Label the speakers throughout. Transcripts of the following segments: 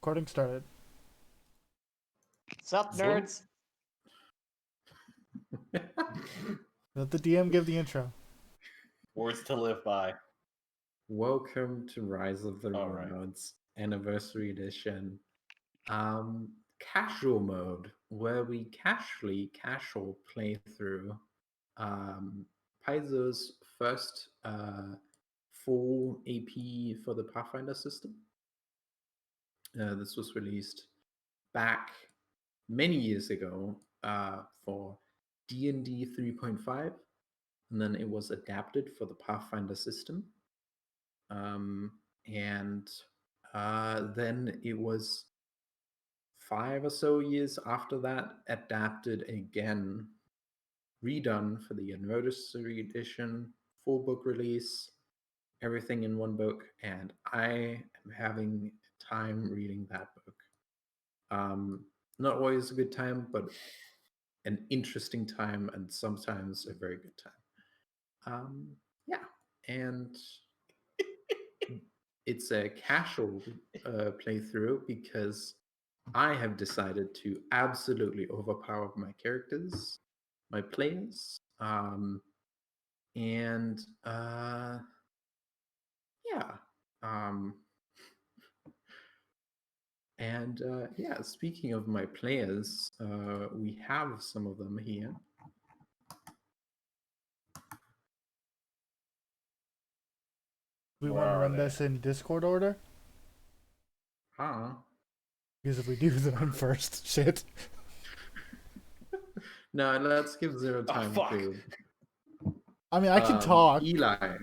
Speaker 1: Recording started.
Speaker 2: Sup, nerds?
Speaker 1: Let the DM give the intro.
Speaker 3: Words to live by.
Speaker 4: Welcome to Rise of the
Speaker 3: All right.
Speaker 4: Robots Anniversary Edition. Casual mode, where we casual play through Paizo's first full AP for the Pathfinder system. This was released back many years ago for D&D 3.5, and then it was adapted for the Pathfinder system. And then it was 5 or so years after that adapted again, redone for the anniversary edition, full book release, everything in one book, and I am having time reading that book. Not always a good time, but an interesting time, and sometimes a very good time. And it's a casual playthrough because I have decided to absolutely overpower my characters, my players, speaking of my players, we have some of them here.
Speaker 1: We want to run this in Discord order? Because if we do them first, shit.
Speaker 4: No, let's give Zero time to...
Speaker 1: I mean, I can talk.
Speaker 4: Eli.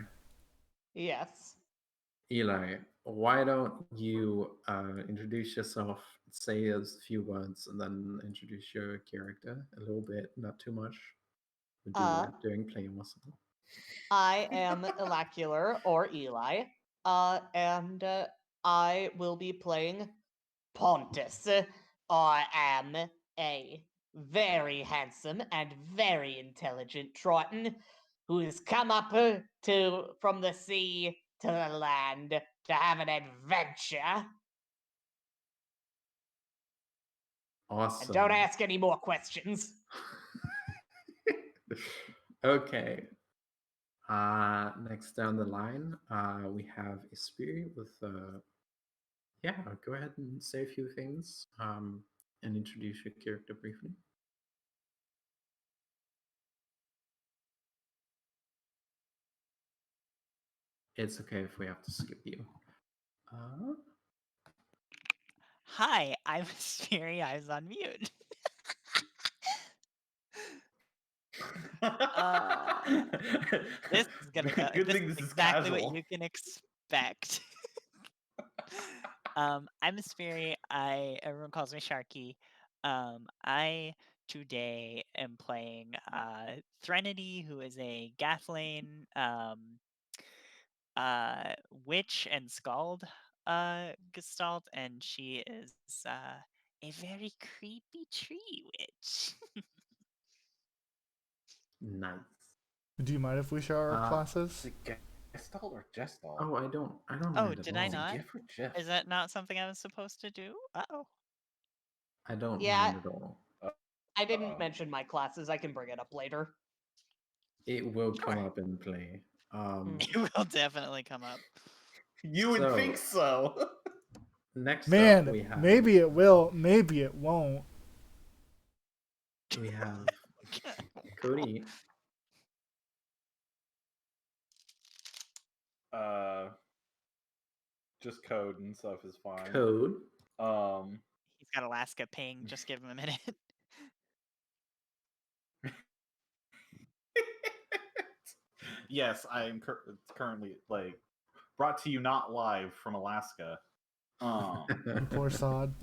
Speaker 2: Yes.
Speaker 4: Eli, why don't you introduce yourself, say a few words, and then introduce your character a little bit, not too much. We'll do that during playing also.
Speaker 2: I am Elacular, or Eli, and I will be playing Pontus. I am a very handsome and very intelligent Triton who has come up from the sea to the land to have an adventure.
Speaker 4: Awesome.
Speaker 2: And don't ask any more questions.
Speaker 4: Okay. Next down the line, we have Espiri with go ahead and say a few things and introduce your character briefly. It's okay if we have to skip you.
Speaker 5: Hi, I'm Spiri. I was on mute. This is gonna go.
Speaker 3: Good
Speaker 5: This
Speaker 3: thing
Speaker 5: is
Speaker 3: this is
Speaker 5: exactly
Speaker 3: casual.
Speaker 5: what you can expect. I'm Spiri. Everyone calls me Sharky. I today am playing Threnody, who is a Gathlane witch and scald gestalt, and she is a very creepy tree witch.
Speaker 4: Nice.
Speaker 1: Do you mind if we share our classes?
Speaker 3: Gestalt or Gestalt?
Speaker 4: Oh, I don't
Speaker 5: Oh,
Speaker 4: mind at
Speaker 5: did
Speaker 4: all.
Speaker 5: I not?
Speaker 3: Gift or Gift?
Speaker 5: Is that not something I was supposed to do? Uh-oh.
Speaker 4: I don't
Speaker 2: Yeah.
Speaker 4: mind at all.
Speaker 2: I didn't mention my classes. I can bring it up later.
Speaker 4: It will come
Speaker 5: Sure.
Speaker 4: up in play.
Speaker 5: It will definitely come up.
Speaker 3: You would think so.
Speaker 4: Next up,
Speaker 1: Man,
Speaker 4: we have...
Speaker 1: maybe it will, maybe it won't.
Speaker 4: We have Cody.
Speaker 3: Just code and stuff is fine.
Speaker 4: Code.
Speaker 5: He's got Alaska ping. Just give him a minute.
Speaker 3: Yes, I am currently brought to you not live from Alaska.
Speaker 1: Poor sod.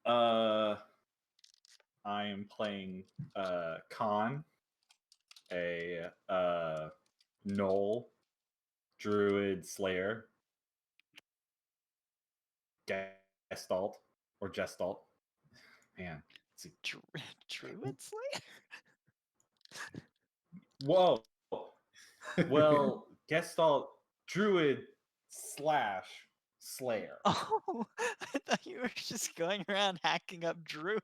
Speaker 3: I am playing Khan, a Knoll Druid Slayer. Gestalt or Gestalt. Man, it's a
Speaker 5: Druid Slayer?
Speaker 3: Whoa. Well, Gestalt Druid / Slayer.
Speaker 5: Oh, I thought you were just going around hacking up druids.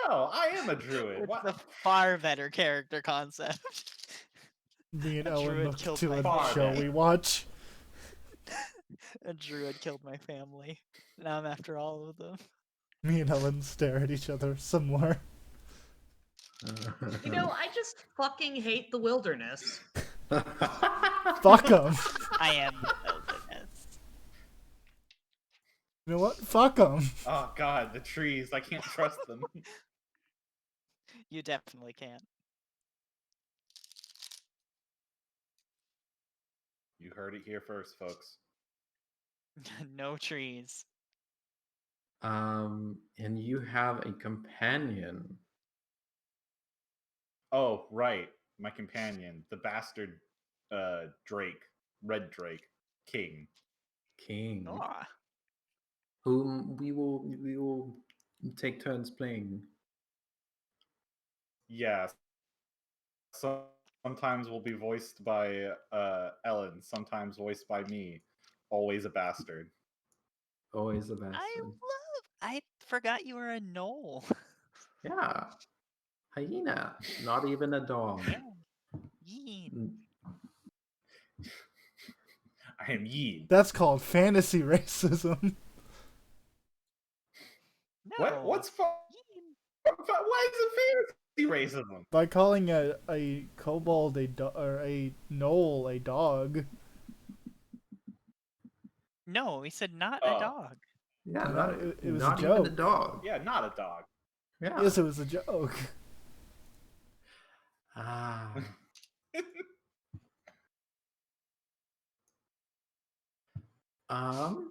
Speaker 3: No. I am a druid.
Speaker 5: It's
Speaker 3: What?
Speaker 5: a far better character concept.
Speaker 1: Me and
Speaker 5: A
Speaker 1: Ellen
Speaker 5: druid
Speaker 1: look
Speaker 5: killed
Speaker 1: to
Speaker 5: my
Speaker 1: a
Speaker 3: family.
Speaker 1: show we watch.
Speaker 5: A druid killed my family. Now I'm after all of them.
Speaker 1: Me and Ellen stare at each other some more.
Speaker 6: You know, I just fucking hate the wilderness.
Speaker 1: Fuck them.
Speaker 5: I am the wilderness.
Speaker 1: You know what? Fuck them.
Speaker 3: Oh god, the trees. I can't trust them.
Speaker 5: You definitely can't.
Speaker 3: You heard it here first, folks.
Speaker 5: No trees.
Speaker 4: And you have a companion.
Speaker 3: Oh, right. My companion, the bastard Drake, Red Drake, King.
Speaker 4: King,
Speaker 5: Ah,
Speaker 4: whom we will take turns playing.
Speaker 3: Yeah. Sometimes will be voiced by Ellen, sometimes voiced by me. Always a bastard.
Speaker 4: Always a bastard.
Speaker 5: I forgot you were a gnoll.
Speaker 4: Yeah, hyena. Not even a dog.
Speaker 5: Yeah. Yeen.
Speaker 4: Mm,
Speaker 3: I am Yi.
Speaker 1: That's called fantasy racism.
Speaker 5: No.
Speaker 3: What? What's
Speaker 5: Yeen.
Speaker 3: why is it fantasy racism?
Speaker 1: By calling a kobold or a gnoll a dog.
Speaker 5: No, we said not
Speaker 3: Oh.
Speaker 5: a dog.
Speaker 4: Yeah,
Speaker 1: No,
Speaker 4: not,
Speaker 1: it was a
Speaker 4: not even a
Speaker 1: joke.
Speaker 4: dog.
Speaker 3: Yeah, not a dog.
Speaker 4: Yeah.
Speaker 1: Yes, it was a joke.
Speaker 4: Ah. And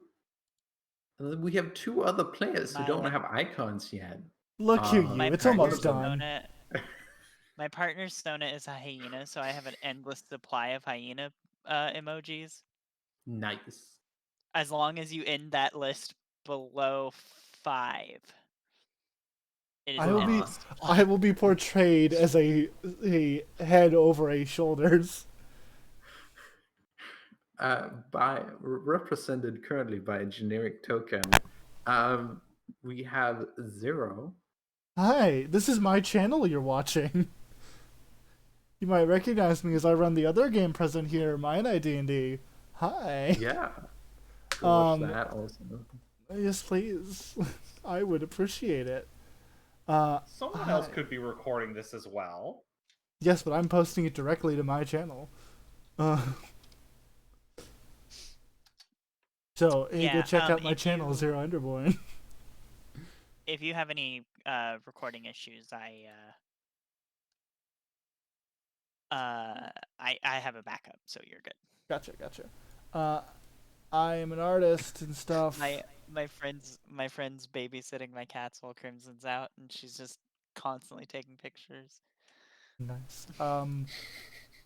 Speaker 4: then we have two other players who
Speaker 5: My
Speaker 4: don't
Speaker 5: like-
Speaker 4: have icons yet.
Speaker 1: Look at you.
Speaker 4: My
Speaker 1: It's
Speaker 5: partner
Speaker 1: almost done.
Speaker 5: Sona, my partner Sona is a hyena, so I have an endless supply of hyena emojis.
Speaker 4: Nice.
Speaker 5: As long as you end that list below 5. It is
Speaker 1: I
Speaker 5: an
Speaker 1: will be
Speaker 5: endless
Speaker 1: I will be portrayed as a head over a shoulders.
Speaker 4: Represented currently by a generic token. We have Zero.
Speaker 1: Hi, this is my channel you're watching. You might recognize me as I run the other game present here, Mine D&D. Hi.
Speaker 4: Yeah. Watch
Speaker 1: Um,
Speaker 4: that also.
Speaker 1: Yes, please. I would appreciate it.
Speaker 3: Someone else
Speaker 1: hi.
Speaker 3: could be recording this as well.
Speaker 1: Yes, but I'm posting it directly to my channel. So, hey, go
Speaker 5: Yeah,
Speaker 1: check out my
Speaker 5: if
Speaker 1: channel,
Speaker 5: you-
Speaker 1: Zero Underborn.
Speaker 5: If you have any recording issues, I have a backup, so you're good.
Speaker 1: Gotcha. I am an artist and stuff.
Speaker 5: My friend's babysitting my cats while Crimson's out, and she's just constantly taking pictures.
Speaker 1: Nice.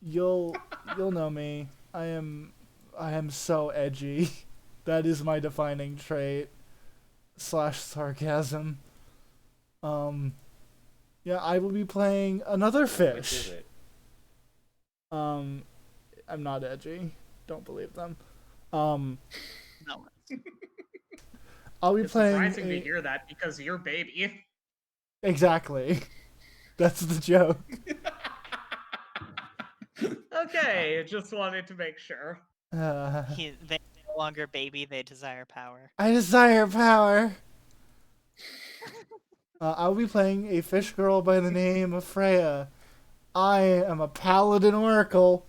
Speaker 1: You'll know me. I am so edgy. That is my defining trait. / sarcasm. Yeah, I will be playing another
Speaker 3: Which
Speaker 1: fish.
Speaker 3: is it?
Speaker 1: I'm not edgy. Don't believe them.
Speaker 5: No.
Speaker 1: I'll be
Speaker 6: It's
Speaker 1: playing
Speaker 6: surprising to hear that because you're baby.
Speaker 1: Exactly. That's the joke.
Speaker 6: Okay, just wanted to make sure.
Speaker 5: They no longer baby, they desire power.
Speaker 1: I desire power. I'll be playing a fish girl by the name of Freya. I am a paladin oracle.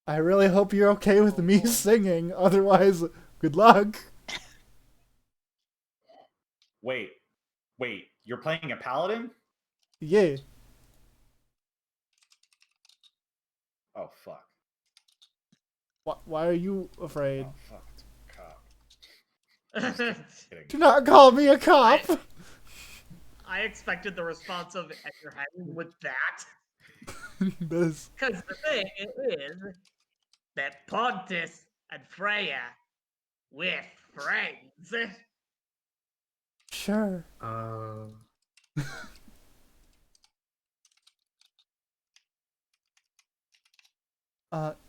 Speaker 1: I really hope you're okay with me singing. Otherwise, good luck.
Speaker 3: Wait, you're playing a paladin?
Speaker 1: Yeah.
Speaker 3: Oh fuck.
Speaker 1: Why are you afraid?
Speaker 3: Oh fuck. It's a cop. Kidding.
Speaker 1: Do not call me a cop.
Speaker 6: I expected the response of "and you're having with that,"
Speaker 1: This-
Speaker 6: because the thing is that Pontus and Freya with friends.
Speaker 1: Sure.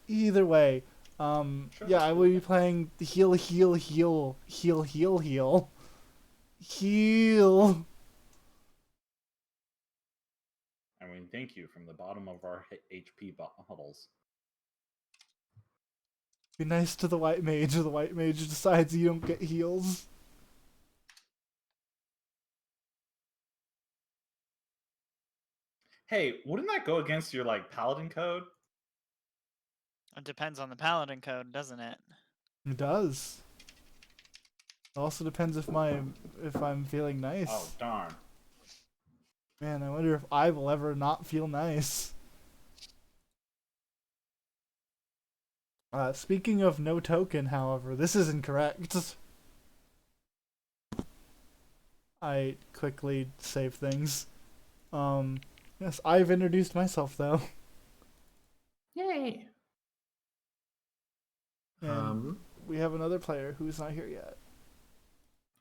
Speaker 1: Either way,
Speaker 3: Sure,
Speaker 1: Yeah,
Speaker 3: let's
Speaker 1: I
Speaker 3: do
Speaker 1: will be
Speaker 3: it.
Speaker 1: playing heal, heal, heal, heal, heal, heal, heal.
Speaker 3: I mean, thank you from the bottom of our HP bottles.
Speaker 1: Be nice to the white mage, or the white mage decides you don't get heals.
Speaker 3: Hey, wouldn't that go against your like paladin code?
Speaker 5: It depends on the paladin code, doesn't it?
Speaker 1: It does. It also depends if I'm feeling nice.
Speaker 3: Oh darn!
Speaker 1: Man, I wonder if I will ever not feel nice. Speaking of no token, however, this is incorrect. I quickly save things. Yes, I've introduced myself though.
Speaker 4: Yay!
Speaker 1: And we have another player who's not here yet.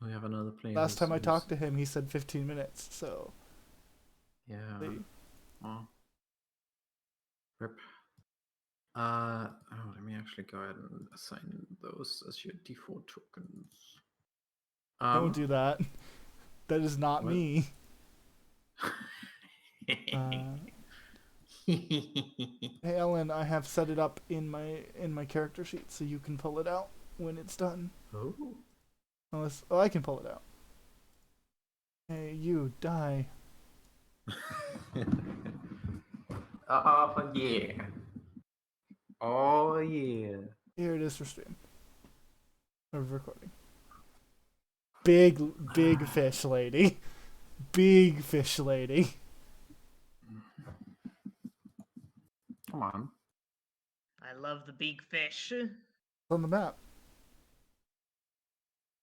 Speaker 4: We have another player.
Speaker 1: Last time I
Speaker 4: who's-
Speaker 1: talked to him, he said 15 minutes, so...
Speaker 4: Yeah.
Speaker 1: See.
Speaker 4: Oh. Rip. Let me actually go ahead and assign those as your default tokens.
Speaker 1: Don't do that. That is not
Speaker 4: What?
Speaker 1: me. Hey Ellen, I have set it up in my character sheet, so you can pull it out when it's done.
Speaker 4: Oh.
Speaker 1: I can pull it out. Hey, you die.
Speaker 4: Oh yeah. Oh yeah.
Speaker 1: Here it is for stream. Or recording. Big fish lady. Big fish lady.
Speaker 4: Come on.
Speaker 6: I love the big fish.
Speaker 1: It's on the map.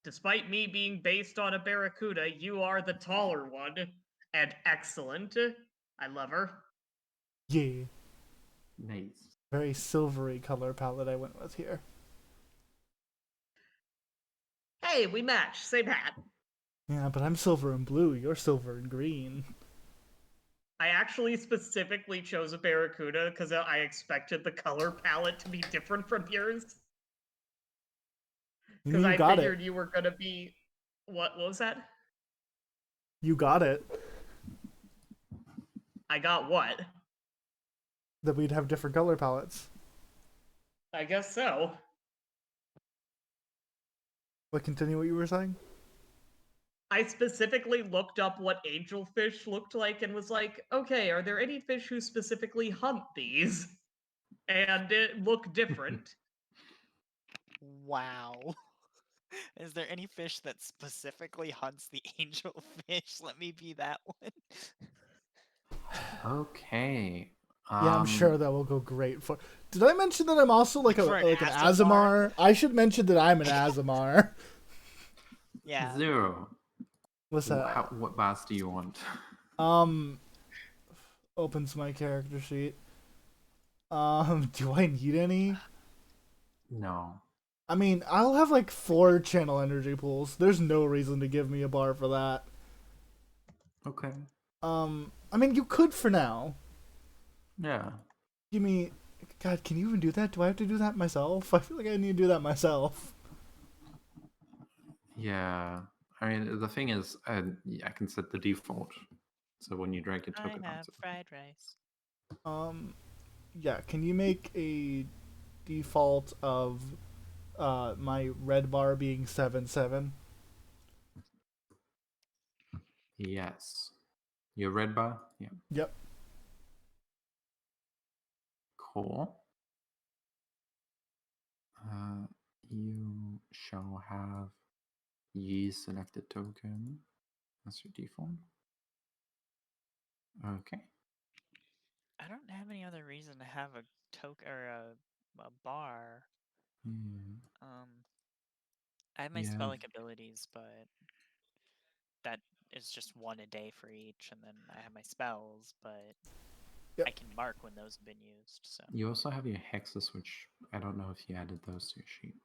Speaker 6: Despite me being based on a barracuda, you are the taller one. And excellent. I love her.
Speaker 1: Yeah.
Speaker 4: Nice.
Speaker 1: Very silvery color palette I went with here.
Speaker 6: Hey, we match. Same hat.
Speaker 1: Yeah, but I'm silver and blue. You're silver and green.
Speaker 6: I actually specifically chose a barracuda because I expected the color palette to be different from yours. Because
Speaker 1: You
Speaker 6: I
Speaker 1: got
Speaker 6: figured
Speaker 1: it.
Speaker 6: you were gonna be. What was that?
Speaker 1: You got it.
Speaker 6: I got what?
Speaker 1: That we'd have different color palettes.
Speaker 6: I guess so.
Speaker 1: But continue what you were saying.
Speaker 6: I specifically looked up what angelfish looked like and was like, okay, are there any fish who specifically hunt these? And it looked different.
Speaker 5: Wow. Is there any fish that specifically hunts the angelfish? Let me be that one.
Speaker 4: Okay.
Speaker 1: Yeah, I'm sure that will go great for. Did I mention that I'm also like
Speaker 5: For an
Speaker 1: an Azamar? I should mention that I'm an Azamar.
Speaker 5: Yeah.
Speaker 4: Zero.
Speaker 1: What's that?
Speaker 4: What bars do you want?
Speaker 1: Opens my character sheet. Do I need any?
Speaker 4: No.
Speaker 1: I mean, I'll have like 4 channel energy pools. There's no reason to give me a bar for that.
Speaker 4: Okay.
Speaker 1: I mean, you could for now.
Speaker 4: Yeah.
Speaker 1: Give me. God, can you even do that? Do I have to do that myself? I feel like I need to do that myself.
Speaker 4: Yeah. I mean, the thing is, I can set the default. So when you drag your
Speaker 5: I
Speaker 4: token
Speaker 5: have
Speaker 4: out,
Speaker 5: fried rice.
Speaker 1: Yeah, can you make a default of my red bar being 7/7?
Speaker 4: yes. Your red bar? Yeah.
Speaker 1: Yep.
Speaker 4: Cool. You shall have ye selected token as your default. Okay.
Speaker 5: I don't have any other reason to have a token or a bar.
Speaker 4: Hmm.
Speaker 5: I have my
Speaker 4: Yeah.
Speaker 5: spell-like abilities, but that is just one a day for each, and then I have my spells, but
Speaker 1: Yep.
Speaker 5: I can mark when those have been used. So
Speaker 4: You also have your hexes, which I don't know if you added those to your sheet.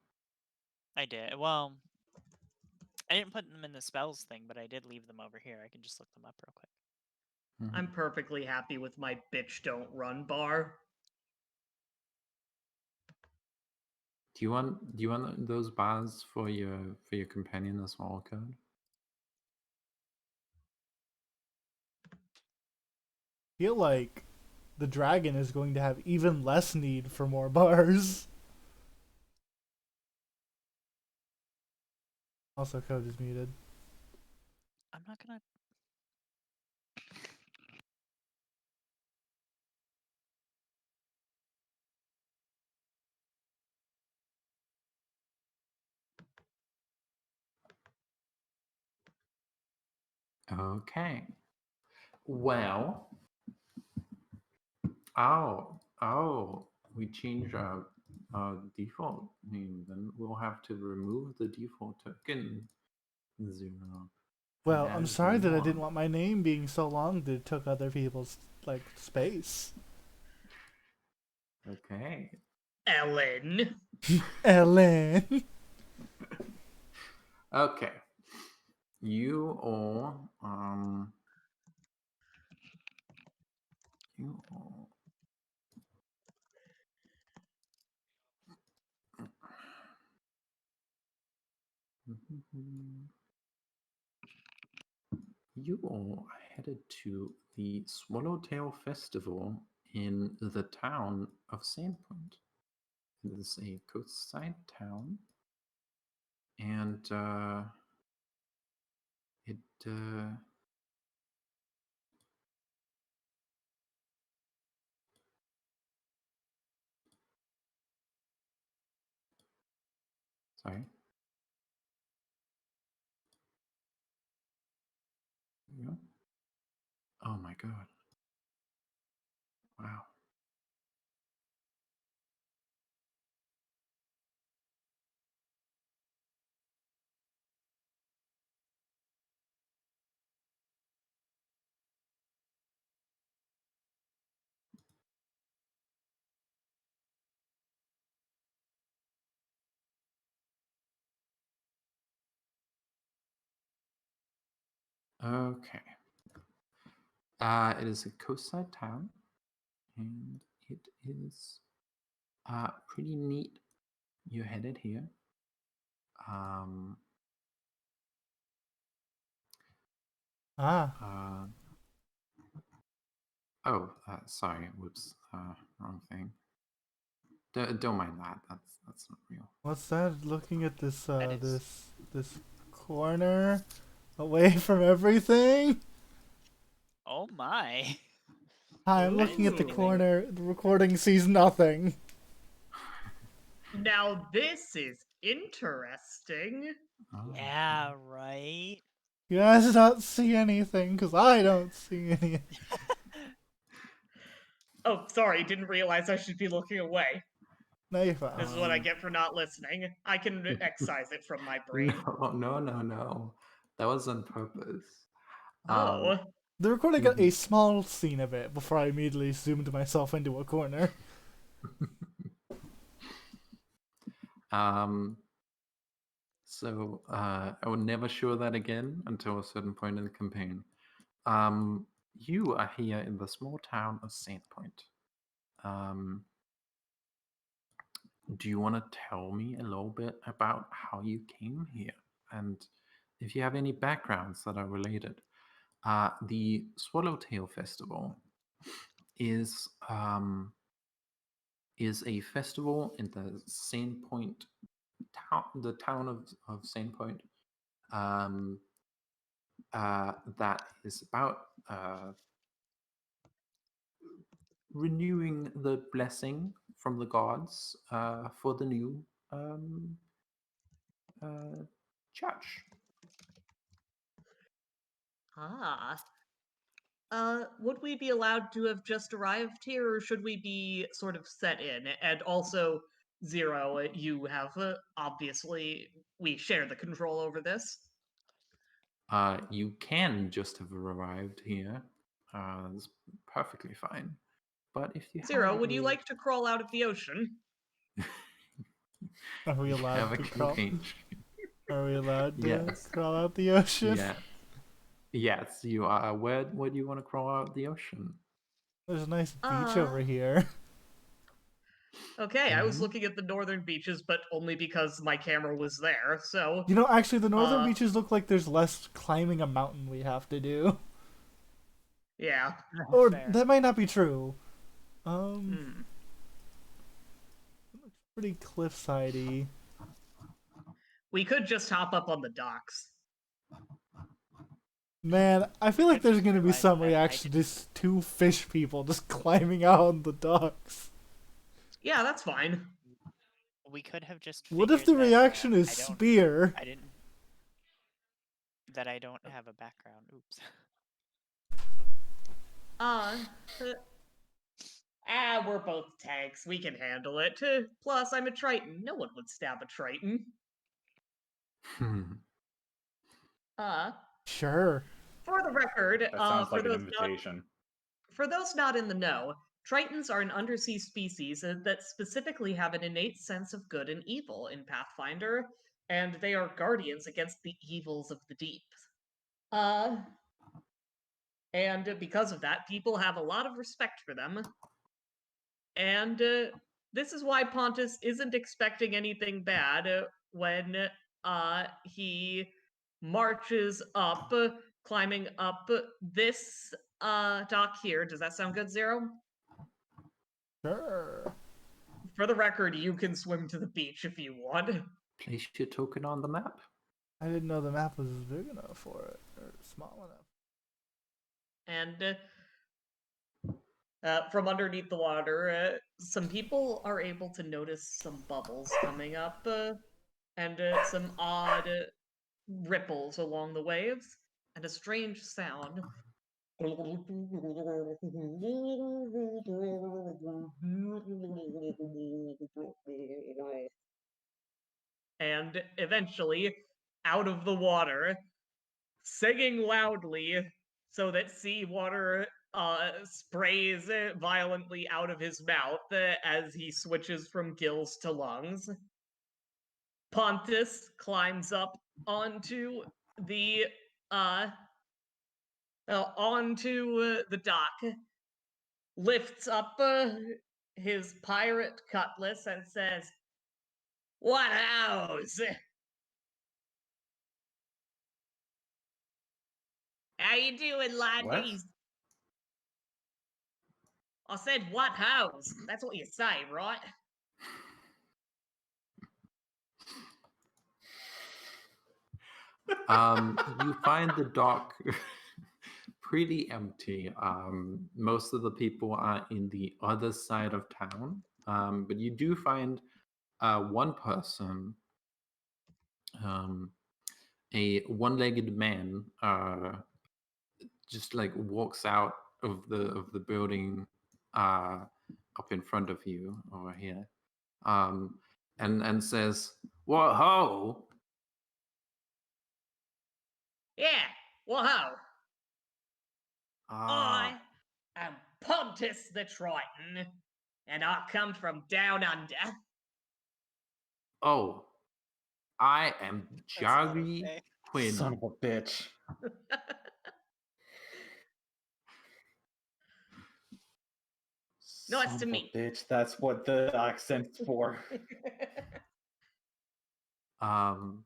Speaker 5: I did. Well, I didn't put them in the spells thing, but I did leave them over here. I can just look them up real quick.
Speaker 4: Mhm.
Speaker 6: I'm perfectly happy with my bitch don't run bar.
Speaker 4: you want those bars for your companion as well, Code?
Speaker 1: Feel like the dragon is going to have even less need for more bars. Also, Code is muted.
Speaker 5: I'm not gonna.
Speaker 4: Okay. Well, we changed our default name. Then we'll have to remove the default token 0.
Speaker 1: Well, I'm
Speaker 4: Add
Speaker 1: sorry that I
Speaker 4: more.
Speaker 1: didn't want my name being so long that it took other people's space.
Speaker 4: Okay.
Speaker 6: Ellen.
Speaker 1: Ellen.
Speaker 4: Okay. You all you all you all headed to the Swallowtail Festival in the town of Sandpoint. It is a coastside town, and it sorry. Yeah. Oh my god. Wow. Okay. It is a coastside town, and it is pretty neat. You're headed here. Um,
Speaker 1: Ah.
Speaker 4: sorry. Whoops. Wrong thing. Don't mind that. That's not real.
Speaker 1: What's that? Looking at this
Speaker 5: That is-
Speaker 1: this corner away from everything?
Speaker 5: Oh my!
Speaker 1: Hi, I'm looking at the
Speaker 6: Ooh.
Speaker 1: corner. The recording sees nothing.
Speaker 6: Now this is interesting.
Speaker 4: Oh.
Speaker 5: Yeah, right.
Speaker 1: You guys don't see anything, because I don't see any.
Speaker 6: Oh, sorry, didn't realize I should be looking away.
Speaker 1: No, you're fine.
Speaker 6: This is what I get for not listening. I can excise it from my brain.
Speaker 4: No. That was on purpose.
Speaker 6: Oh.
Speaker 1: The recording got a small scene of it before I immediately zoomed myself into a corner.
Speaker 4: So I will never show that again until a certain point in the campaign. You are here in the small town of Sandpoint. Do you want to tell me a little bit about how you came here, and if you have any backgrounds that are related? The Swallowtail Festival is a festival in the Sandpoint town, the town of Sandpoint, that is about renewing the blessing from the gods for the new church.
Speaker 6: Ah. Would we be allowed to have just arrived here, or should we be sort of set in? And also, Zero, you have, obviously, we share the control over this.
Speaker 4: You can just have arrived here. It's perfectly fine. But if you
Speaker 6: Zero,
Speaker 4: have
Speaker 6: would you
Speaker 4: any-
Speaker 6: like to crawl out of the ocean?
Speaker 1: Are we
Speaker 4: you
Speaker 1: allowed
Speaker 4: have a
Speaker 1: to crawl?
Speaker 4: campaign.
Speaker 1: Are we allowed to
Speaker 4: Yes.
Speaker 1: crawl out the ocean?
Speaker 4: Yeah. Yes, you are. Where do you want to crawl out the ocean?
Speaker 1: There's a nice beach over here.
Speaker 6: Okay, I was
Speaker 1: Mhm.
Speaker 6: looking at the northern beaches, but only because my camera was there. So
Speaker 1: You know, actually, the northern
Speaker 6: Uh,
Speaker 1: beaches look like there's less climbing a mountain we have to do.
Speaker 6: yeah.
Speaker 1: Or
Speaker 5: Fair.
Speaker 1: that might not be true.
Speaker 6: Hmm.
Speaker 1: Pretty cliffsidey.
Speaker 6: We could just hop up on the docks.
Speaker 1: Man, I feel like
Speaker 5: I
Speaker 1: there's
Speaker 5: just
Speaker 1: gonna be
Speaker 5: realized
Speaker 1: some
Speaker 5: that I
Speaker 1: reaction to
Speaker 5: didn't-
Speaker 1: just two fish people just climbing out on the docks.
Speaker 6: Yeah, that's fine.
Speaker 5: We could have just.
Speaker 1: What if
Speaker 5: figured
Speaker 1: the
Speaker 5: that,
Speaker 1: reaction is
Speaker 5: I don't.
Speaker 1: spear?
Speaker 5: I didn't. That I don't have a background. Oops.
Speaker 6: Uh, we're both tanks. We can handle it. Plus, I'm a Triton. No one would stab a Triton. Uh,
Speaker 1: Sure.
Speaker 6: for the record,
Speaker 3: That sounds
Speaker 6: for
Speaker 3: like an
Speaker 6: those not
Speaker 3: invitation.
Speaker 6: for those not in the know, Tritons are an undersea species that specifically have an innate sense of good and evil in Pathfinder, and they are guardians against the evils of the deep. Uh, and because of that, people have a lot of respect for them. And this is why Pontus isn't expecting anything bad when he marches up, climbing up this dock here. Does that sound good, Zero?
Speaker 1: Sure.
Speaker 6: For the record, you can swim to the beach if you want.
Speaker 4: Place your token on the map.
Speaker 1: I didn't know the map was big enough for it, or small enough.
Speaker 6: And from underneath the water, some people are able to notice some bubbles coming up and some odd ripples along the waves and a strange sound. And eventually, out of the water, singing loudly so that seawater sprays violently out of his mouth as he switches from gills to lungs. Pontus climbs up onto the uh the dock, lifts up his pirate cutlass and says, "What house? How you doing, laddies?" I said, "What house?" That's what you say, right?
Speaker 4: You find the dock pretty empty. Most of the people are in the other side of town, but you do find one person, a one-legged man, just like walks out of the building up in front of you over here, and says, "What ho?"
Speaker 6: Yeah, whoa.
Speaker 4: Uh,
Speaker 6: I am Pontus the Triton, and I come from down under.
Speaker 4: oh, I am
Speaker 5: That's not
Speaker 4: Jari
Speaker 5: okay.
Speaker 4: Quinn.
Speaker 3: Son of a bitch.
Speaker 6: Nice
Speaker 3: Son
Speaker 6: to
Speaker 3: of a
Speaker 6: meet you.
Speaker 3: bitch. That's what the accent's for.
Speaker 4: Um,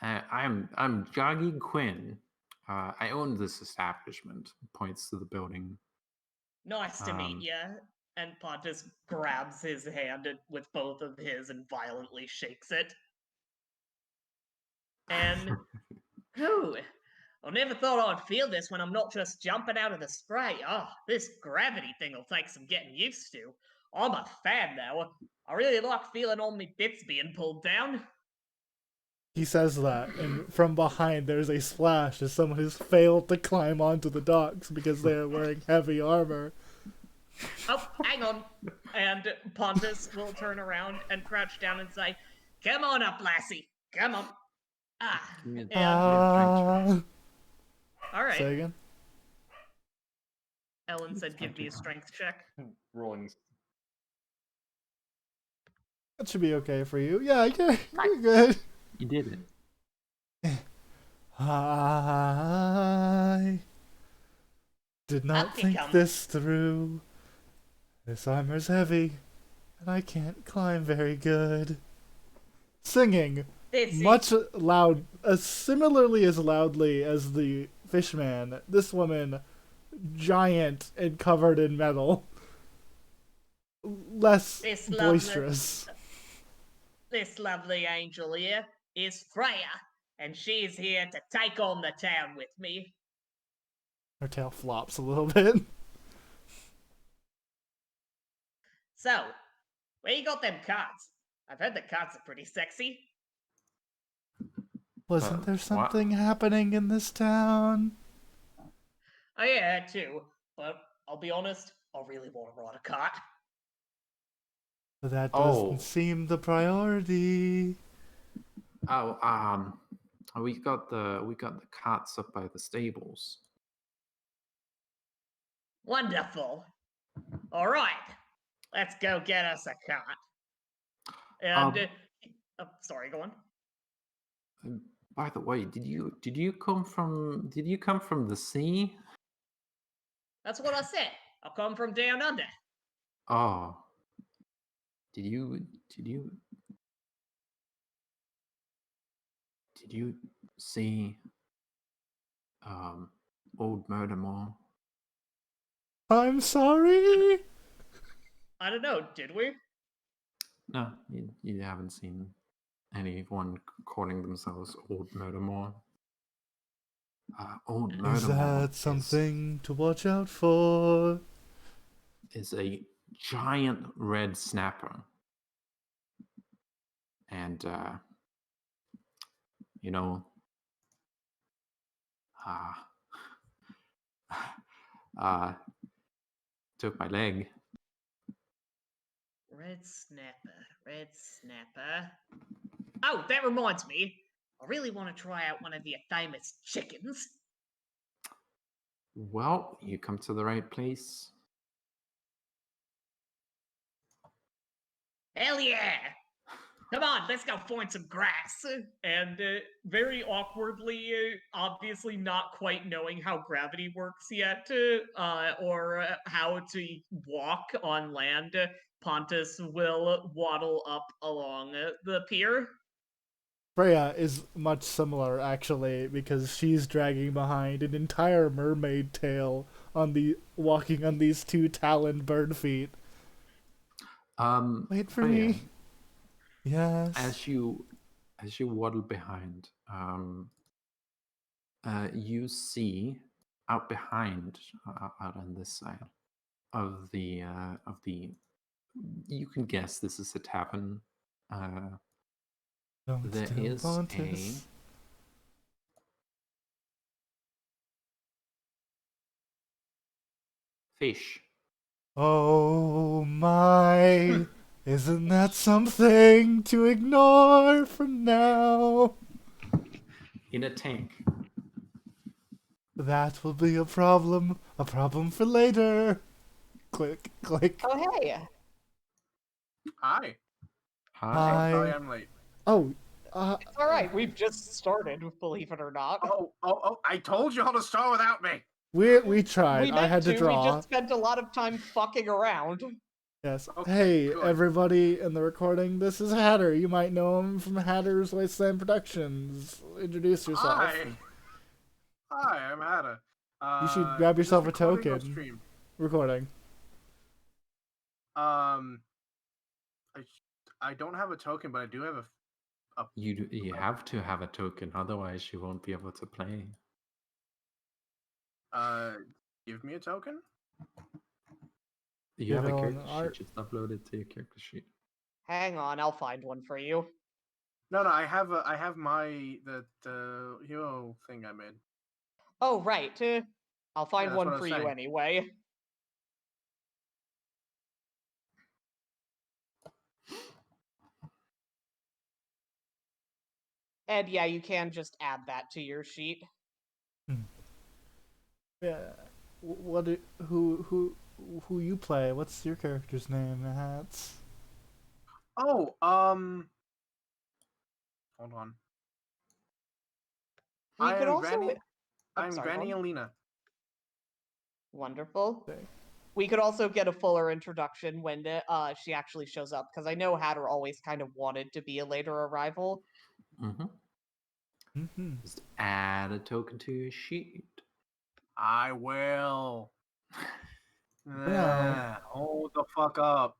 Speaker 4: I'm Jagi Quinn. I own this establishment. Points to the building.
Speaker 6: Nice to meet
Speaker 4: Um,
Speaker 6: you. And Pontus grabs his hand with both of his and violently shakes it. And, whew, I never thought I'd feel this when I'm not just jumping out of the spray. Oh, this gravity thing will take some getting used to. I'm a fan now. I really like feeling all my bits being pulled down.
Speaker 1: He says that, and from behind there's a splash as someone has failed to climb onto the docks because they are wearing heavy armor.
Speaker 6: Oh, hang on. And Pontus will turn around and crouch down and say, "Come on up, lassie. Come on." Ah,
Speaker 4: Give me a-
Speaker 6: and
Speaker 1: Ah.
Speaker 6: all right.
Speaker 1: Say again?
Speaker 6: Ellen said, "Give me a strength check."
Speaker 3: Rolling.
Speaker 1: That should be okay for you. Yeah, you're good.
Speaker 4: You did it.
Speaker 1: I did not
Speaker 6: Up he
Speaker 1: think
Speaker 6: comes.
Speaker 1: this through. This armor's heavy, and I can't climb very good. Singing
Speaker 6: This
Speaker 1: much loud, similarly as loudly as the fishman. This woman, giant and covered in metal, less
Speaker 6: This lovely-
Speaker 1: boisterous.
Speaker 6: This lovely angel here is Freya, and she's here to take on the town with me.
Speaker 1: Her tail flops a little bit.
Speaker 6: So, where you got them cards? I've heard the cards are pretty sexy.
Speaker 1: Wasn't there
Speaker 4: what?
Speaker 1: something happening in this town?
Speaker 6: Oh yeah, that too. But I'll be honest, I really want to ride a cart.
Speaker 1: But that
Speaker 4: Oh.
Speaker 1: doesn't seem the priority.
Speaker 4: Oh, we got the carts up by the stables.
Speaker 6: Wonderful. All right, let's go get us a cart. And sorry, go on.
Speaker 4: By the way, did you come from the sea?
Speaker 6: That's what I said. I come from down under.
Speaker 4: Oh, did you see old Murdermore?
Speaker 1: I'm sorry.
Speaker 6: I don't know, did we?
Speaker 4: No, you haven't seen anyone calling themselves old Murdermore. Old Murdermore
Speaker 1: Is that something to watch out for?
Speaker 4: is a giant red snapper, and you know, took my leg.
Speaker 6: Red snapper. Oh, that reminds me. I really want to try out one of your famous chickens.
Speaker 4: Well, you come to the right place.
Speaker 6: Hell yeah! Come on, let's go find some grass. And very awkwardly, obviously not quite knowing how gravity works yet, or how to walk on land, Pontus will waddle up along the pier.
Speaker 1: Freya is much similar, actually, because she's dragging behind an entire mermaid tail walking on these two taloned bird feet. Wait for
Speaker 4: Freya,
Speaker 1: me. Yes.
Speaker 4: As you waddle behind, you see out behind, out on this side of the you can guess this is a tavern.
Speaker 1: Don't
Speaker 4: There
Speaker 1: steal
Speaker 4: is
Speaker 1: Pontus.
Speaker 4: fish
Speaker 1: Oh my. Isn't that something to ignore for now?
Speaker 4: in a tank.
Speaker 1: That will be a problem for later. Click, click.
Speaker 2: Oh, hey.
Speaker 3: Hi.
Speaker 1: Hi.
Speaker 3: Sorry, I'm late.
Speaker 1: Oh,
Speaker 2: It's all right. We've just started, believe it or not.
Speaker 3: Oh! I told you all to start without me.
Speaker 1: we tried.
Speaker 2: We
Speaker 1: I
Speaker 2: meant
Speaker 1: had to
Speaker 2: We
Speaker 1: draw.
Speaker 2: just spent a lot of time fucking around.
Speaker 1: Yes.
Speaker 3: Okay,
Speaker 1: Hey,
Speaker 3: good.
Speaker 1: everybody in the recording. This is Hatter. You might know him from Hatter's Wasteland Productions. Introduce yourself.
Speaker 3: Hi, I'm Ada.
Speaker 1: You should grab
Speaker 3: is this
Speaker 1: yourself a
Speaker 3: recording or
Speaker 1: token.
Speaker 3: stream?
Speaker 1: Recording.
Speaker 3: I don't have a token, but I do have a.
Speaker 4: You have to have a token, otherwise you won't be able to play.
Speaker 3: Give me a token.
Speaker 4: You have a
Speaker 1: Give it on
Speaker 4: character
Speaker 1: art.
Speaker 4: sheet. Just upload it to your character sheet.
Speaker 2: Hang on, I'll find one for you.
Speaker 3: No, I have my the hero thing I made.
Speaker 2: Oh, right. I'll find
Speaker 3: that's
Speaker 2: one
Speaker 3: what I
Speaker 2: for
Speaker 3: was
Speaker 2: you
Speaker 3: saying.
Speaker 2: anyway. And yeah, you can just add that to your sheet.
Speaker 1: Yeah. Who you play? What's your character's name, Hats?
Speaker 3: Oh, hold on.
Speaker 2: We could also.
Speaker 3: I'm
Speaker 2: sorry,
Speaker 3: Granny
Speaker 2: go on.
Speaker 3: Alina.
Speaker 2: Wonderful.
Speaker 1: Okay.
Speaker 2: We could also get a fuller introduction when she actually shows up, because I know Hatter always kind of wanted to be a later arrival.
Speaker 4: Mm-hmm.
Speaker 1: Mm-hmm.
Speaker 4: Just add a token to your sheet.
Speaker 7: I will.
Speaker 1: now-
Speaker 7: Hold the fuck up.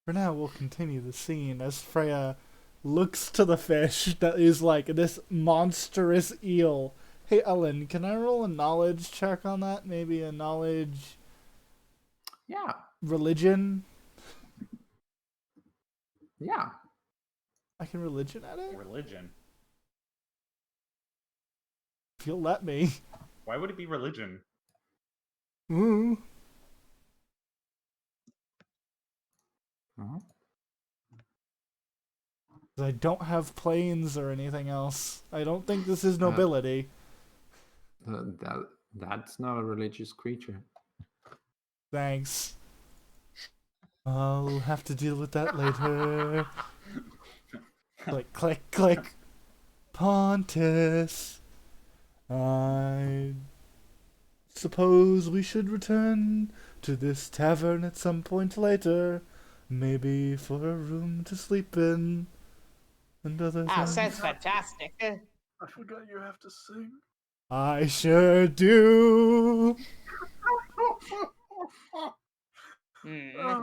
Speaker 1: For now, we'll continue the scene as Freya looks to the fish that is like this monstrous eel. Hey, Ellen, can I roll a knowledge check on that? Maybe a knowledge
Speaker 4: Yeah.
Speaker 1: religion?
Speaker 4: Yeah.
Speaker 1: I can religion at it?
Speaker 3: Religion.
Speaker 1: If you'll let me.
Speaker 3: Why would it be religion?
Speaker 1: Ooh.
Speaker 4: Mhm.
Speaker 1: I don't have planes or anything else. I don't think this is nobility.
Speaker 4: That's not a religious creature.
Speaker 1: Thanks. I'll have to deal with that later. Click, click, click. Pontus. I suppose we should return to this tavern at some point later. Maybe for a room to sleep in. And other
Speaker 2: Ah,
Speaker 1: things.
Speaker 2: sounds fantastic.
Speaker 7: I forgot you have to sing.
Speaker 1: I sure do.
Speaker 2: Hmm.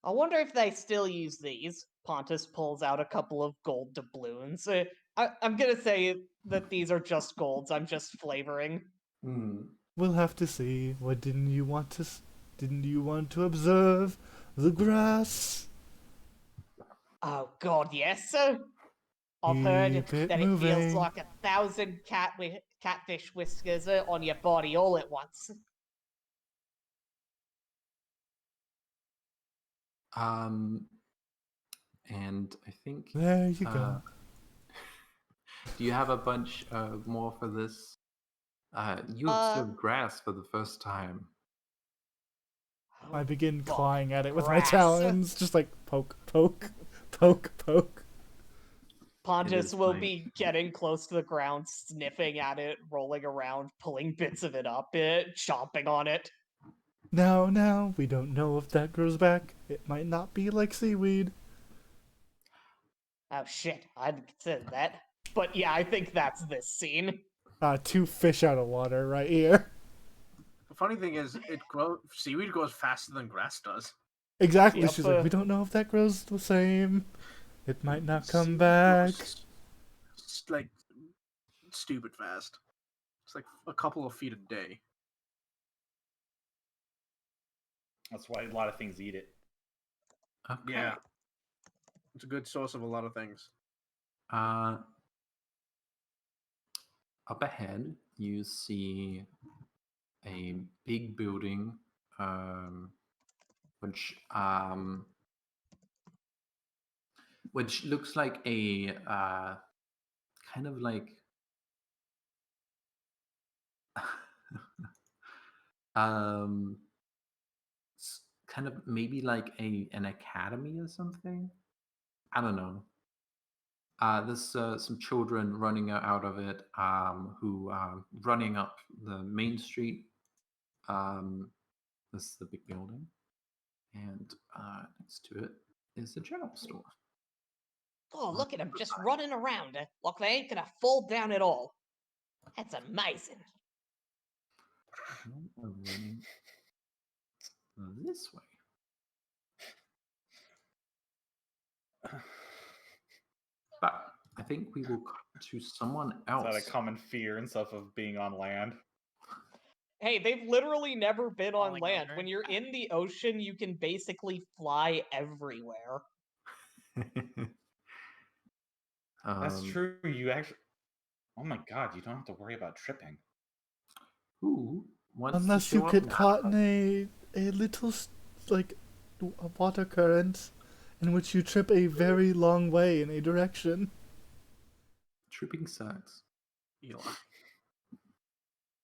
Speaker 2: I wonder if they still use these. Pontus pulls out a couple of gold doubloons. I'm gonna say that these are just golds. I'm just flavoring.
Speaker 1: We'll have to see. What didn't you want to? Didn't you want to observe the grass?
Speaker 2: Oh God, yes. I've heard
Speaker 1: Keep it
Speaker 2: that it feels
Speaker 1: moving.
Speaker 2: like 1,000 catfish whiskers on your body all at once.
Speaker 4: And I think.
Speaker 1: There you go.
Speaker 4: Do you have a bunch more for this? You observed grass for the first time.
Speaker 1: I begin
Speaker 2: fuck,
Speaker 1: clawing at it with my
Speaker 2: grass.
Speaker 1: talons, just like poke, poke, poke, poke.
Speaker 2: Pontus
Speaker 4: is
Speaker 2: will
Speaker 4: like-
Speaker 2: be getting close to the ground, sniffing at it, rolling around, pulling bits of it up, chomping on it.
Speaker 1: Now, we don't know if that grows back. It might not be like seaweed.
Speaker 2: Oh shit, I hadn't considered that. But yeah, I think that's this scene.
Speaker 1: Two fish out of water right here.
Speaker 7: The funny thing is, seaweed grows faster than grass does.
Speaker 1: Exactly.
Speaker 2: Yep,
Speaker 1: She's like, we don't know if that grows the same. It might not come
Speaker 7: Seaweed
Speaker 1: back.
Speaker 7: grows like stupid fast. It's like a couple of feet a day.
Speaker 3: That's why a lot of things eat it.
Speaker 4: Okay.
Speaker 7: Yeah. It's a good source of a lot of things.
Speaker 4: Up ahead, you see a big building, which looks like a kind of like kind of maybe like an academy or something. I don't know. There's some children running out of it, who are running up the main street. This is the big building, and next to it is the general store.
Speaker 2: Oh, look at them just running around. Like they ain't gonna fall down at all. That's amazing.
Speaker 4: We're running this way. But I think we will come to someone else.
Speaker 3: Is that a common fear and stuff of being on land?
Speaker 2: Hey, they've literally never been on
Speaker 5: Falling
Speaker 2: land.
Speaker 5: over.
Speaker 2: When you're in the ocean, you can basically fly everywhere.
Speaker 3: That's true. You actually. Oh my god, you don't have to worry about tripping.
Speaker 4: Who wants to
Speaker 1: Unless you
Speaker 4: show up
Speaker 1: get
Speaker 4: now?
Speaker 1: caught in a little, like, a water current in which you trip a very long way in a direction.
Speaker 4: Tripping sucks.
Speaker 7: Eli.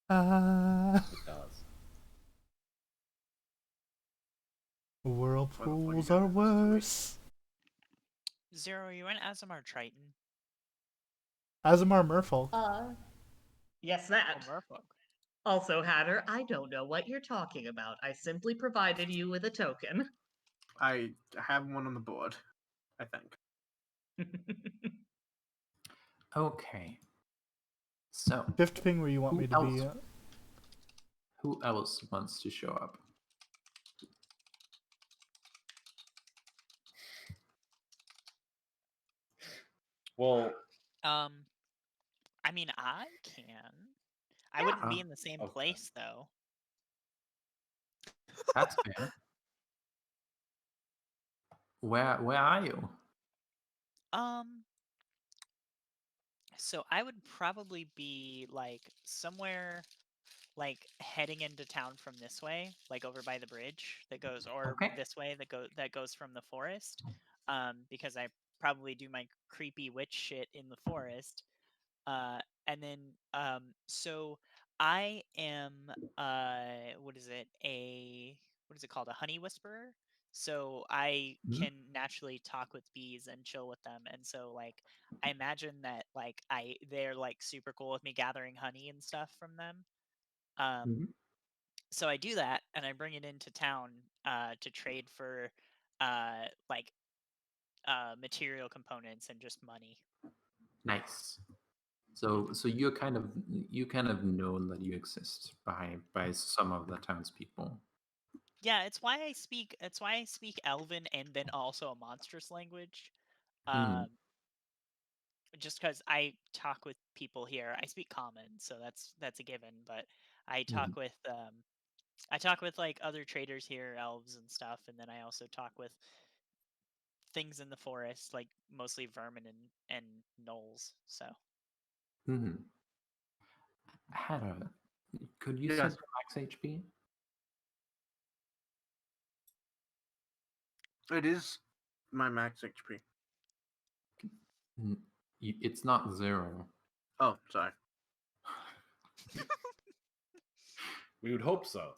Speaker 1: Ah.
Speaker 3: It does.
Speaker 1: Whirlpools are worse.
Speaker 5: Zero, you went Azamar Triton.
Speaker 1: Azamar Merfolk.
Speaker 6: Yes, that.
Speaker 5: Oh, Merfolk.
Speaker 6: Also, Hatter, I don't know what you're talking about. I simply provided you with a token.
Speaker 7: I have one on the board, I think.
Speaker 4: Okay. So,
Speaker 1: Shift ping where you want
Speaker 4: Who
Speaker 1: me to be.
Speaker 4: else? who else wants to show up?
Speaker 3: Well,
Speaker 5: I mean, I can. I
Speaker 4: Yeah.
Speaker 5: wouldn't be in the same
Speaker 3: Okay.
Speaker 5: place though.
Speaker 4: That's fair. Where are you?
Speaker 5: Um, so I would probably be like somewhere like heading into town from this way, like over by the bridge that goes, or
Speaker 4: Okay.
Speaker 5: this way that goes from the forest. Because I probably do my creepy witch shit in the forest. And then so I am what is it? What is it called? A honey whisperer. So I
Speaker 4: Mhm.
Speaker 5: can naturally talk with bees and chill with them. And so like I imagine that like they're like super cool with me gathering honey and stuff from them. Um
Speaker 4: Mhm.
Speaker 5: so I do that and I bring it into town to trade for like material components and just money.
Speaker 4: Nice. So you kind of known that you exist by some of the townspeople.
Speaker 5: Yeah, it's why I speak Elven and then also a monstrous language.
Speaker 4: Mhm.
Speaker 5: Just because I talk with people here. I speak common, so that's a given, but I
Speaker 4: Mhm.
Speaker 5: talk with like other traders here, elves and stuff, and then I also talk with things in the forest, like mostly vermin and gnolls. So
Speaker 4: Mhm. Hannah, could you set
Speaker 7: Yes.
Speaker 4: your max HP?
Speaker 7: It is my max HP.
Speaker 4: It's not 0.
Speaker 7: Oh, sorry.
Speaker 3: we would hope so.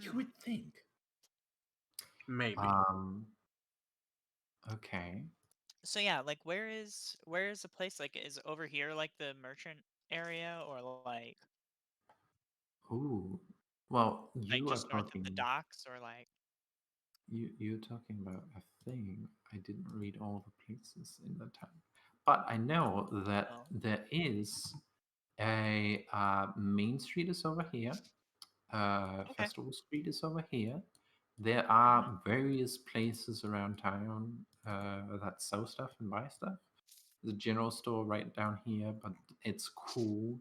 Speaker 3: You
Speaker 5: Hmm.
Speaker 3: would think.
Speaker 7: Maybe.
Speaker 4: Okay.
Speaker 5: So yeah, like where is the place? Like is over here like the merchant area or like
Speaker 4: Ooh. Well, you are
Speaker 5: just north of the
Speaker 4: talking.
Speaker 5: docks or like
Speaker 4: You're talking about a thing. I didn't read all the places in the town, but I know that
Speaker 5: oh
Speaker 4: there is a main street is over here.
Speaker 5: okay.
Speaker 4: Festival Street is over here. There
Speaker 5: Mhm.
Speaker 4: are various places around town that sell stuff and buy stuff. The general store right down here, but it's cool.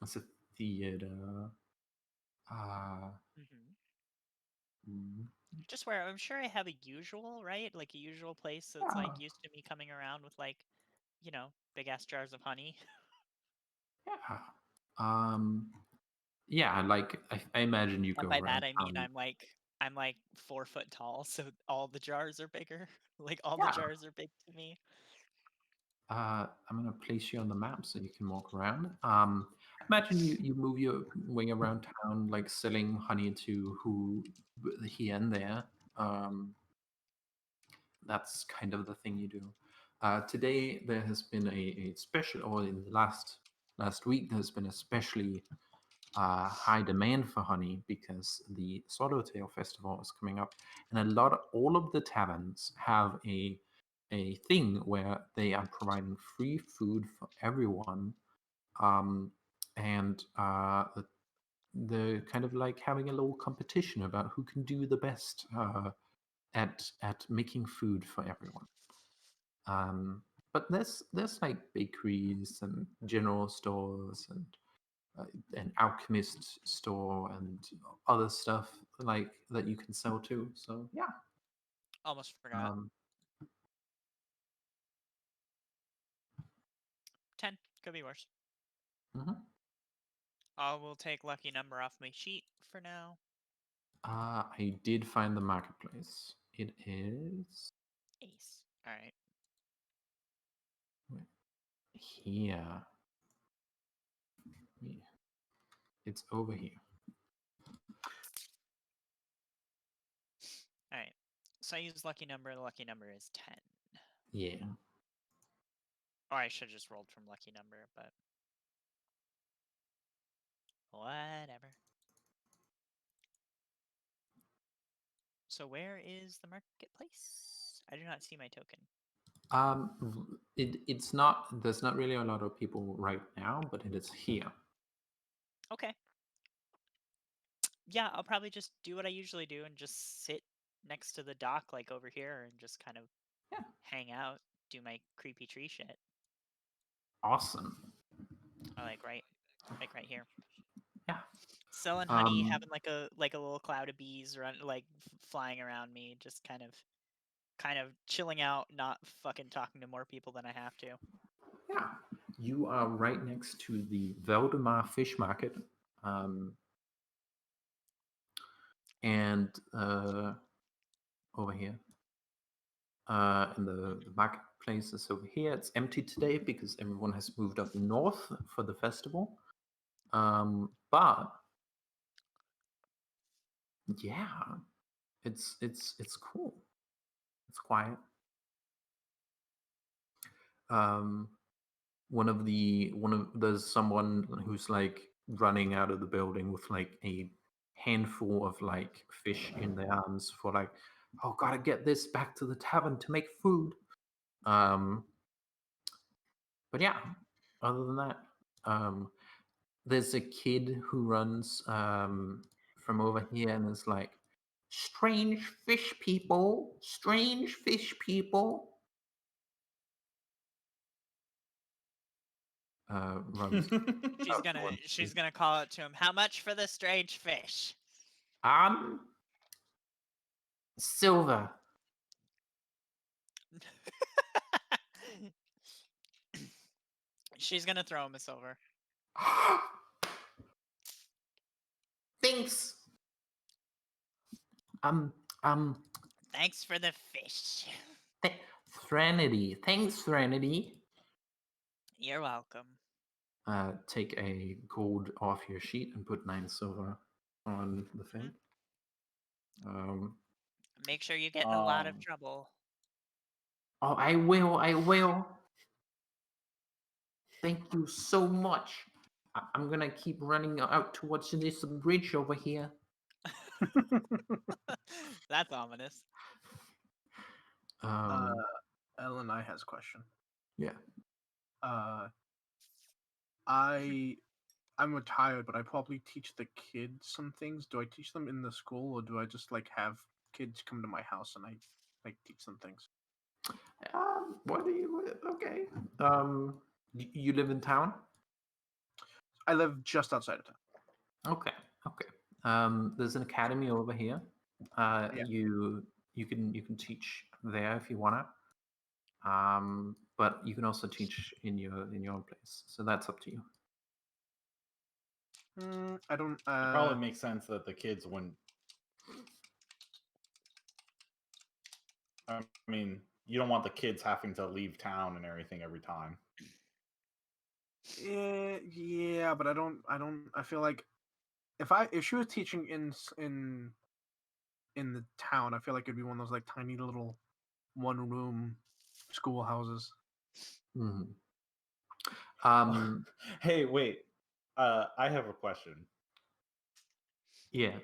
Speaker 4: It's a theater. Uh,
Speaker 5: Mhm.
Speaker 4: mm,
Speaker 5: Just where I'm sure I have a usual, right? Like a usual place that's
Speaker 4: yeah,
Speaker 5: like used to me coming around with like, big ass jars of honey.
Speaker 4: yeah. Um, yeah, like I imagine you
Speaker 5: And
Speaker 4: go
Speaker 5: by that
Speaker 4: around
Speaker 5: I mean
Speaker 4: town.
Speaker 5: I'm like 4 foot tall, so all the jars are bigger. Like all the
Speaker 4: Yeah.
Speaker 5: jars are big to me.
Speaker 4: I'm gonna place you on the map so you can walk around. Imagine you move your way around town, like selling honey to who here and there. Um, that's kind of the thing you do. Today there has been a special, or in the last week, there's been especially high demand for honey because the Swallowtail Festival is coming up, and all of the taverns have a thing where they are providing free food for everyone, and they're kind of like having a little competition about who can do the best at making food for everyone. But there's like bakeries and general stores and an alchemist store and other stuff like that you can sell to. So yeah.
Speaker 5: Almost forgot.
Speaker 4: Um,
Speaker 5: 10 could be worse.
Speaker 4: mhm.
Speaker 5: I will take lucky number off my sheet for now.
Speaker 4: I did find the marketplace. It is
Speaker 5: Ace. All right.
Speaker 4: here. Yeah, it's over here.
Speaker 5: All right. So I use lucky number. The lucky number is 10.
Speaker 4: Yeah.
Speaker 5: Or I should have just rolled from lucky number, but Whatever. So where is the marketplace? I do not see my token.
Speaker 4: It's not. There's not really a lot of people right now, but it is here.
Speaker 5: Okay. Yeah, I'll probably just do what I usually do and just sit next to the dock, like over here, and just kind of hang out, do my creepy tree shit.
Speaker 4: Awesome.
Speaker 5: I like right here.
Speaker 4: Yeah.
Speaker 5: Selling honey, having like a little cloud of bees flying around me, just kind of chilling out, not fucking talking to more people than I have to.
Speaker 4: Yeah. You are right next to the Valdemar Fish Market. And over here. And the marketplace is over here. It's empty today because everyone has moved up north for the festival. But yeah, it's cool. It's quiet. There's someone who's like running out of the building with like a handful of like fish in their arms for like, oh, gotta get this back to the tavern to make food. But yeah, other than that, there's a kid who runs from over here and is like, strange fish people, strange fish people. Runs.
Speaker 5: She's gonna call out to him. How much for the strange fish?
Speaker 4: Silver.
Speaker 5: She's gonna throw him a silver.
Speaker 4: Thanks.
Speaker 5: Thanks for the fish.
Speaker 4: Threnody. Thanks, Threnody.
Speaker 5: You're welcome.
Speaker 4: Take a gold off your sheet and put 9 silver on the thing.
Speaker 5: Make sure you get in a lot of trouble.
Speaker 4: Oh, I will. Thank you so much. I'm gonna keep running out towards this bridge over here.
Speaker 5: That's ominous.
Speaker 7: Ellen, I has a question.
Speaker 4: Yeah.
Speaker 7: I'm retired, but I probably teach the kids some things. Do I teach them in the school, or do I just like have kids come to my house and I like teach them things?
Speaker 4: What do you? Okay. You live in town?
Speaker 7: I live just outside of town.
Speaker 4: Okay. There's an academy over here. You can teach there if you wanna. But you can also teach in your own place. So that's up to you.
Speaker 7: I don't.
Speaker 3: It probably makes sense that the kids wouldn't. I mean, you don't want the kids having to leave town and everything every time.
Speaker 7: Yeah, but I don't. I feel like if she was teaching in the town, I feel like it'd be one of those like tiny little one-room schoolhouses.
Speaker 4: Mm-hmm.
Speaker 3: Hey, wait. I have a question.
Speaker 4: Yeah.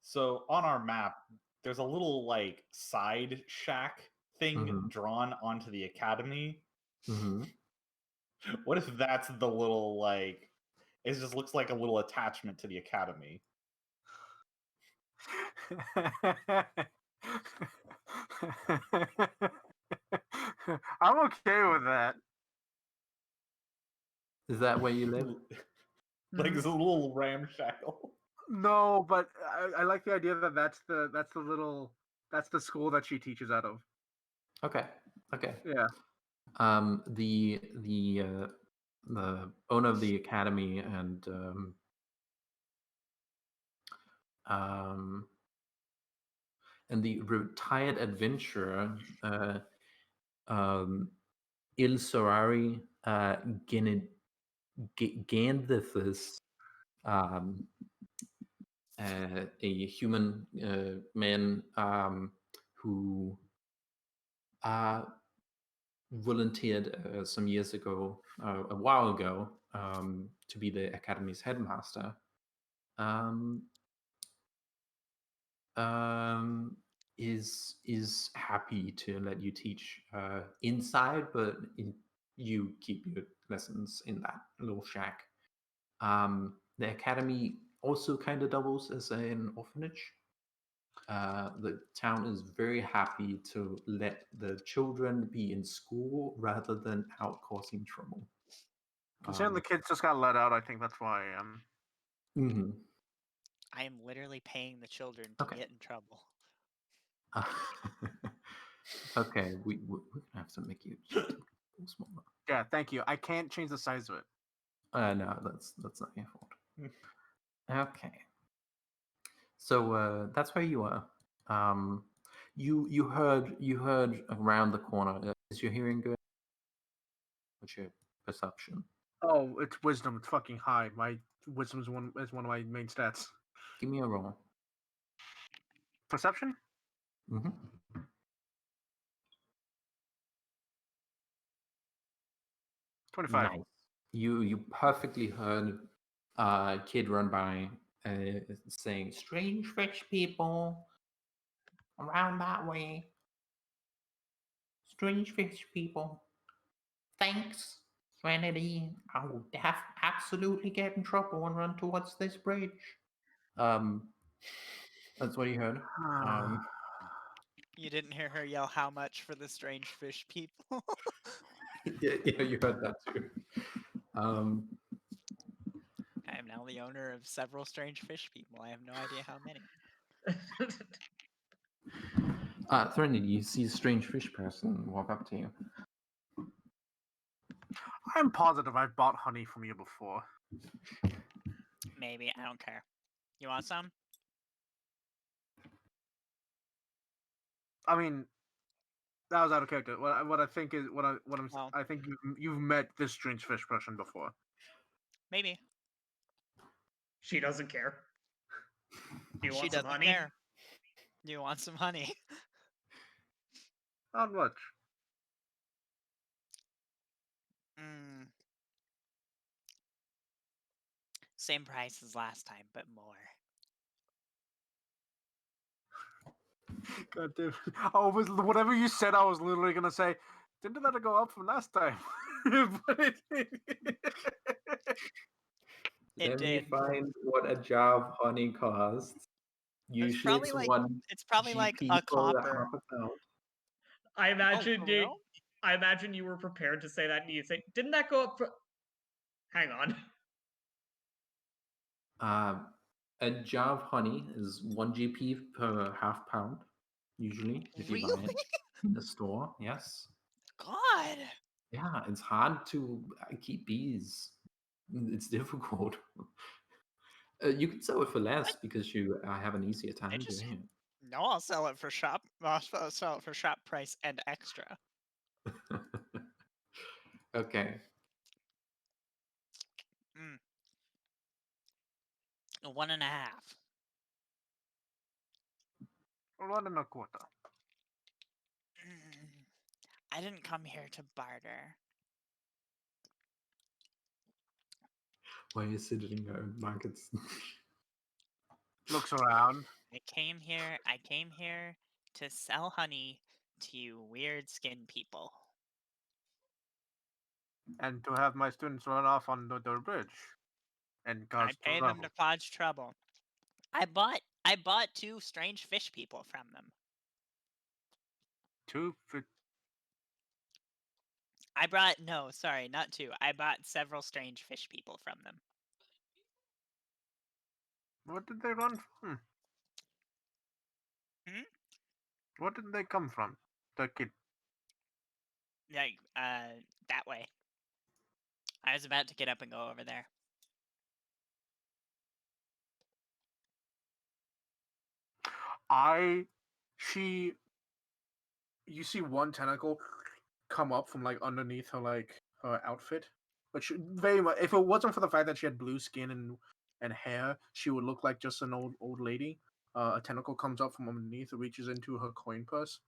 Speaker 3: So on our map, there's a little like side shack thing drawn onto the academy.
Speaker 4: Mm-hmm.
Speaker 3: What if that's the little like? It just looks like a little attachment to the academy.
Speaker 7: I'm okay with that.
Speaker 4: Is that where you live?
Speaker 3: Like it's a little ramshackle.
Speaker 7: No, but I like the idea that that's the school that she teaches out of.
Speaker 4: Okay.
Speaker 7: Yeah.
Speaker 4: The owner of the academy and the retired adventurer Il Sorari Gandithus, a human man who volunteered some years ago, a while ago, to be the academy's headmaster, is happy to let you teach inside, but you keep your lessons in that little shack. The academy also kind of doubles as an orphanage. The town is very happy to let the children be in school rather than out causing trouble.
Speaker 7: Considering the kids just got let out, I think that's why I am.
Speaker 4: Mhm.
Speaker 5: I am literally paying the children to
Speaker 4: Okay.
Speaker 5: get in trouble.
Speaker 4: Okay, we're gonna have to make you just a little smaller.
Speaker 7: Yeah, thank you. I can't change the size of it.
Speaker 4: No, that's not your fault. Okay. So that's where you are. You heard around the corner. Is your hearing good? What's your perception?
Speaker 7: Oh, it's wisdom. It's fucking high. My wisdom is one of my main stats.
Speaker 4: Give me a roll.
Speaker 7: Perception?
Speaker 4: Mm-hmm.
Speaker 7: 25.
Speaker 4: Nice. You perfectly heard a kid run by saying, "Strange fish people around that way. Strange fish people. Thanks, Serenity. I will absolutely get in trouble and run towards this bridge." That's what you heard.
Speaker 5: You didn't hear her yell how much for the strange fish people.
Speaker 4: Yeah, you heard that too.
Speaker 5: I am now the owner of several strange fish people. I have no idea how many.
Speaker 4: Serenity, you see a strange fish person walk up to you.
Speaker 7: I'm positive I've bought honey from you before.
Speaker 5: Maybe, I don't care. You want some?
Speaker 7: I mean, that was out of character. What I think is
Speaker 5: Well.
Speaker 7: I think you've met this strange fish person before.
Speaker 5: Maybe.
Speaker 6: She doesn't care. Do you
Speaker 5: She
Speaker 6: want some
Speaker 5: doesn't
Speaker 6: honey?
Speaker 5: care. Do you want some honey?
Speaker 7: Not much.
Speaker 5: Same price as last time, but more.
Speaker 7: God damn. Whatever you said, I was literally gonna say, didn't that go up from last time? But
Speaker 4: Let me
Speaker 5: did.
Speaker 4: find what a jar of honey costs. Usually it's
Speaker 5: probably like
Speaker 4: GP
Speaker 5: a
Speaker 4: for
Speaker 5: copper.
Speaker 4: half a pound.
Speaker 6: I imagine
Speaker 5: for real?
Speaker 6: I imagine you were prepared to say that, and you say, "Didn't that go up?" Hang on.
Speaker 4: A jar of honey is 1 GP per half pound, usually, if you buy it in the store. Yes.
Speaker 5: God.
Speaker 4: Yeah, it's hard to keep bees. It's difficult. You can sell it for less because you have an easier time doing it.
Speaker 5: No, I'll sell it for shop. I'll sell it for shop price and extra.
Speaker 4: Okay.
Speaker 5: 1.5.
Speaker 7: 1.25.
Speaker 5: I didn't come here to barter.
Speaker 4: Why are you sitting there? Markets.
Speaker 7: Looks around.
Speaker 5: I came here to sell honey to you weird skin people.
Speaker 7: And to have my students run off on the bridge. And
Speaker 5: I
Speaker 7: cause
Speaker 5: pay them to cause trouble. I bought 2 strange fish people from them. Not 2. I bought several strange fish people from them.
Speaker 7: What did they run from? What did they come from? The kid.
Speaker 5: Like, that way. I was about to get up and go over there.
Speaker 7: You see one tentacle come up from like underneath her her outfit, which very much, if it wasn't for the fact that she had blue skin and hair, she would look like just an old lady. A tentacle comes up from underneath, reaches into her coin purse,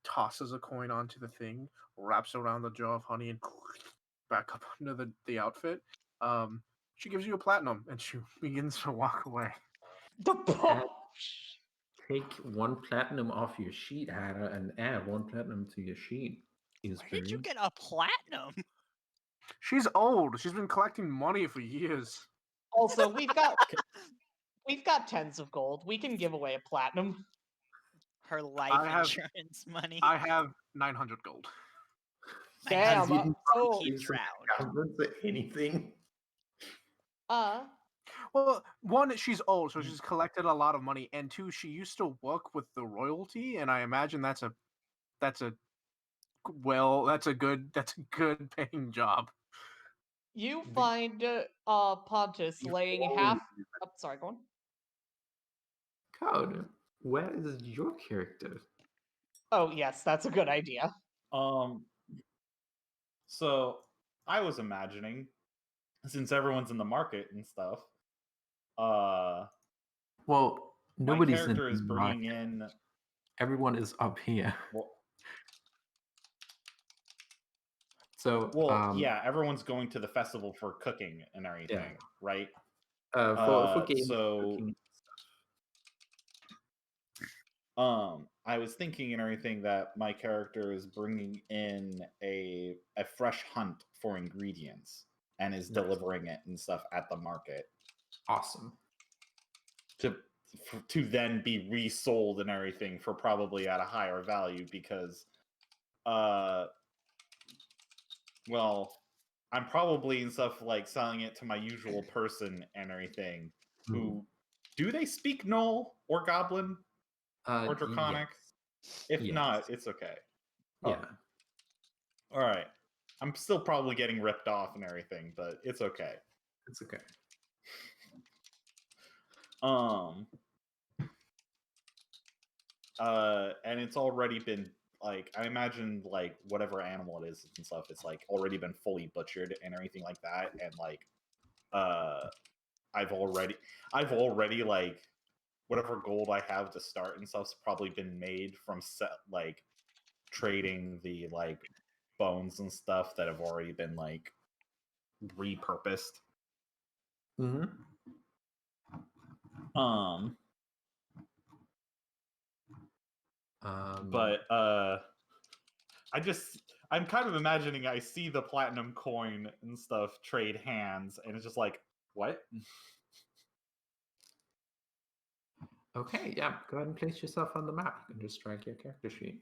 Speaker 7: tosses a coin onto the thing, wraps around the jar of honey, and back up under the outfit. She gives you a platinum, and she begins to walk away.
Speaker 4: Add- Take 1 platinum off your sheet, Hannah, and add 1 platinum to your sheet.
Speaker 5: Where did you
Speaker 4: Experience.
Speaker 5: get a platinum?
Speaker 7: She's old. She's been collecting money for years.
Speaker 2: Also, we've got tens of gold. We can give away a platinum.
Speaker 5: Her life
Speaker 7: I have-
Speaker 5: insurance money.
Speaker 7: I have 900 gold.
Speaker 2: Damn.
Speaker 4: As you
Speaker 2: Oh,
Speaker 5: keep
Speaker 4: use
Speaker 5: drowned.
Speaker 4: accountants or anything.
Speaker 7: Well, one, she's old, so she's collected a lot of money, and two, she used to work with the royalty, and I imagine that's a good paying job.
Speaker 2: you find Pontus laying half. Oh, sorry, go on.
Speaker 4: Code, where is your character?
Speaker 2: Oh yes, that's a good idea.
Speaker 3: So I was imagining, since everyone's in the market and stuff,
Speaker 4: Well,
Speaker 3: my
Speaker 4: nobody's
Speaker 3: character
Speaker 4: in
Speaker 3: is
Speaker 4: the
Speaker 3: bringing
Speaker 4: market.
Speaker 3: in.
Speaker 4: Everyone is up here.
Speaker 3: Well,
Speaker 4: So,
Speaker 3: yeah, everyone's going to the festival for cooking and everything, right?
Speaker 4: for gaming,
Speaker 3: so
Speaker 4: cooking.
Speaker 3: I was thinking and everything that my character is bringing in a fresh hunt for ingredients and is delivering it and stuff at the market
Speaker 4: Awesome.
Speaker 3: to then be resold and everything for probably at a higher value because well, I'm probably and stuff like selling it to my usual person and everything who do they speak Gnoll or Goblin or Draconic?
Speaker 4: Yes.
Speaker 3: If
Speaker 4: Yes.
Speaker 3: not, it's okay.
Speaker 4: Yeah.
Speaker 3: All right. I'm still probably getting ripped off and everything, but it's okay.
Speaker 4: It's okay.
Speaker 3: And it's already been like I imagine like whatever animal it is and stuff, it's like already been fully butchered and everything like that, and like I've already like whatever gold I have to start and stuff's probably been made from like trading the like bones and stuff that have already been like repurposed.
Speaker 4: Mm-hmm.
Speaker 3: But I'm kind of imagining I see the platinum coin and stuff trade hands, and it's just like, what?
Speaker 4: Okay, yeah. Go ahead and place yourself on the map. You can just drag your character sheet.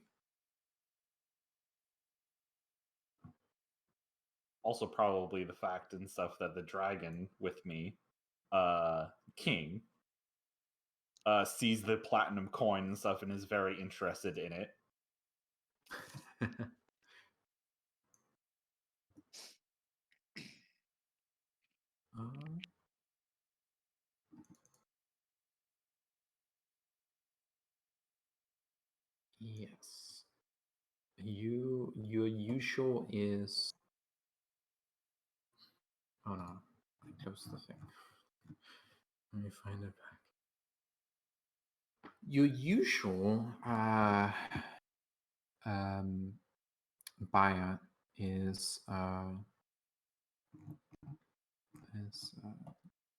Speaker 3: Also, probably the fact and stuff that the dragon with me, King, sees the platinum coin and stuff and is very interested in it.
Speaker 4: Yes. Your usual is. Oh no! I closed the thing. Let me find it back. Your usual buyer is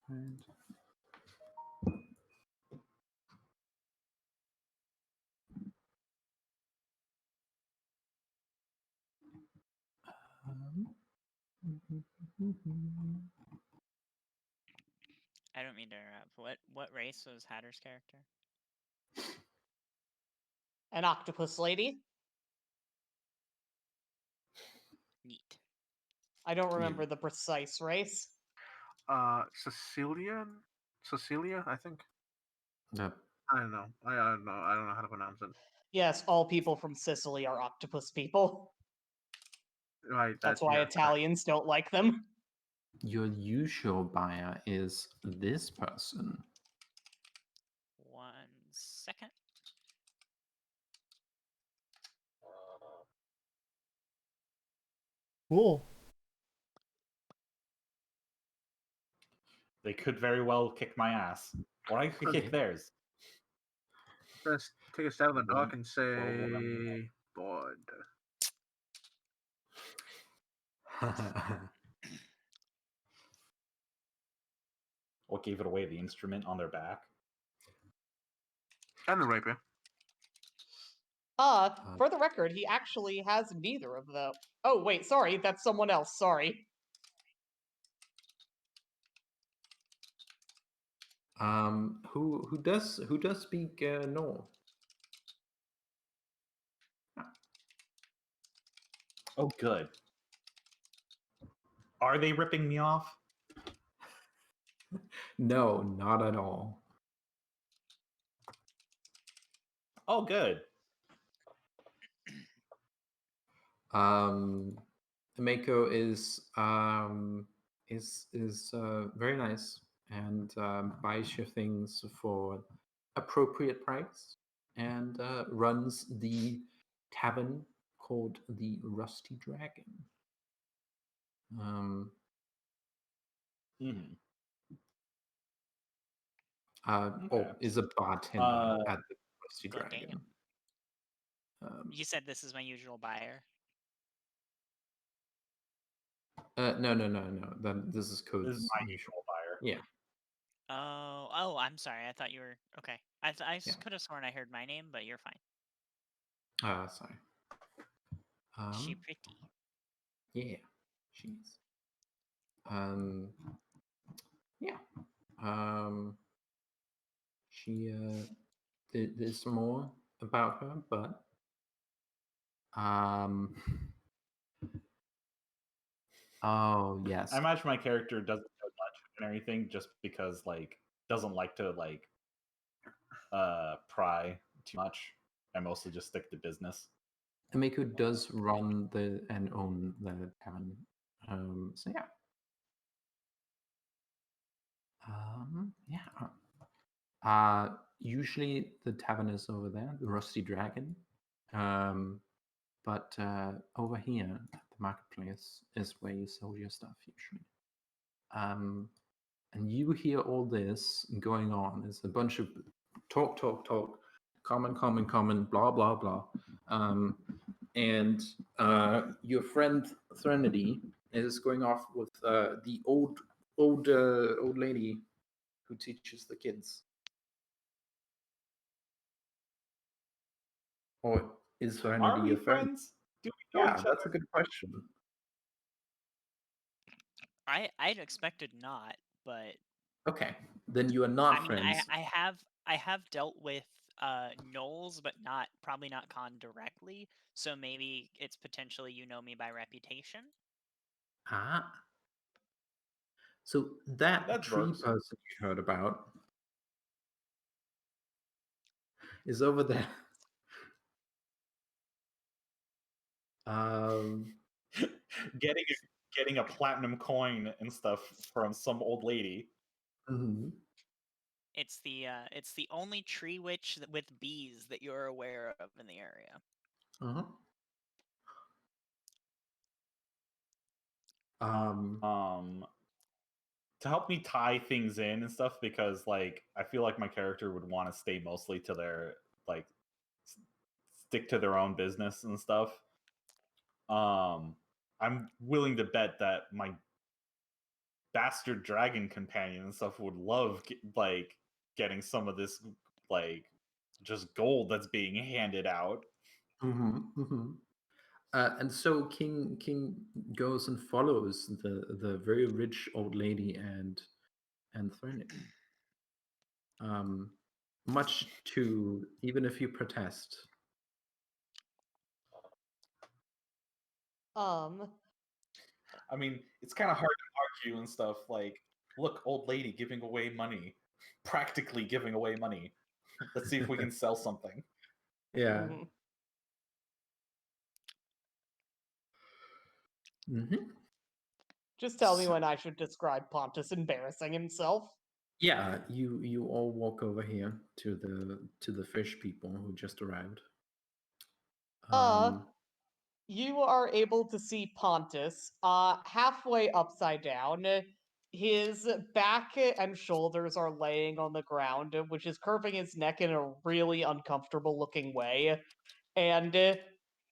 Speaker 4: find.
Speaker 5: I don't mean to interrupt. What race was Hatter's character?
Speaker 2: An octopus lady.
Speaker 5: Neat.
Speaker 2: I don't remember the precise race.
Speaker 7: Cecilia, I think.
Speaker 4: No.
Speaker 7: I don't know. I don't know how to pronounce it.
Speaker 2: Yes, all people from Sicily are octopus people.
Speaker 7: Right.
Speaker 2: That's why Italians don't like them.
Speaker 4: Your usual buyer is this person.
Speaker 5: 1 second.
Speaker 1: Cool.
Speaker 3: They could very well kick my ass, or I could kick theirs.
Speaker 7: Let's take a stab in the dark and say bored.
Speaker 3: What gave it away? The instrument on their back?
Speaker 7: And the rapier.
Speaker 2: For the record, he actually has neither of them. Oh, wait, sorry, that's someone else, sorry.
Speaker 4: Who does speak North?
Speaker 3: Oh, good. Are they ripping me off?
Speaker 4: No, not at all.
Speaker 3: Oh, good.
Speaker 4: Mako is very nice and buys your things for appropriate price and runs the tavern called the Rusty Dragon.
Speaker 3: Mhm.
Speaker 4: Or is a bartender at the Rusty
Speaker 5: God
Speaker 4: Dragon.
Speaker 5: You said this is my usual buyer.
Speaker 4: No. This is Code's
Speaker 3: This is my
Speaker 4: usual.
Speaker 3: usual buyer.
Speaker 4: Yeah.
Speaker 5: Oh, I'm sorry. I thought you were okay. I
Speaker 4: Yeah.
Speaker 5: could have sworn I heard my name, but you're fine.
Speaker 4: Sorry.
Speaker 5: She pretty.
Speaker 4: Yeah, she's. Yeah. She. There's some more about her, but. Oh yes.
Speaker 3: I imagine my character doesn't know much and everything, just because like doesn't like to like pry too much. I mostly just stick to business.
Speaker 4: Amiko does run and own the tavern. So yeah. Yeah. Usually the tavern is over there, the Rusty Dragon. But over here at the marketplace is where you sell your stuff usually. And you hear all this going on. It's a bunch of talk, common, blah, blah, blah. And your friend Threnody is going off with the old lady who teaches the kids. Or is
Speaker 3: Are
Speaker 4: Threnody
Speaker 3: we
Speaker 4: your friend?
Speaker 3: friends? Do we know
Speaker 4: Yeah,
Speaker 3: each
Speaker 4: that's
Speaker 3: other?
Speaker 4: a good question.
Speaker 5: I'd expected not, but
Speaker 4: Okay, then you are not
Speaker 5: I mean,
Speaker 4: friends.
Speaker 5: I have dealt with Knowles, but probably not Khan directly. So maybe it's potentially you know me by reputation.
Speaker 4: Ah. So that
Speaker 3: That
Speaker 4: tree
Speaker 3: works.
Speaker 4: person you heard about is over there.
Speaker 3: Getting a platinum coin and stuff from some old lady.
Speaker 4: Mhm.
Speaker 5: It's the only tree witch with bees that you're aware of in the area.
Speaker 4: Uh-huh.
Speaker 3: To help me tie things in and stuff, because like I feel like my character would want to stay mostly to their like stick to their own business and stuff. I'm willing to bet that my bastard dragon companion and stuff would love getting some of this like just gold that's being handed out.
Speaker 4: And so King goes and follows the very rich old lady and Threnody. Much to, even if you protest.
Speaker 3: I mean, it's kind of hard to argue and stuff. Like, look, old lady giving away money, practically giving away money. Let's see if we can sell something.
Speaker 4: Yeah.
Speaker 2: Just tell me when I should describe Pontus embarrassing himself.
Speaker 4: Yeah, you all walk over here to the fish people who just arrived.
Speaker 2: You are able to see Pontus halfway upside down. His back and shoulders are laying on the ground, which is curving his neck in a really uncomfortable looking way. And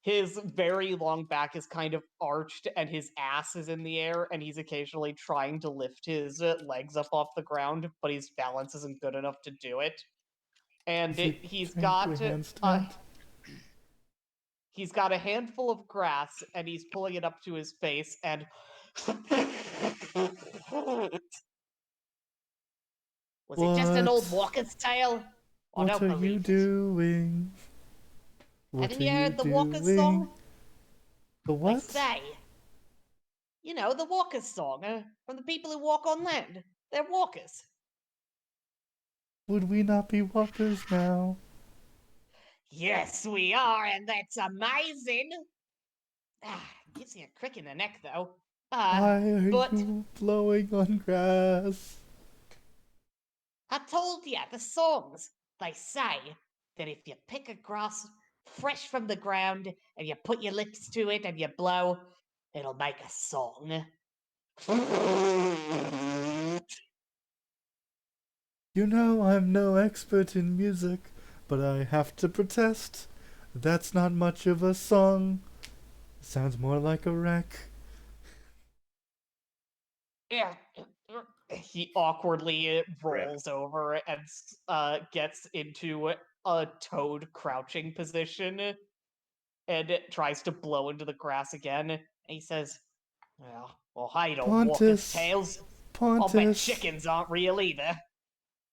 Speaker 2: His very long back is kind of arched and his ass is in the air, and he's occasionally trying to lift his legs up off the ground, but his balance isn't good enough to do it. And
Speaker 1: Is he
Speaker 2: he's
Speaker 1: trying to
Speaker 2: got
Speaker 1: do a handstand?
Speaker 2: he's got a handful of grass, and he's pulling it up to his face, and was it just an old
Speaker 1: What?
Speaker 2: walker's tale? I
Speaker 1: What
Speaker 2: don't
Speaker 1: are
Speaker 2: believe
Speaker 1: you
Speaker 2: it.
Speaker 1: doing? What
Speaker 2: Haven't
Speaker 1: are
Speaker 2: you
Speaker 1: you
Speaker 2: heard the walker's
Speaker 1: doing?
Speaker 2: song?
Speaker 1: The
Speaker 2: They
Speaker 1: what?
Speaker 2: say, you know, the walker's song from the people who walk on land. They're walkers.
Speaker 1: Would we not be walkers now?
Speaker 2: Yes, we are, and that's amazing. Gives you a crick in the neck, though.
Speaker 1: Why are
Speaker 2: But
Speaker 1: you blowing on grass?
Speaker 2: I told you, the songs. They say that if you pick a grass fresh from the ground and you put your lips to it and you blow, it'll make a song.
Speaker 1: You know I'm no expert in music, but I have to protest. That's not much of a song. Sounds more like a wreck.
Speaker 2: Yeah. He awkwardly rolls over and gets into a toad crouching position and tries to blow into the grass again. And he says, well, I don't walkers'
Speaker 1: Pontus!
Speaker 2: tails. I'll bet
Speaker 1: Pontus!
Speaker 2: chickens aren't real either.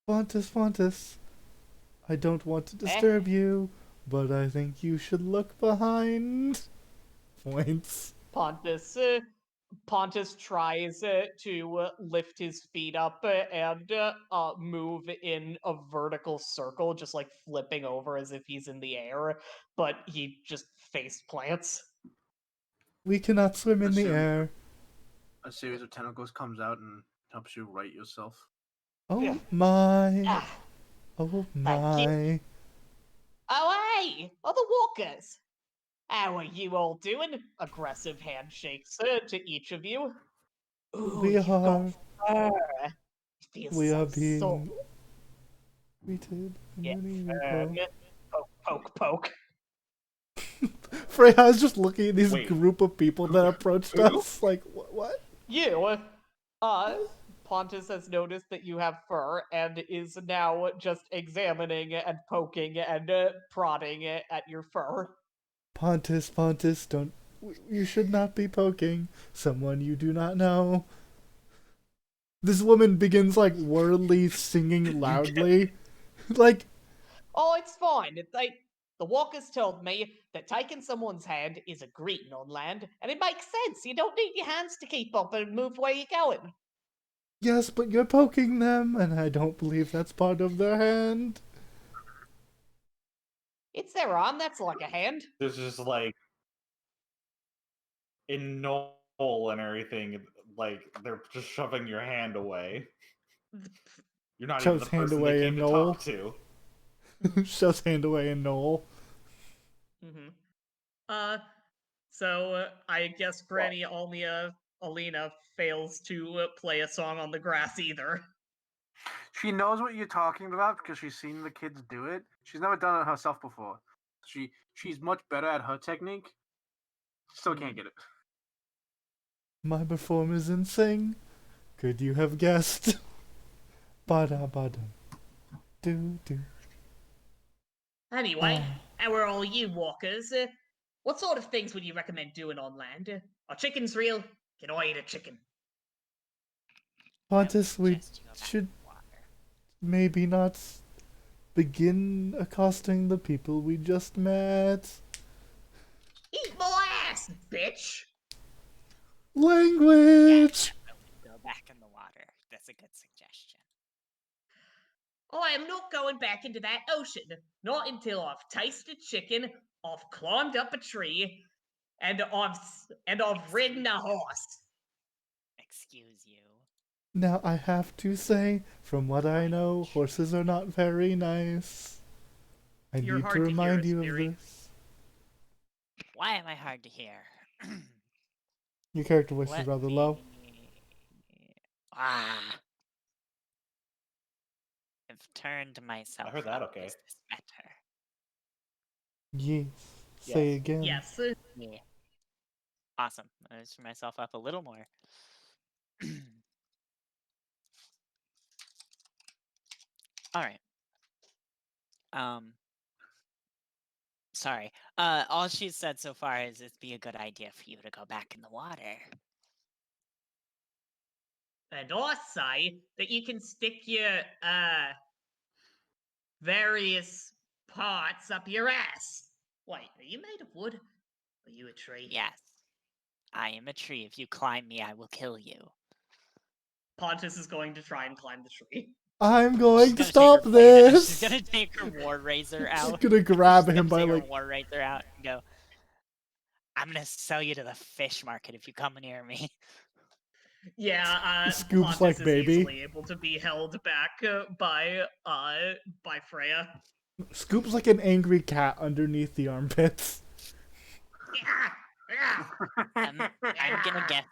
Speaker 1: Pontus! I don't want to disturb you, but I think you should look behind. Points.
Speaker 2: Pontus tries to lift his feet up and move in a vertical circle, just like flipping over as if he's in the air, but he just face plants.
Speaker 1: We cannot swim in the
Speaker 7: Assume-
Speaker 1: air.
Speaker 7: A series of tentacles comes out and helps you right yourself.
Speaker 1: Oh my.
Speaker 2: Ah,
Speaker 1: Oh
Speaker 2: thank you.
Speaker 1: my.
Speaker 2: Oh, hey! Other walkers! How are you all doing? Aggressive handshakes to each of you. Ooh,
Speaker 1: We
Speaker 2: you've got
Speaker 1: are.
Speaker 2: fur. It feels
Speaker 1: We
Speaker 2: so
Speaker 1: are being
Speaker 2: soft.
Speaker 1: treated in
Speaker 2: Yeah,
Speaker 1: an
Speaker 2: um,
Speaker 1: equal.
Speaker 2: poke.
Speaker 1: Freya is just looking at these
Speaker 3: Wait.
Speaker 1: group of people that approached
Speaker 3: Who?
Speaker 1: us. Like, what?
Speaker 2: You, Pontus has noticed that you have fur and is now just examining and poking and prodding at your fur.
Speaker 1: Pontus, don't. You should not be poking someone you do not know. This woman begins, like, worldly singing loudly. Like,
Speaker 2: Oh, it's fine. The walkers told me that taking someone's hand is a greeting on land, and it makes sense. You don't need your hands to keep up and move where you're going.
Speaker 1: yes, but you're poking them, and I don't believe that's part of their hand.
Speaker 2: It's their arm, that's like a hand.
Speaker 3: There's just like in Knoll and everything, like they're just shoving your hand away. You're not even
Speaker 1: Shoves
Speaker 3: the
Speaker 1: hand
Speaker 3: person
Speaker 1: away
Speaker 3: they
Speaker 1: and
Speaker 3: came to
Speaker 1: Knoll.
Speaker 3: talk to.
Speaker 1: Shoves hand away and Noel.
Speaker 6: So I guess Granny Alina fails to play a song on the grass either.
Speaker 7: She knows what you're talking about because she's seen the kids do it. She's never done it herself before. She's much better at her technique. Still can't get it.
Speaker 1: My performers in sing. Could you have guessed? Bada bada. Do.
Speaker 6: Anyway, how are all you walkers? What sort of things would you recommend doing on land? Are chickens real? Can I eat a chicken?
Speaker 1: Pontus, we
Speaker 5: Suggest you go back
Speaker 1: should
Speaker 5: to the water.
Speaker 1: maybe not begin accosting the people we just met.
Speaker 6: Eat my ass, bitch!
Speaker 1: Language!
Speaker 5: Go back in the water. That's a good suggestion.
Speaker 6: I am not going back into that ocean. Not until I've tasted chicken, I've climbed up a tree, and I've ridden a horse.
Speaker 5: Excuse you.
Speaker 1: Now I have to say, from what I know, horses are not very nice. I
Speaker 6: You're
Speaker 1: need to
Speaker 6: hard to hear,
Speaker 1: remind you of
Speaker 6: Aspiri.
Speaker 1: this.
Speaker 5: Why am I hard to hear?
Speaker 1: Your character voice is
Speaker 5: Let
Speaker 1: rather low.
Speaker 5: me- Ah. I've turned myself
Speaker 3: I heard that
Speaker 5: up.
Speaker 3: okay.
Speaker 5: Is this better?
Speaker 1: Yes. Say again.
Speaker 6: Yes.
Speaker 5: Yeah. Awesome. I just threw myself up a little more. All right. Sorry. All she's said so far is it'd be a good idea for you to go back in the water.
Speaker 6: And I say that you can stick your various parts up your ass. Wait, are you made of wood? Are you a tree?
Speaker 5: Yes. I am a tree. If you climb me, I will kill you.
Speaker 6: Pontus is going to try and climb the tree.
Speaker 1: I'm
Speaker 5: She's
Speaker 1: going to
Speaker 5: gonna take her
Speaker 1: stop
Speaker 5: blade- She's
Speaker 1: this.
Speaker 5: gonna take her war razor
Speaker 1: She's
Speaker 5: out.
Speaker 1: gonna grab
Speaker 5: She's
Speaker 1: him
Speaker 5: gonna
Speaker 1: by
Speaker 5: take her
Speaker 1: like.
Speaker 5: war razor out and go, I'm gonna sell you to the fish market if you come near me.
Speaker 6: Yeah,
Speaker 1: Scoops
Speaker 6: Pontus
Speaker 1: like
Speaker 6: is
Speaker 1: baby.
Speaker 6: easily able to be held back by Freya.
Speaker 1: Scoops like an angry cat underneath the armpits.
Speaker 5: I'm gonna guess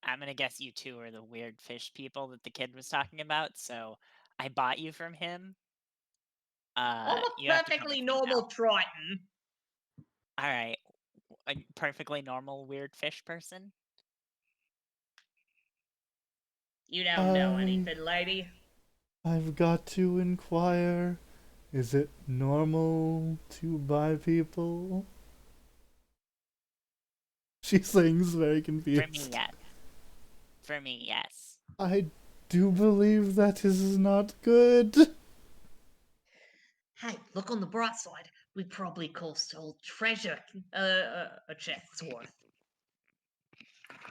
Speaker 5: I'm gonna guess you two are the weird fish people that the kid was talking about. So I bought you from him.
Speaker 6: I'm a
Speaker 5: You have to come
Speaker 6: perfectly
Speaker 5: with me now.
Speaker 6: normal Triton.
Speaker 5: All right, a perfectly normal weird fish person.
Speaker 6: You don't know
Speaker 1: Um,
Speaker 6: anything, lady.
Speaker 1: I've got to inquire. Is it normal to buy people? She sings very confused.
Speaker 5: For me, yes. For me, yes.
Speaker 1: I do believe that is not good.
Speaker 6: Hey, look on the bright side. We probably cost all treasure a chest's worth.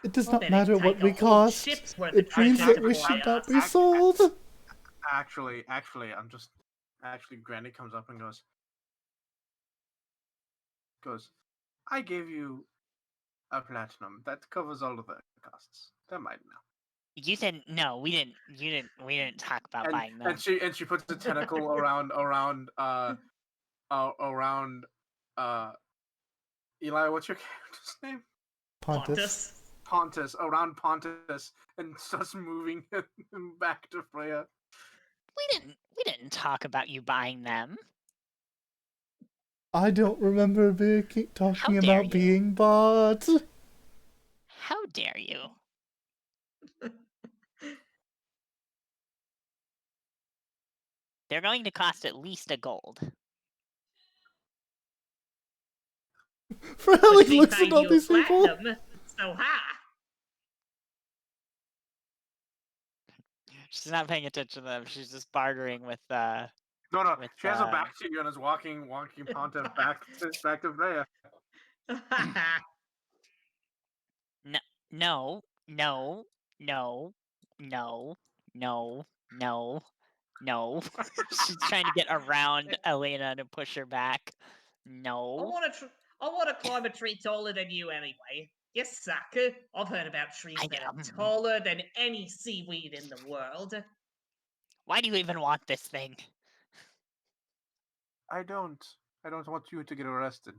Speaker 1: It does
Speaker 6: I
Speaker 1: not
Speaker 6: bet
Speaker 1: matter
Speaker 6: it'd
Speaker 1: what
Speaker 6: take
Speaker 1: we
Speaker 6: a whole
Speaker 1: cost.
Speaker 6: ship's worth
Speaker 1: It
Speaker 6: of
Speaker 1: means
Speaker 6: treasure
Speaker 1: that
Speaker 6: to
Speaker 1: we
Speaker 6: buy
Speaker 1: should not
Speaker 6: us.
Speaker 1: be sold.
Speaker 7: Actually, I'm just. Actually, Granny comes up and goes. I gave you a platinum that covers all of the costs. They're mine now.
Speaker 5: You said no. We didn't. We didn't talk about buying them.
Speaker 7: And she puts a tentacle around Eli. What's your character's name?
Speaker 1: Pontus.
Speaker 7: Pontus, around Pontus, and starts moving him back to Freya.
Speaker 5: We didn't talk about you buying them.
Speaker 1: I don't remember talking
Speaker 5: dare
Speaker 1: about
Speaker 5: you.
Speaker 1: being bought.
Speaker 5: How dare you? They're going to cost at least a gold.
Speaker 1: For
Speaker 6: But
Speaker 1: Alex
Speaker 6: she
Speaker 1: looks
Speaker 6: paid
Speaker 1: at all
Speaker 6: you
Speaker 1: these people.
Speaker 6: platinum, so ha!
Speaker 5: She's not paying attention to them. She's just bartering with
Speaker 7: No,
Speaker 5: with,
Speaker 7: she has her back to you and is walking Pontus back to Freya.
Speaker 5: No, no, no, no, no, no, no, no. She's trying to get around Elena to push her back.
Speaker 6: I
Speaker 5: No.
Speaker 6: want to climb a tree taller than you anyway. You suck. I've heard about trees that are
Speaker 5: know.
Speaker 6: taller than any seaweed in the world.
Speaker 5: Why do you even want this thing?
Speaker 7: I don't want you to get arrested.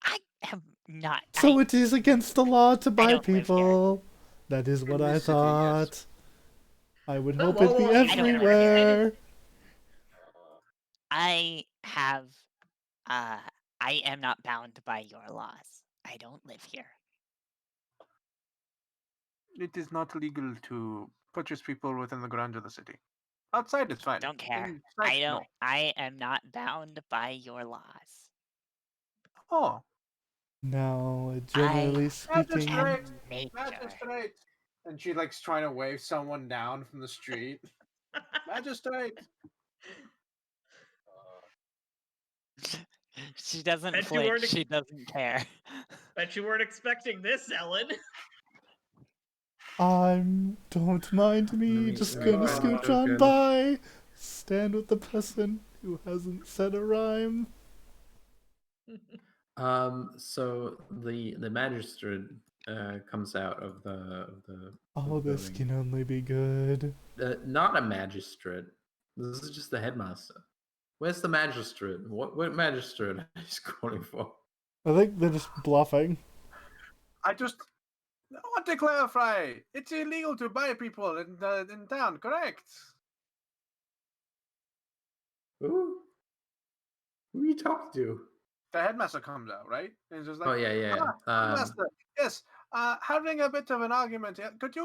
Speaker 5: I have not.
Speaker 1: So it is against the law to buy
Speaker 5: don't live here.
Speaker 1: people. That is what
Speaker 7: In
Speaker 1: I
Speaker 7: this city,
Speaker 1: thought.
Speaker 7: yes.
Speaker 1: I would
Speaker 6: But
Speaker 1: hope
Speaker 6: what
Speaker 1: it'd be
Speaker 6: law is
Speaker 5: there?
Speaker 1: everywhere.
Speaker 5: I have. I am not bound by your laws. I don't live here.
Speaker 7: It is not legal to purchase people within the grounds of the city. Outside, it's fine.
Speaker 5: Don't care.
Speaker 7: Inside, no.
Speaker 5: I am not bound by your laws.
Speaker 7: Oh,
Speaker 1: No, generally speaking.
Speaker 7: Magistrate!
Speaker 5: Nature.
Speaker 7: Magistrate! And she likes trying to wave someone down from the street. Magistrate!
Speaker 5: She doesn't
Speaker 6: Bet you weren't
Speaker 5: flinch. She doesn't care.
Speaker 6: Bet you weren't expecting this, Ellen.
Speaker 1: Don't mind me, just gonna scooch on by. Stand with the person who hasn't said a rhyme.
Speaker 4: So the magistrate comes out of the
Speaker 1: Oh, this
Speaker 4: building.
Speaker 1: can only be good.
Speaker 4: Not a magistrate. This is just the headmaster. Where's the magistrate? What magistrate is calling for?
Speaker 1: I think they're just bluffing.
Speaker 7: I want to clarify. It's illegal to buy people in town, correct?
Speaker 4: Who are you talking to?
Speaker 7: the headmaster comes out, right? And he's just like,
Speaker 4: Oh yeah.
Speaker 7: headmaster, yes, having a bit of an argument here. Could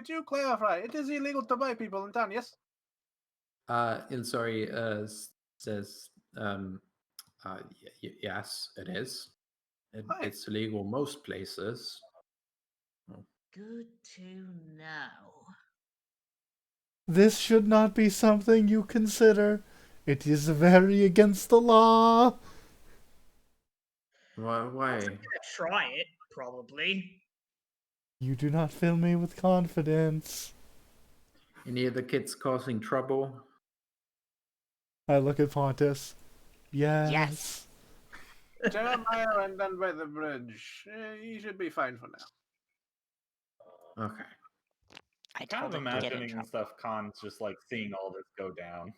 Speaker 7: you clarify? It is illegal to buy people in town, yes?
Speaker 4: Ilsori says, yes, it is.
Speaker 7: Right.
Speaker 4: It's illegal most places.
Speaker 6: Good to know.
Speaker 1: This should not be something you consider. It is very against the law.
Speaker 4: Why?
Speaker 6: Gonna try it, probably.
Speaker 1: You do not fill me with confidence.
Speaker 4: Any of the kids causing trouble?
Speaker 1: I look at Pontus. Yes.
Speaker 5: Yes.
Speaker 7: Jeremiah and then by the bridge. You should be fine for now.
Speaker 4: Okay.
Speaker 5: I
Speaker 3: Kind of
Speaker 5: told him to get in
Speaker 3: imagining
Speaker 5: trouble.
Speaker 3: stuff, Khan's just like seeing all this go down.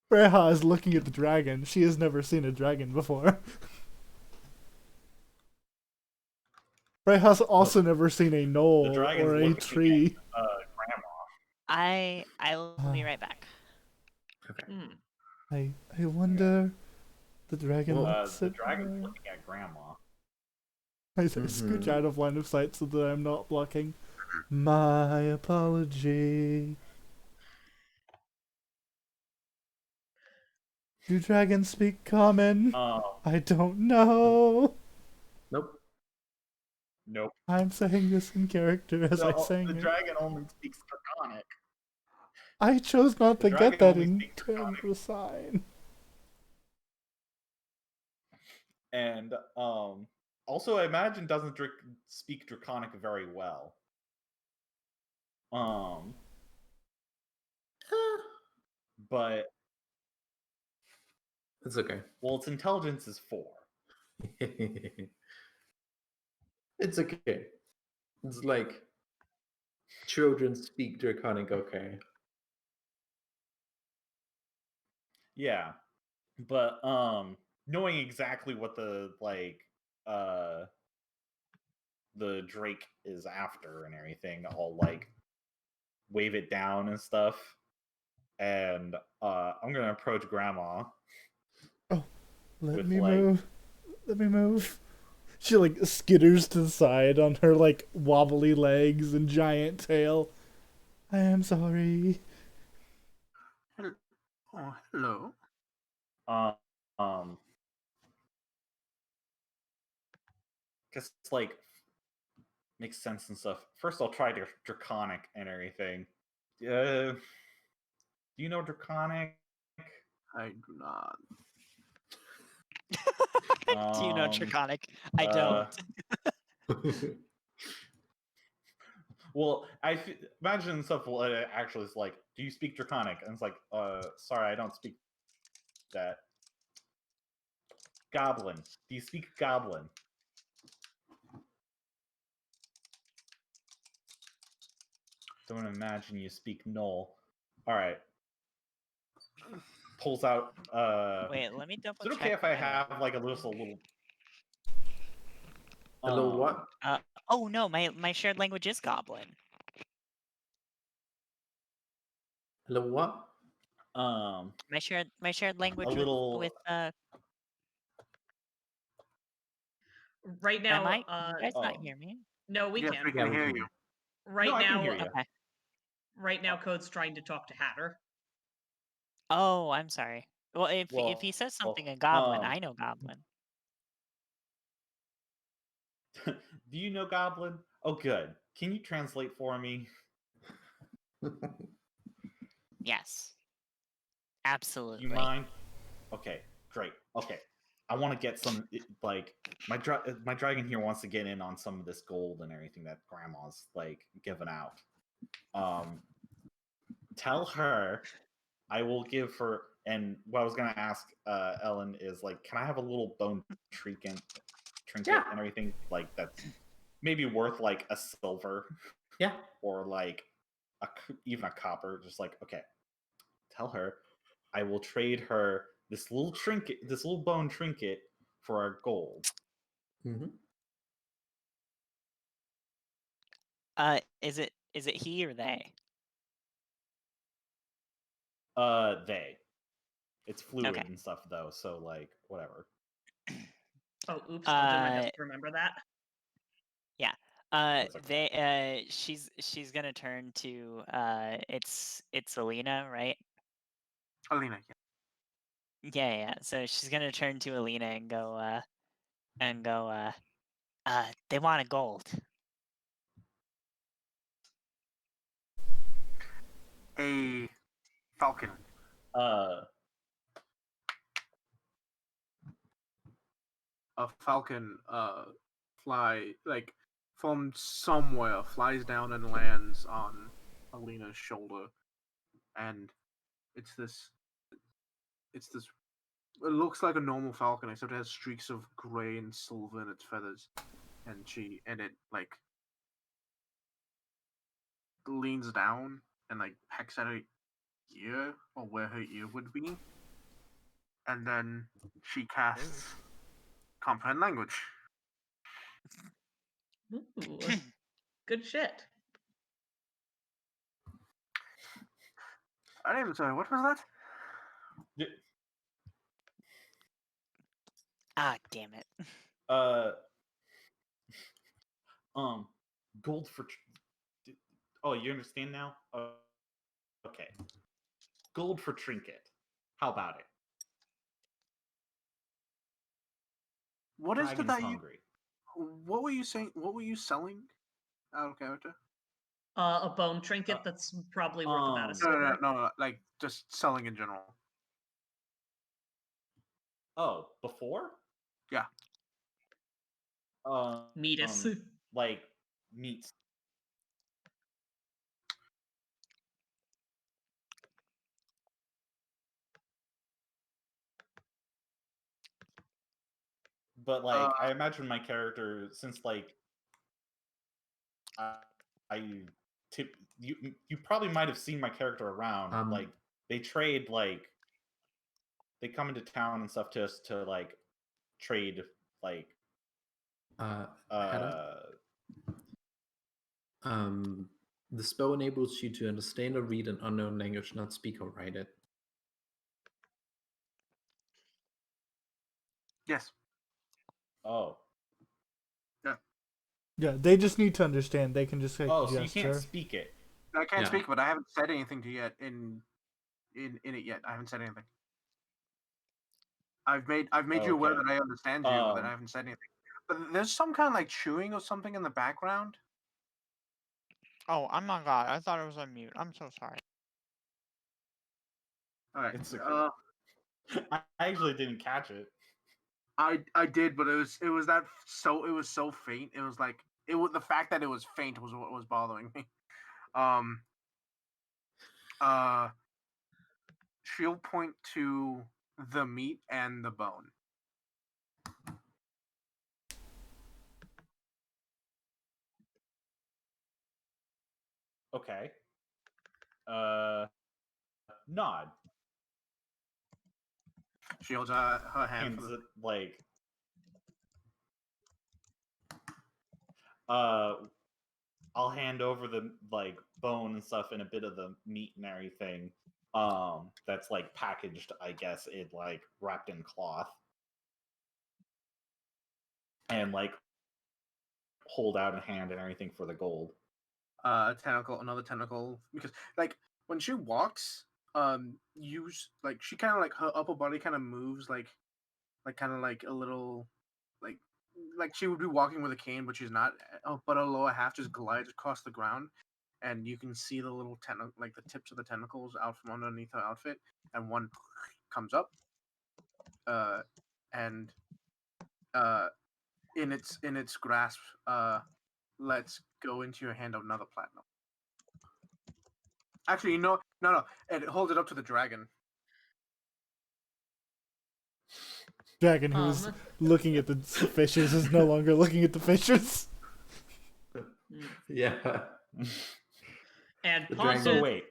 Speaker 1: Freya is looking at the dragon. She has never seen a dragon before. Freya's also never seen a knoll
Speaker 3: The dragon's
Speaker 1: or a
Speaker 3: looking
Speaker 1: tree.
Speaker 3: at Grandma.
Speaker 5: I'll be right back.
Speaker 4: Okay.
Speaker 6: Hmm.
Speaker 1: I wonder. The dragon looks
Speaker 3: The
Speaker 1: at
Speaker 3: dragon's
Speaker 1: her.
Speaker 3: looking at Grandma.
Speaker 1: I say, scooch out of line of sight so that I'm not blocking. My apology. Do dragons speak common? I don't know.
Speaker 4: Nope.
Speaker 3: Nope.
Speaker 1: I'm saying this in character as I sang
Speaker 3: The
Speaker 1: it.
Speaker 3: dragon only speaks Draconic.
Speaker 1: I chose not
Speaker 3: The
Speaker 1: to
Speaker 3: dragon
Speaker 1: get that
Speaker 3: only
Speaker 1: in
Speaker 3: speaks
Speaker 1: terms
Speaker 3: Draconic.
Speaker 1: of sign.
Speaker 3: And also, I imagine doesn't speak Draconic very well. But
Speaker 4: It's okay.
Speaker 3: well, its intelligence is 4.
Speaker 4: It's okay. It's like children speak Draconic. Okay.
Speaker 3: Yeah, but knowing exactly what the the Drake is after and everything, I'll like wave it down and stuff, and I'm gonna approach Grandma.
Speaker 1: Let
Speaker 3: With,
Speaker 1: me
Speaker 3: like-
Speaker 1: move. Let me move. She like skitters to the side on her like wobbly legs and giant tail. I am sorry.
Speaker 7: Oh, hello.
Speaker 3: Because it's like makes sense and stuff. First, I'll try Draconic and everything. Do you know Draconic?
Speaker 7: I do not.
Speaker 5: Do you know Draconic? I don't.
Speaker 3: Well, imagine stuff. Actually, it's like, do you speak Draconic? And it's like, sorry, I don't speak that. Goblin. Do you speak Goblin? Don't imagine you speak Knoll. All right. Pulls out.
Speaker 5: Wait, let me double
Speaker 3: Is it
Speaker 5: check.
Speaker 3: okay if I
Speaker 5: my-
Speaker 3: have like a little?
Speaker 4: Hello, what?
Speaker 5: Oh no, my shared language is Goblin.
Speaker 4: Hello, what?
Speaker 5: My shared language
Speaker 3: little-
Speaker 5: with
Speaker 6: Right now,
Speaker 5: Am I? You guys not hear me?
Speaker 6: no, we
Speaker 7: Yes,
Speaker 6: can.
Speaker 7: we can hear you.
Speaker 6: Right
Speaker 3: No, I can
Speaker 6: now,
Speaker 3: hear you.
Speaker 5: Okay.
Speaker 6: right now, Code's trying to talk to Hatter.
Speaker 5: Oh, I'm sorry. Well, if he says something in Goblin, I know Goblin.
Speaker 3: Do you know Goblin? Oh, good. Can you translate for me?
Speaker 5: Yes.
Speaker 3: Do
Speaker 5: Absolutely.
Speaker 3: you mind? Okay, great. Okay, I want to get some like my dragon here wants to get in on some of this gold and everything that Grandma's like given out. Tell her I will give her. And what I was gonna ask Ellen is like, can I have a little bone trinket
Speaker 4: Yeah.
Speaker 3: and everything like that's maybe worth like a silver,
Speaker 4: Yeah.
Speaker 3: or like even a copper? Just like, okay, tell her I will trade her this little trinket, this little bone trinket for our gold.
Speaker 4: Mm-hmm.
Speaker 5: Is it he or they?
Speaker 3: They. It's fluid
Speaker 5: Okay.
Speaker 3: and stuff though, so like whatever.
Speaker 6: Oh, oops! I'll do my best to remember that.
Speaker 5: Yeah.
Speaker 3: That's okay.
Speaker 5: She's gonna turn to it's Alina, right?
Speaker 7: Alina, yeah.
Speaker 5: Yeah. So she's gonna turn to Alina and go they want a gold.
Speaker 7: A falcon.
Speaker 3: Uh,
Speaker 7: A falcon from somewhere flies down and lands on Alina's shoulder, and it's this it looks like a normal falcon except it has streaks of gray and silver in its feathers, and it like leans down and like pecks at her ear, or where her ear would be, and then she casts comprehend language.
Speaker 6: Ooh, good shit.
Speaker 7: I'm sorry, what was that?
Speaker 5: Ah, damn it.
Speaker 3: uh, gold for. Oh, you understand now? Okay. Gold for trinket. How about it?
Speaker 7: What is it
Speaker 3: Dragon's
Speaker 7: that you?
Speaker 3: hungry.
Speaker 7: What were you saying? What were you selling out of character?
Speaker 6: A bone trinket that's probably worth about a
Speaker 7: No,
Speaker 6: silver.
Speaker 7: no, like just selling in general.
Speaker 3: Oh, before?
Speaker 7: Yeah.
Speaker 6: Meatus.
Speaker 3: Like meats. But like, I imagine my character, since like, you probably might have seen my character around. Like, they trade like, they come into town and stuff just to like trade like.
Speaker 4: The spell enables you to understand or read an unknown language, not speak or write it.
Speaker 7: Yes.
Speaker 3: Oh.
Speaker 7: Yeah.
Speaker 1: Yeah, they just need to understand. They can just like
Speaker 3: Oh, so you
Speaker 1: gesture.
Speaker 3: can't speak it.
Speaker 7: I can't speak, but I haven't said anything to you yet in it yet. I haven't said anything. I've made you aware that I understand you, but I haven't said anything. But there's some kind of like chewing or something in the background.
Speaker 8: Oh, I'm my god. I thought it was on mute. I'm so sorry.
Speaker 7: All right.
Speaker 3: It's okay. I actually didn't catch it.
Speaker 7: I did, but it was so faint. It was like the fact that it was faint was what was bothering me. She'll point to the meat and the bone.
Speaker 3: Okay. Nod.
Speaker 7: She holds her hand.
Speaker 3: Hands it like. I'll hand over the like bone and stuff and a bit of the meat and everything. That's like packaged, I guess, it like wrapped in cloth. And like hold out a hand and everything for the gold.
Speaker 7: Another tentacle, because like when she walks, she kind of like her upper body kind of moves like kind of like a little like she would be walking with a cane, but she's not. But her lower half just glides across the ground, and you can see the little like the tips of the tentacles out from underneath her outfit, and one comes up, and in its grasp, let's go into your hand another platinum. Actually, no, and it holds it up to the dragon.
Speaker 1: Dragon who was looking at the fishes is no longer looking at the fishes.
Speaker 4: Yeah.
Speaker 6: And
Speaker 3: So wait.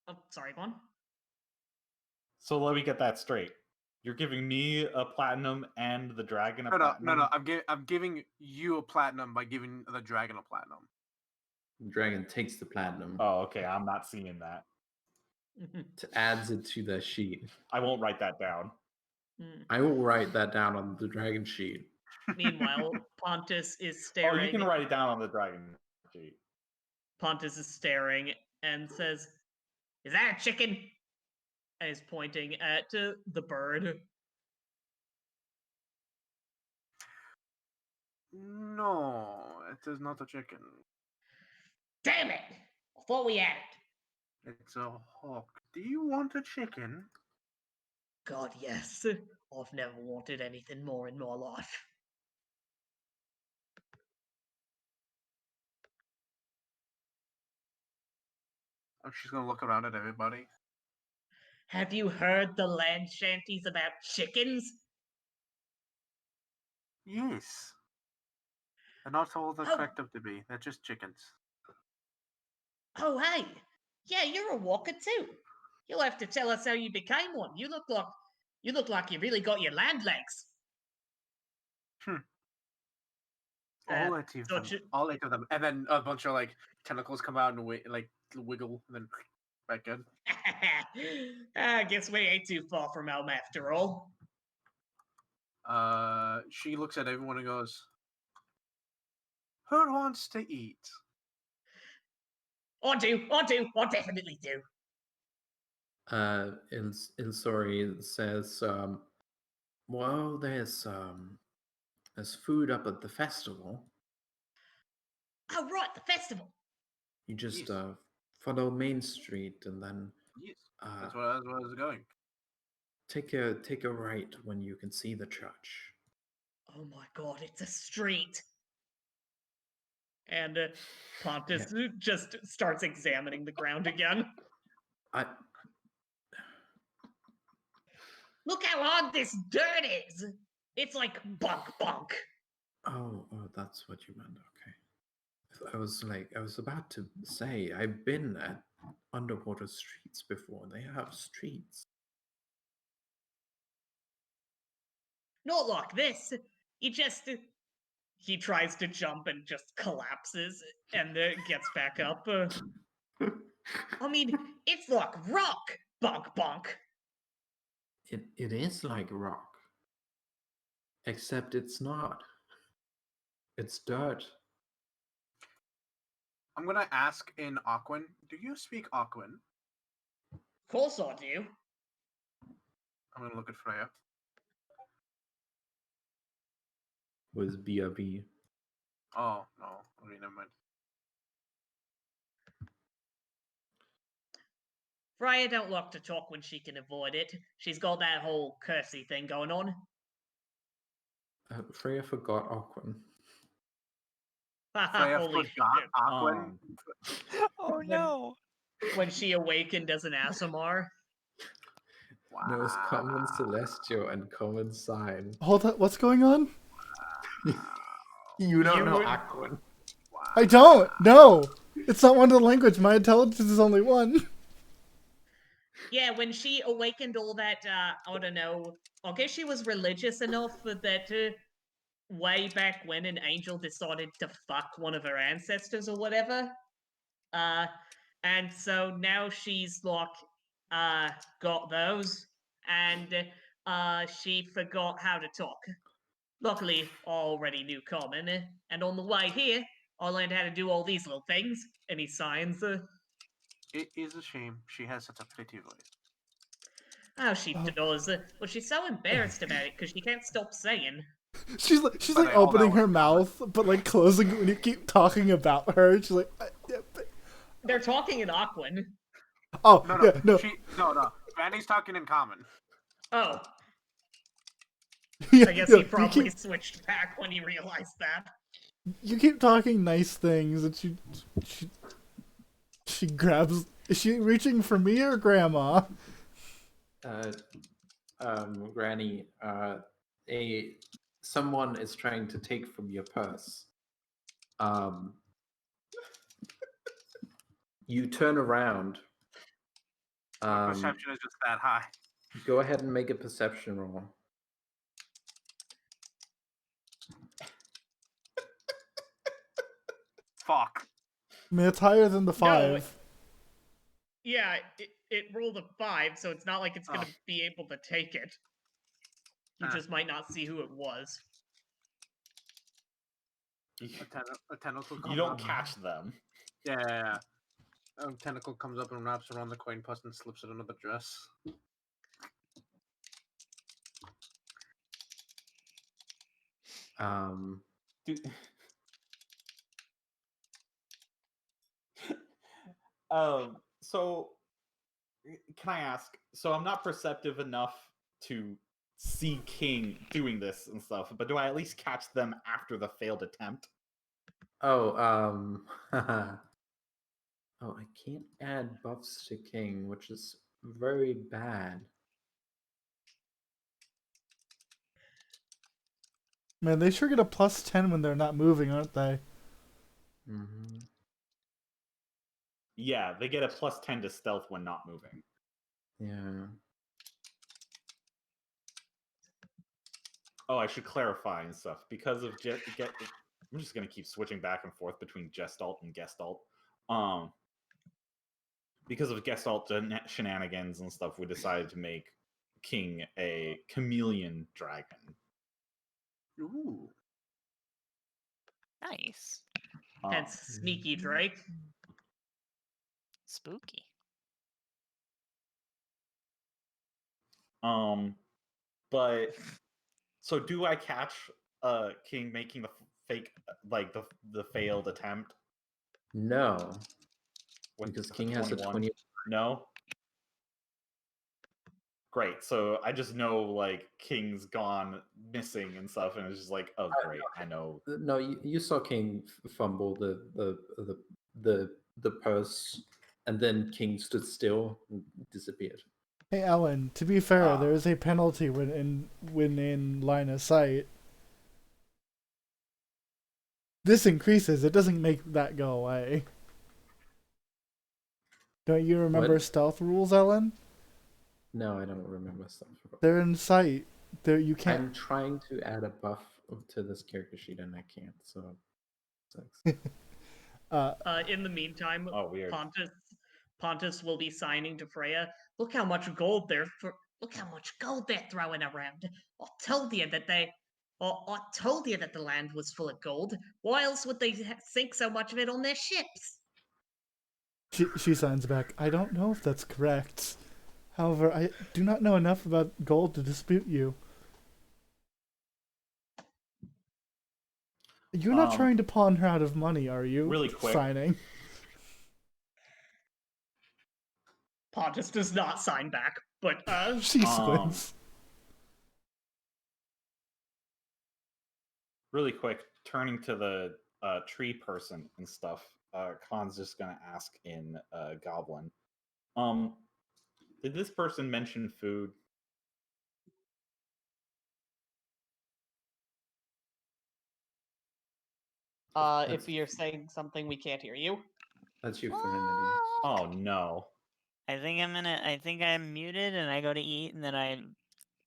Speaker 6: Oh, sorry, go on.
Speaker 3: So let me get that straight. You're giving me a platinum and the dragon a platinum?
Speaker 7: No. I'm giving you a platinum by giving the dragon a platinum.
Speaker 4: The dragon takes the platinum.
Speaker 3: Oh, okay. I'm not seeing that.
Speaker 4: Adds it to the sheet.
Speaker 3: I won't write that down.
Speaker 6: Hmm.
Speaker 4: I will write that down on the dragon sheet.
Speaker 6: Meanwhile, Pontus is
Speaker 3: Oh,
Speaker 6: staring.
Speaker 3: you can write it down on the dragon sheet.
Speaker 6: Pontus is staring and says, "Is that a chicken?" And is pointing at the bird.
Speaker 7: No, it is not a chicken.
Speaker 6: Damn it! I thought we had it.
Speaker 7: It's a hawk. Do you want a chicken?
Speaker 6: God, yes. I've never wanted anything more in my life.
Speaker 7: Oh, she's gonna look around at everybody.
Speaker 6: Have you heard the land shanties about chickens?
Speaker 7: Yes. They're not all they're
Speaker 6: Oh.
Speaker 7: cracked up to be. They're just chickens.
Speaker 6: Oh, hey. Yeah, you're a walker too. You'll have to tell us how you became one. You look like you really got your land legs.
Speaker 7: All 8 of them. All 8 of them. And then a bunch of like tentacles come out and like wiggle and then back in.
Speaker 6: I guess we ain't too far from home after all.
Speaker 7: She looks at everyone and goes, "Who wants to eat?"
Speaker 6: I definitely do.
Speaker 4: Ilsori says, well, there's food up at the festival.
Speaker 6: Oh, right, the festival.
Speaker 4: You just
Speaker 7: Yes.
Speaker 4: follow Main Street and then
Speaker 7: Yes. That's where I was going.
Speaker 4: take a right when you can see the church.
Speaker 6: Oh my god, it's a street. And Pontus just starts examining the ground again. Look how hard this dirt is! It's like bunk.
Speaker 4: Oh, that's what you meant. Okay. I was about to say, I've been at underwater streets before. They have streets.
Speaker 6: Not like this. He tries to jump and just collapses and gets back up. I mean, it's like rock. Bunk.
Speaker 4: It is like rock. Except it's not. It's dirt.
Speaker 7: I'm gonna ask in Aquan. Do you speak Aquan?
Speaker 6: Of course I do.
Speaker 7: I'm gonna look at Freya.
Speaker 4: Was BRB.
Speaker 7: Oh no. Okay, never mind.
Speaker 6: Freya don't like to talk when she can avoid it. She's got that whole cursey thing going on.
Speaker 4: Freya forgot Aquan.
Speaker 7: Freya
Speaker 6: Holy
Speaker 7: forgot
Speaker 6: shit.
Speaker 7: Aquan.
Speaker 8: Oh no!
Speaker 6: When she awakened as an Asimar.
Speaker 4: Knows common celestial and common sign.
Speaker 1: Hold up, what's going on?
Speaker 4: You don't know
Speaker 6: would-
Speaker 4: Aquan.
Speaker 1: I don't. No, it's not one of the language. My intelligence is only one.
Speaker 6: Yeah, when she awakened all that, I don't know. I guess she was religious enough that way back when an angel decided to fuck one of her ancestors or whatever. And so now she's like, got those, and she forgot how to talk. Luckily, I already knew common, and on the way here, I learned how to do all these little things. And he signs.
Speaker 7: It is a shame she has such a pretty voice.
Speaker 6: Oh, she does. But she's so embarrassed about it because she can't stop saying.
Speaker 1: She's
Speaker 7: But
Speaker 1: like
Speaker 7: they all
Speaker 1: opening
Speaker 7: know
Speaker 1: her
Speaker 7: it's
Speaker 1: mouth, but like closing it when you keep talking about her. She's like,
Speaker 6: They're talking in Aquan.
Speaker 1: oh
Speaker 7: No.
Speaker 1: yeah, no.
Speaker 7: No. Granny's talking in common.
Speaker 6: Oh,
Speaker 1: Yeah,
Speaker 6: I guess
Speaker 1: no,
Speaker 6: he probably
Speaker 1: you keep,
Speaker 6: switched back when he realized that.
Speaker 1: you keep talking nice things, and she grabs. Is she reaching for me or Grandma?
Speaker 4: Granny, someone is trying to take from your purse. You turn around.
Speaker 7: My perception is just that high.
Speaker 4: Go ahead and make a perception roll.
Speaker 7: Fuck.
Speaker 1: I mean, it's higher than the 5.
Speaker 6: No, yeah, it rolled a 5, so it's not like it's gonna be able to take it. You
Speaker 7: Ah.
Speaker 6: just might not see who it was.
Speaker 7: A tentacle comes
Speaker 3: You don't
Speaker 7: up.
Speaker 3: catch them.
Speaker 7: Yeah. A tentacle comes up and wraps around the coin purse and slips it under the dress.
Speaker 3: Dude. So can I ask? So I'm not perceptive enough to see King doing this and stuff, but do I at least catch them after the failed attempt?
Speaker 4: Oh, oh, I can't add buffs to King, which is very bad.
Speaker 1: Man, they sure get a +10 when they're not moving, aren't they?
Speaker 4: Mm-hmm.
Speaker 3: Yeah, they get a +10 to stealth when not moving.
Speaker 4: Yeah.
Speaker 3: Oh, I should clarify and stuff because of I'm just gonna keep switching back and forth between Gestalt and Gestalt. Because of Gestalt shenanigans and stuff, we decided to make King a chameleon dragon.
Speaker 7: Ooh.
Speaker 5: Nice.
Speaker 6: Hence Sneaky Drake.
Speaker 5: Spooky.
Speaker 3: But so do I catch King making the fake, like the failed attempt?
Speaker 4: No,
Speaker 3: With
Speaker 4: because
Speaker 3: the
Speaker 4: King has a 20.
Speaker 3: No. Great. So I just know like King's gone missing and stuff, and it's just like, oh great, I know.
Speaker 4: No, you saw King fumble the purse, and then King stood still and disappeared.
Speaker 1: Hey, Alan, to be fair, there is a penalty when in line of sight. This increases. It doesn't make that go away. Don't you remember
Speaker 4: What?
Speaker 1: stealth rules, Ellen?
Speaker 4: No, I don't remember stuff.
Speaker 1: They're in sight. You can't.
Speaker 4: I'm trying to add a buff to this character sheet and I can't. So, sucks.
Speaker 6: In the meantime,
Speaker 3: Oh, weird.
Speaker 6: Pontus will be signing to Freya. Look how much gold they're throwing around. I told you that the land was full of gold. Why else would they sink so much of it on their ships?
Speaker 1: She signs back. I don't know if that's correct. However, I do not know enough about gold to dispute you. You're not trying to pawn her out of money, are you?
Speaker 3: Really quick.
Speaker 1: Signing.
Speaker 6: Pontus does not sign back, but
Speaker 1: She squints.
Speaker 3: Really quick, turning to the tree person and stuff. Khan's just gonna ask in Goblin. Did this person mention food?
Speaker 2: If you're saying something, we can't hear you.
Speaker 4: That's your Serenity.
Speaker 3: Oh no.
Speaker 5: I think I'm muted and I go to eat, and then I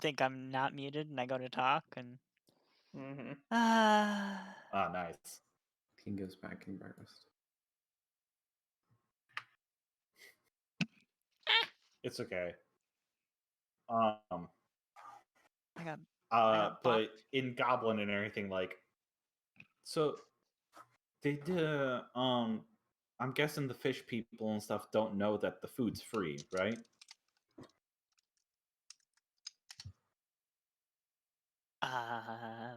Speaker 5: think I'm not muted and I go to talk, and
Speaker 6: mm-hmm.
Speaker 3: Ah, nice.
Speaker 4: King goes back in breakfast.
Speaker 3: It's okay.
Speaker 5: I got
Speaker 3: But in Goblin and everything, like, so they I'm guessing the fish people and stuff don't know that the food's free, right?
Speaker 5: I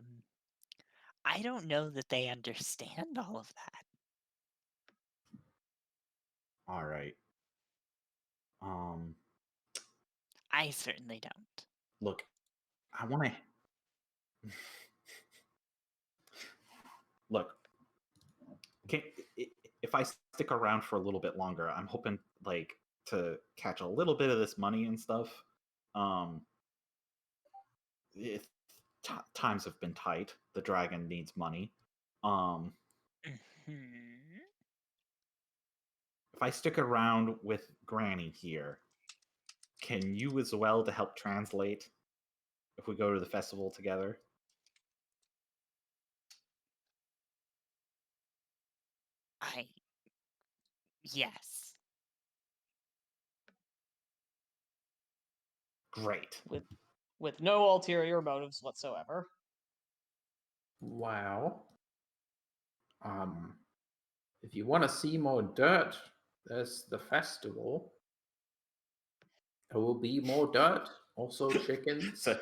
Speaker 5: don't know that they understand all of that.
Speaker 3: All right.
Speaker 5: I certainly don't.
Speaker 3: Look, I want to look. If I stick around for a little bit longer, I'm hoping like to catch a little bit of this money and stuff. If times have been tight, the dragon needs money. If I stick around with Granny here, can you as well to help translate if we go to the festival together?
Speaker 5: Yes.
Speaker 3: Great.
Speaker 2: with no ulterior motives whatsoever.
Speaker 4: Wow. If you want to see more dirt, there's the festival. There will be more dirt. Also chickens.
Speaker 3: So,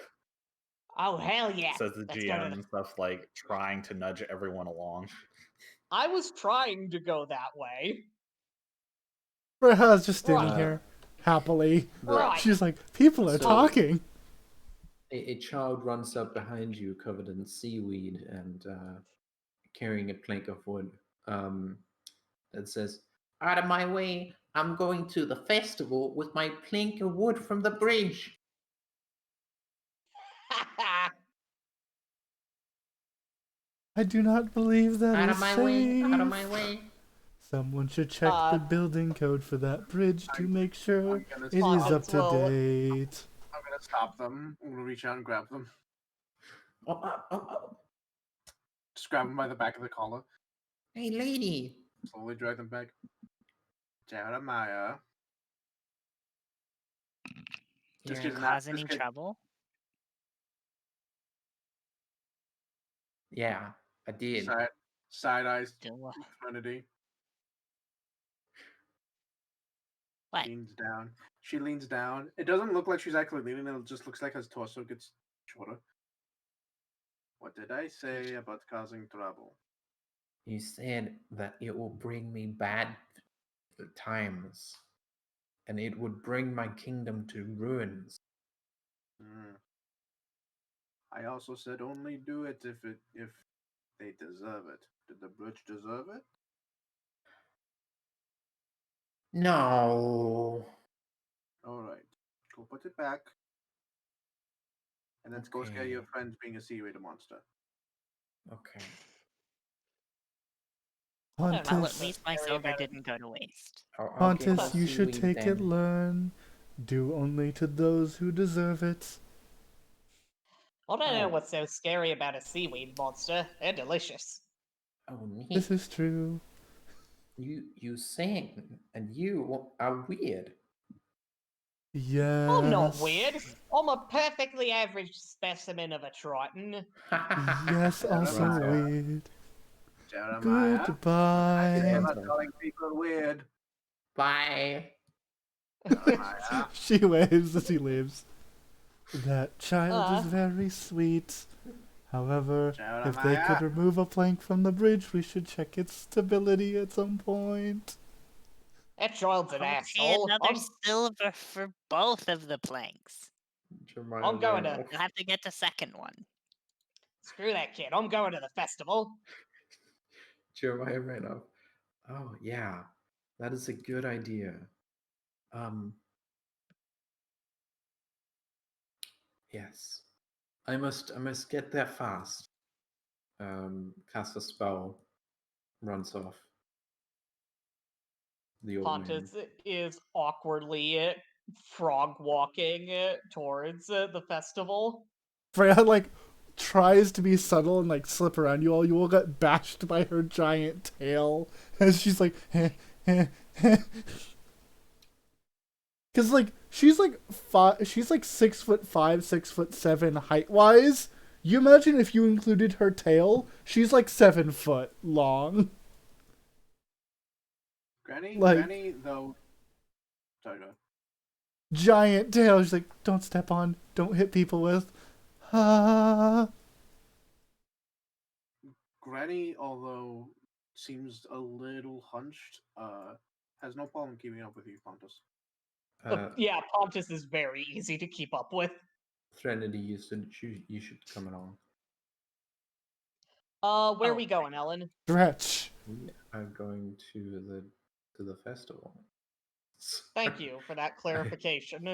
Speaker 2: Oh, hell yeah.
Speaker 3: says the
Speaker 2: Let's go to
Speaker 3: GM
Speaker 2: the-
Speaker 3: and stuff, like trying to nudge everyone along.
Speaker 2: I was trying to go that way.
Speaker 1: Freya's just standing
Speaker 4: Right.
Speaker 1: here happily.
Speaker 2: Right.
Speaker 1: She's like, people are
Speaker 4: So-
Speaker 1: talking.
Speaker 4: A child runs up behind you covered in seaweed and carrying a plank of wood that says, "Out of my way, I'm going to the festival with my plank of wood from the bridge."
Speaker 1: I do not believe that
Speaker 4: Out
Speaker 1: is
Speaker 4: of my
Speaker 1: safe.
Speaker 4: way, out of my way.
Speaker 1: Someone should check the building code for that bridge to make sure
Speaker 7: I'm gonna
Speaker 1: it is
Speaker 2: stop
Speaker 1: up
Speaker 2: it.
Speaker 1: to
Speaker 2: Well-
Speaker 1: date.
Speaker 7: I'm gonna stop them. I'm gonna reach out and grab them.
Speaker 4: Oh.
Speaker 7: Just grab them by the back of the collar.
Speaker 4: Hey, lady.
Speaker 7: Slowly drag them back. Jeremiah.
Speaker 5: You
Speaker 7: Just
Speaker 5: gonna
Speaker 7: kidding,
Speaker 5: cause
Speaker 7: just
Speaker 5: any
Speaker 7: kidding.
Speaker 5: trouble?
Speaker 4: Yeah, I did.
Speaker 7: Side eyes
Speaker 5: Do what?
Speaker 7: Trinity.
Speaker 5: What?
Speaker 7: Leans down. She leans down. It doesn't look like she's actually leaning. It just looks like her torso gets shorter. What did I say about causing trouble?
Speaker 4: You said that it will bring me bad times, and it would bring my kingdom to ruins.
Speaker 7: I also said only do it if they deserve it. Did the bridge deserve it?
Speaker 4: No.
Speaker 7: All right, go put it back, and then go scare your
Speaker 4: Okay.
Speaker 7: friends being a sea-rated monster.
Speaker 4: Okay.
Speaker 5: Well, at
Speaker 1: Pontus,
Speaker 5: least my
Speaker 2: Sorry
Speaker 5: silver
Speaker 2: about it.
Speaker 5: didn't go to waste.
Speaker 4: I'll get
Speaker 1: Pontus,
Speaker 4: the
Speaker 1: you should
Speaker 4: seaweed
Speaker 1: take it,
Speaker 4: then.
Speaker 1: learn. Do only to those who deserve it.
Speaker 2: I don't know
Speaker 4: Oh.
Speaker 2: what's so scary about a seaweed monster. They're delicious.
Speaker 4: Oh, neat.
Speaker 1: This is true.
Speaker 4: You sing, and you are weird.
Speaker 1: Yes.
Speaker 2: I'm not weird. I'm a perfectly average specimen of a triton.
Speaker 1: Yes, also
Speaker 7: Jeremiah.
Speaker 1: weird.
Speaker 7: Jeremiah.
Speaker 1: Goodbye.
Speaker 7: Never calling people weird.
Speaker 4: Bye.
Speaker 7: Jeremiah.
Speaker 1: She waves as he leaves. That child is
Speaker 2: Uh.
Speaker 1: very sweet. However, if they
Speaker 7: Jeremiah.
Speaker 1: could remove a plank from the bridge, we should check its stability at some point.
Speaker 2: That child's an
Speaker 5: I'll pay
Speaker 2: asshole.
Speaker 5: another silver for both of the planks.
Speaker 4: Jeremiah
Speaker 2: I'm going
Speaker 4: ran
Speaker 2: to-
Speaker 4: off.
Speaker 5: You'll have to get the second one.
Speaker 2: Screw that kid. I'm going to the festival.
Speaker 4: Jeremiah ran off. Oh yeah, that is a good idea. Yes, I must get there fast. Cast a spell, runs off. The old man.
Speaker 2: Pontus is awkwardly frog walking towards the festival.
Speaker 1: Freya, like, tries to be subtle and, like, slip around you all. You all get bashed by her giant tail as she's like, Because, like, she's like 6'5", 6'7" height-wise. You imagine if you included her tail, she's like 7 foot long.
Speaker 7: Granny,
Speaker 1: Like-
Speaker 7: Granny, though. Sorry, go ahead.
Speaker 1: Giant tail. She's like, don't step on, don't hit people with. Ah.
Speaker 7: Granny, although seems a little hunched, has no problem keeping up with you, Pontus.
Speaker 2: Yeah, Pontus is very easy to keep up with.
Speaker 4: Threnody, you should come along.
Speaker 2: Where
Speaker 5: Oh.
Speaker 2: we going, Ellen?
Speaker 1: Stretch.
Speaker 4: We are going to the festival.
Speaker 2: Thank you for that clarification.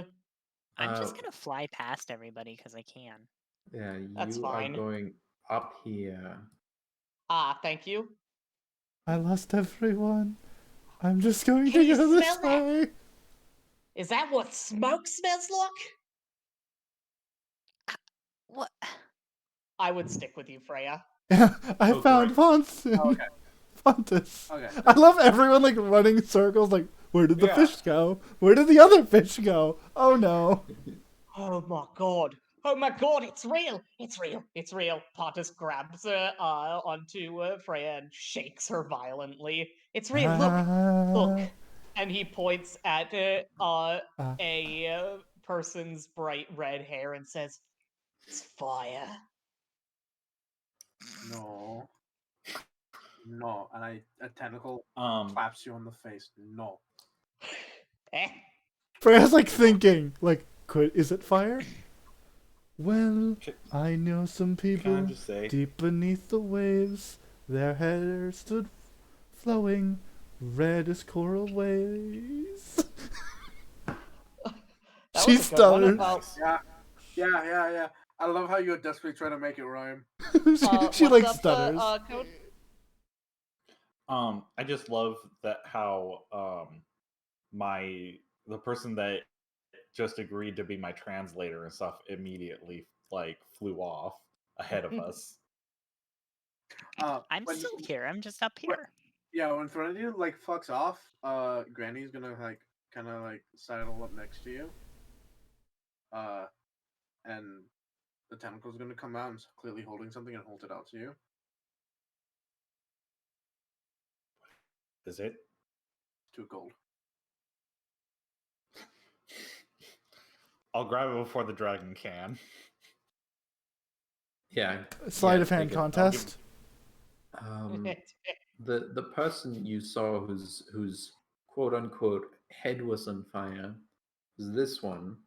Speaker 5: I'm just
Speaker 4: Uh,
Speaker 5: gonna fly past everybody because I can.
Speaker 4: Yeah,
Speaker 2: That's
Speaker 4: you
Speaker 2: fine.
Speaker 4: are going up here.
Speaker 2: Thank you.
Speaker 1: I lost everyone. I'm just going
Speaker 2: Can
Speaker 1: to
Speaker 2: you
Speaker 1: go this
Speaker 2: smell that?
Speaker 1: way.
Speaker 2: Is that what smoke smells like?
Speaker 5: What?
Speaker 2: I would stick with you, Freya.
Speaker 1: Yeah, I
Speaker 3: Oh,
Speaker 1: found
Speaker 3: great.
Speaker 1: Pontus.
Speaker 7: Oh, okay.
Speaker 1: Pontus.
Speaker 7: Okay.
Speaker 1: I love everyone like running circles. Like, where did the
Speaker 7: Yeah.
Speaker 1: fish go? Where did the other fish go? Oh no!
Speaker 2: Oh my god. Oh my god, it's real! It's real! It's real! Pontus grabs onto Freya and shakes her violently. It's real! Look! And he points at a person's bright red hair and says, "It's fire."
Speaker 7: No. No. And a tentacle
Speaker 3: Um,
Speaker 7: claps you on the face. No.
Speaker 2: Eh?
Speaker 1: Freya's like thinking, like, is it fire? Well,
Speaker 3: Can-
Speaker 1: I know some
Speaker 3: can I
Speaker 1: people
Speaker 3: just say,
Speaker 1: deep beneath the waves. Their hair stood flowing, red as coral waves.
Speaker 2: That
Speaker 1: She
Speaker 2: was a good one.
Speaker 1: stuttered.
Speaker 7: Yeah. I love how you're desperately trying to make it rhyme.
Speaker 1: she
Speaker 2: What's
Speaker 1: like
Speaker 2: up,
Speaker 1: stutters.
Speaker 2: Code?
Speaker 3: I just love that how the person that just agreed to be my translator and stuff immediately like flew off ahead of us.
Speaker 5: I'm
Speaker 7: when-
Speaker 5: still here. I'm just up here.
Speaker 7: Yeah, when Threnody like fucks off, Granny's gonna like kind of like sidle up next to you. And the tentacle's gonna come out and it's clearly holding something and hold it out to you.
Speaker 3: Is it?
Speaker 7: 2 gold.
Speaker 3: I'll grab it before the dragon can.
Speaker 4: Yeah.
Speaker 1: Sleight
Speaker 4: yeah,
Speaker 1: of hand
Speaker 4: take it.
Speaker 1: contest.
Speaker 4: The person you saw whose quote unquote head was on fire was this one.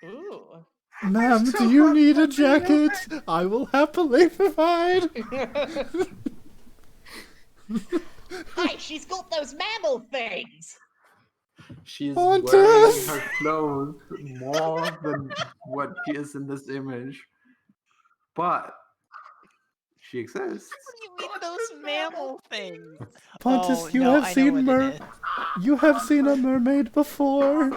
Speaker 2: Ooh.
Speaker 1: Ma'am, do you need a jacket? I will happily provide.
Speaker 2: Hey, she's got those mammal things!
Speaker 4: She's
Speaker 1: Pontus!
Speaker 4: wearing her clothes more than what she is in this image, but she exists.
Speaker 5: What do you mean those mammal things?
Speaker 1: Pontus,
Speaker 5: Oh,
Speaker 1: you
Speaker 5: no,
Speaker 1: have
Speaker 5: I know
Speaker 1: seen
Speaker 5: what it is.
Speaker 1: you have seen a mermaid before.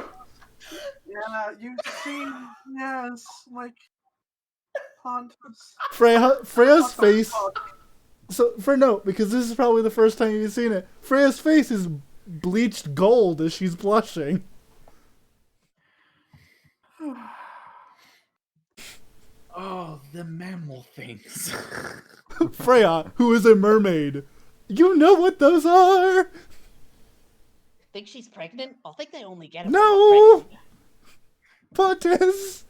Speaker 7: Yeah, you've seen, yes, like Pontus.
Speaker 1: Freya's
Speaker 7: What the
Speaker 1: face.
Speaker 7: fuck?
Speaker 1: So for note, because this is probably the first time you've seen it, Freya's face is bleached gold as she's blushing.
Speaker 3: Oh, the mammal things.
Speaker 1: Freya, who is a mermaid, you know what those are.
Speaker 2: Think she's pregnant? I think they only get 'em
Speaker 1: No!
Speaker 2: when they're pregnant.
Speaker 1: Pontus.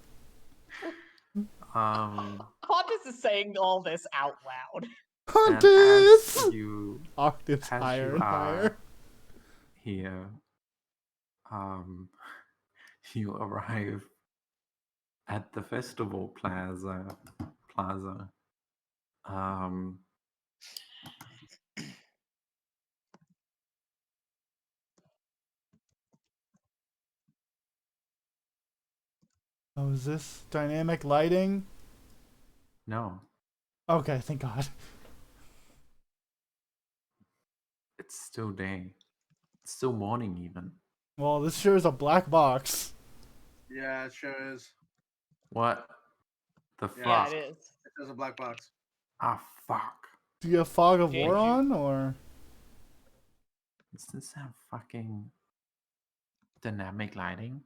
Speaker 2: Pontus is saying all this out loud.
Speaker 4: And
Speaker 1: Pontus.
Speaker 4: as you
Speaker 1: Octaves
Speaker 4: as
Speaker 1: higher
Speaker 4: you
Speaker 1: and
Speaker 4: are
Speaker 1: higher.
Speaker 4: here, you arrive at the festival plaza.
Speaker 1: Oh, is this dynamic lighting?
Speaker 4: No,
Speaker 1: Okay, thank God.
Speaker 4: it's still day. It's still morning even.
Speaker 1: Well, this sure is a black box.
Speaker 7: Yeah, it sure is.
Speaker 4: What the
Speaker 2: Yeah,
Speaker 4: fuck?
Speaker 2: it is.
Speaker 7: It says a black box.
Speaker 4: Ah, fuck.
Speaker 1: Do you have fog of
Speaker 2: Did
Speaker 1: war
Speaker 2: you-
Speaker 1: on, or?
Speaker 4: Does this have fucking dynamic lighting?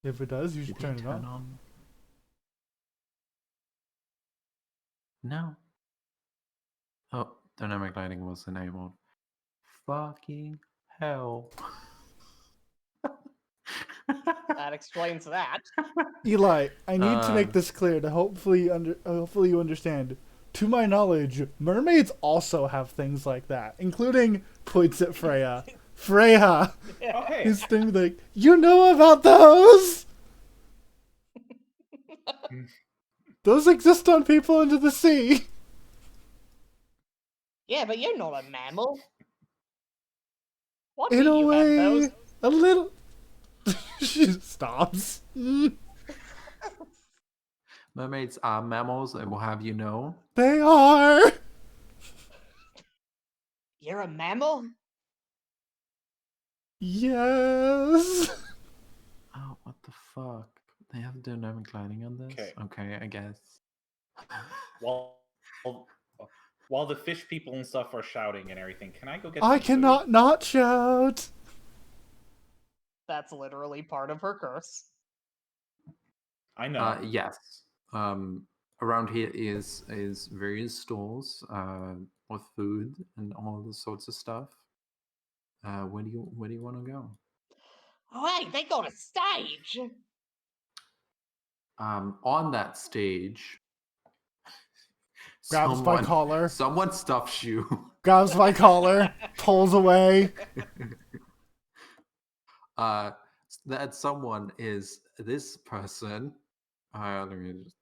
Speaker 1: If it does, you
Speaker 4: Did
Speaker 1: should
Speaker 4: they
Speaker 1: turn it
Speaker 4: turn
Speaker 1: on.
Speaker 4: on? No. Oh, dynamic lighting was enabled. Fucking hell.
Speaker 2: That explains that.
Speaker 1: Eli, I need to make
Speaker 4: Uh.
Speaker 1: this clear to hopefully you understand. To my knowledge, mermaids also have things like that, including points at Freya. Freya
Speaker 3: Okay.
Speaker 1: is thing like, you know about those? Those exist on people under the sea.
Speaker 2: Yeah, but you're not a mammal. What
Speaker 1: In
Speaker 2: do
Speaker 1: a
Speaker 2: you have
Speaker 1: way,
Speaker 2: those?
Speaker 1: a little. She stops.
Speaker 4: Mermaids are mammals, I will have you know.
Speaker 1: They are.
Speaker 2: You're a mammal?
Speaker 1: Yes.
Speaker 4: Oh, what the fuck? They have dynamic lighting on this? Okay, I guess.
Speaker 3: While while the fish people and stuff are shouting and everything, can I go get?
Speaker 1: I
Speaker 3: some
Speaker 1: cannot
Speaker 3: food?
Speaker 1: not shout.
Speaker 2: That's literally part of her curse.
Speaker 3: I know.
Speaker 4: Yes. Around here is various stalls with food and all the sorts of stuff. Where do you want to go?
Speaker 2: Oh, hey, they got a stage.
Speaker 4: On that stage,
Speaker 1: Grabs my collar.
Speaker 4: someone stuffs you.
Speaker 1: Grabs my collar, pulls away.
Speaker 4: That someone is this person. Let me just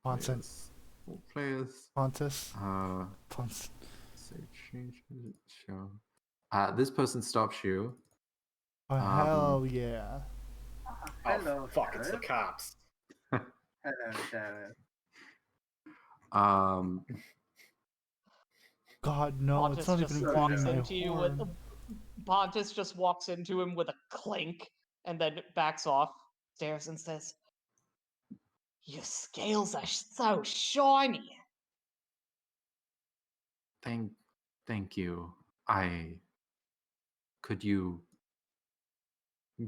Speaker 1: Pontus.
Speaker 4: players.
Speaker 1: Pontus.
Speaker 4: Say change show. This person stops you.
Speaker 1: Oh, hell yeah.
Speaker 3: Oh, fuck, it's the cops.
Speaker 7: Hello, Sheriff.
Speaker 1: God, no,
Speaker 2: Pontus
Speaker 1: it's not
Speaker 2: just
Speaker 1: even
Speaker 2: walks
Speaker 1: including my
Speaker 2: into you with
Speaker 1: horn.
Speaker 2: Pontus just walks into him with a clink and then backs off, stares and says, "Your scales are so shiny."
Speaker 4: Thank you. Could you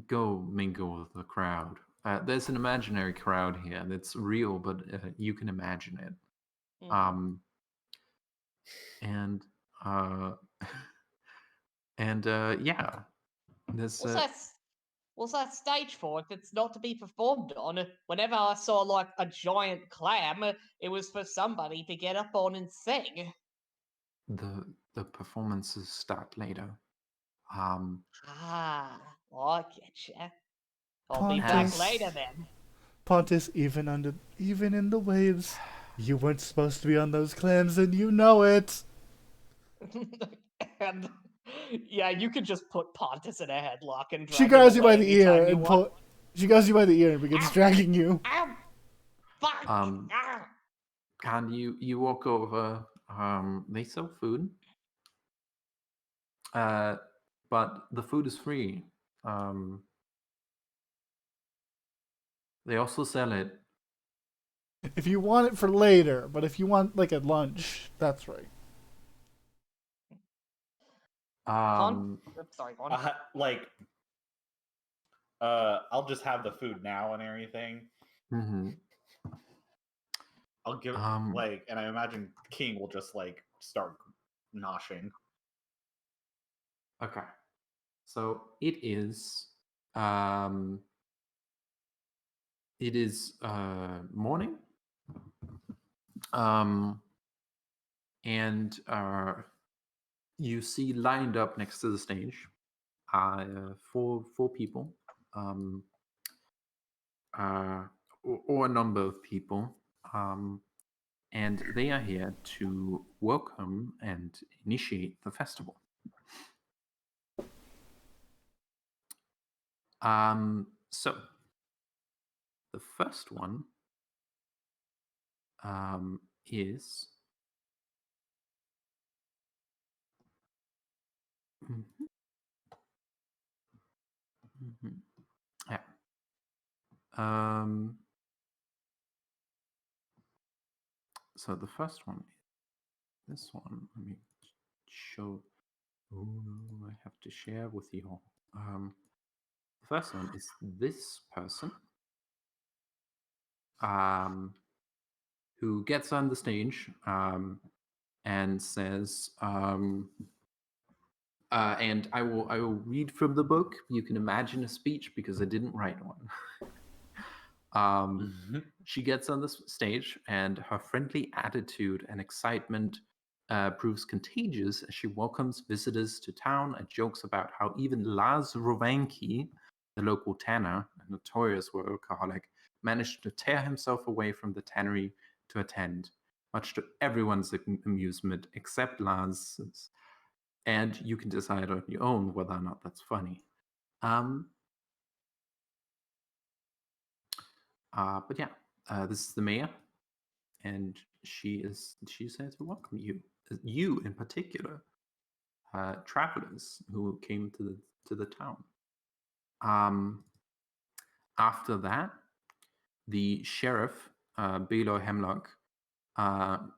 Speaker 4: go mingle with the crowd? There's an imaginary crowd here that's real, but you can imagine it.
Speaker 2: Mhm.
Speaker 4: And yeah, there's
Speaker 2: What's that stage for if it's not to be performed on? Whenever I saw like a giant clam, it was for somebody to get up on and sing.
Speaker 4: the performances start later.
Speaker 2: Ah, I getcha. I'll be back
Speaker 1: Pontus.
Speaker 2: later then.
Speaker 1: Pontus, even in the waves, you weren't supposed to be on those clams, and you know it.
Speaker 2: And yeah, you could just put Pontus in a headlock and drag
Speaker 1: She
Speaker 2: him
Speaker 1: grabs you
Speaker 2: away
Speaker 1: by the ear
Speaker 2: anytime you
Speaker 1: and
Speaker 2: want.
Speaker 1: She grabs you by the ear and begins dragging you.
Speaker 2: Ow! Fuck! Ah!
Speaker 4: Can you walk over? They sell food. But the food is free. They also sell it.
Speaker 1: If you want it for later, but if you want like a lunch, that's right.
Speaker 2: Sorry, go on.
Speaker 3: I'll just have the food now and everything.
Speaker 4: Mm-hmm.
Speaker 3: I'll give and I imagine King will just start noshing.
Speaker 4: Okay. So it is morning. And you see lined up next to the stage four people, or a number of people, and they are here to welcome and initiate the festival. So the first one is yeah. So the first one, this one. Let me show. Oh, I have to share with you all. The first one is this person, who gets on the stage and says, and I will read from the book. You can imagine a speech because I didn't write one. She gets on the stage, and her friendly attitude and excitement proves contagious as she welcomes visitors to town and jokes about how even Lars Rovanki, the local tanner, a notorious workaholic, managed to tear himself away from the tannery to attend, much to everyone's amusement except Lars's. And you can decide on your own whether or not that's funny. But yeah, this is the mayor, and she's here to welcome you in particular, travelers who came to the town. After that, the sheriff, Baylor Hemlock,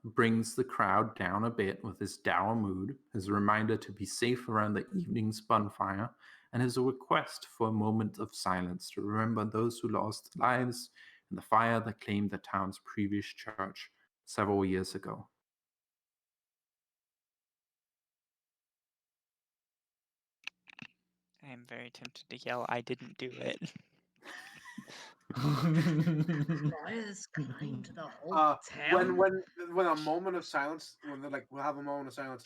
Speaker 4: brings the crowd down a bit with his dour mood, his reminder to be safe around the evening's bonfire, and is a request for a moment of silence to remember those who lost lives in the fire that claimed the town's previous church several years ago.
Speaker 5: I am very tempted to yell, I didn't do it.
Speaker 6: That is kind to the whole town.
Speaker 7: When a moment of silence, when they're like, we'll have a moment of silence.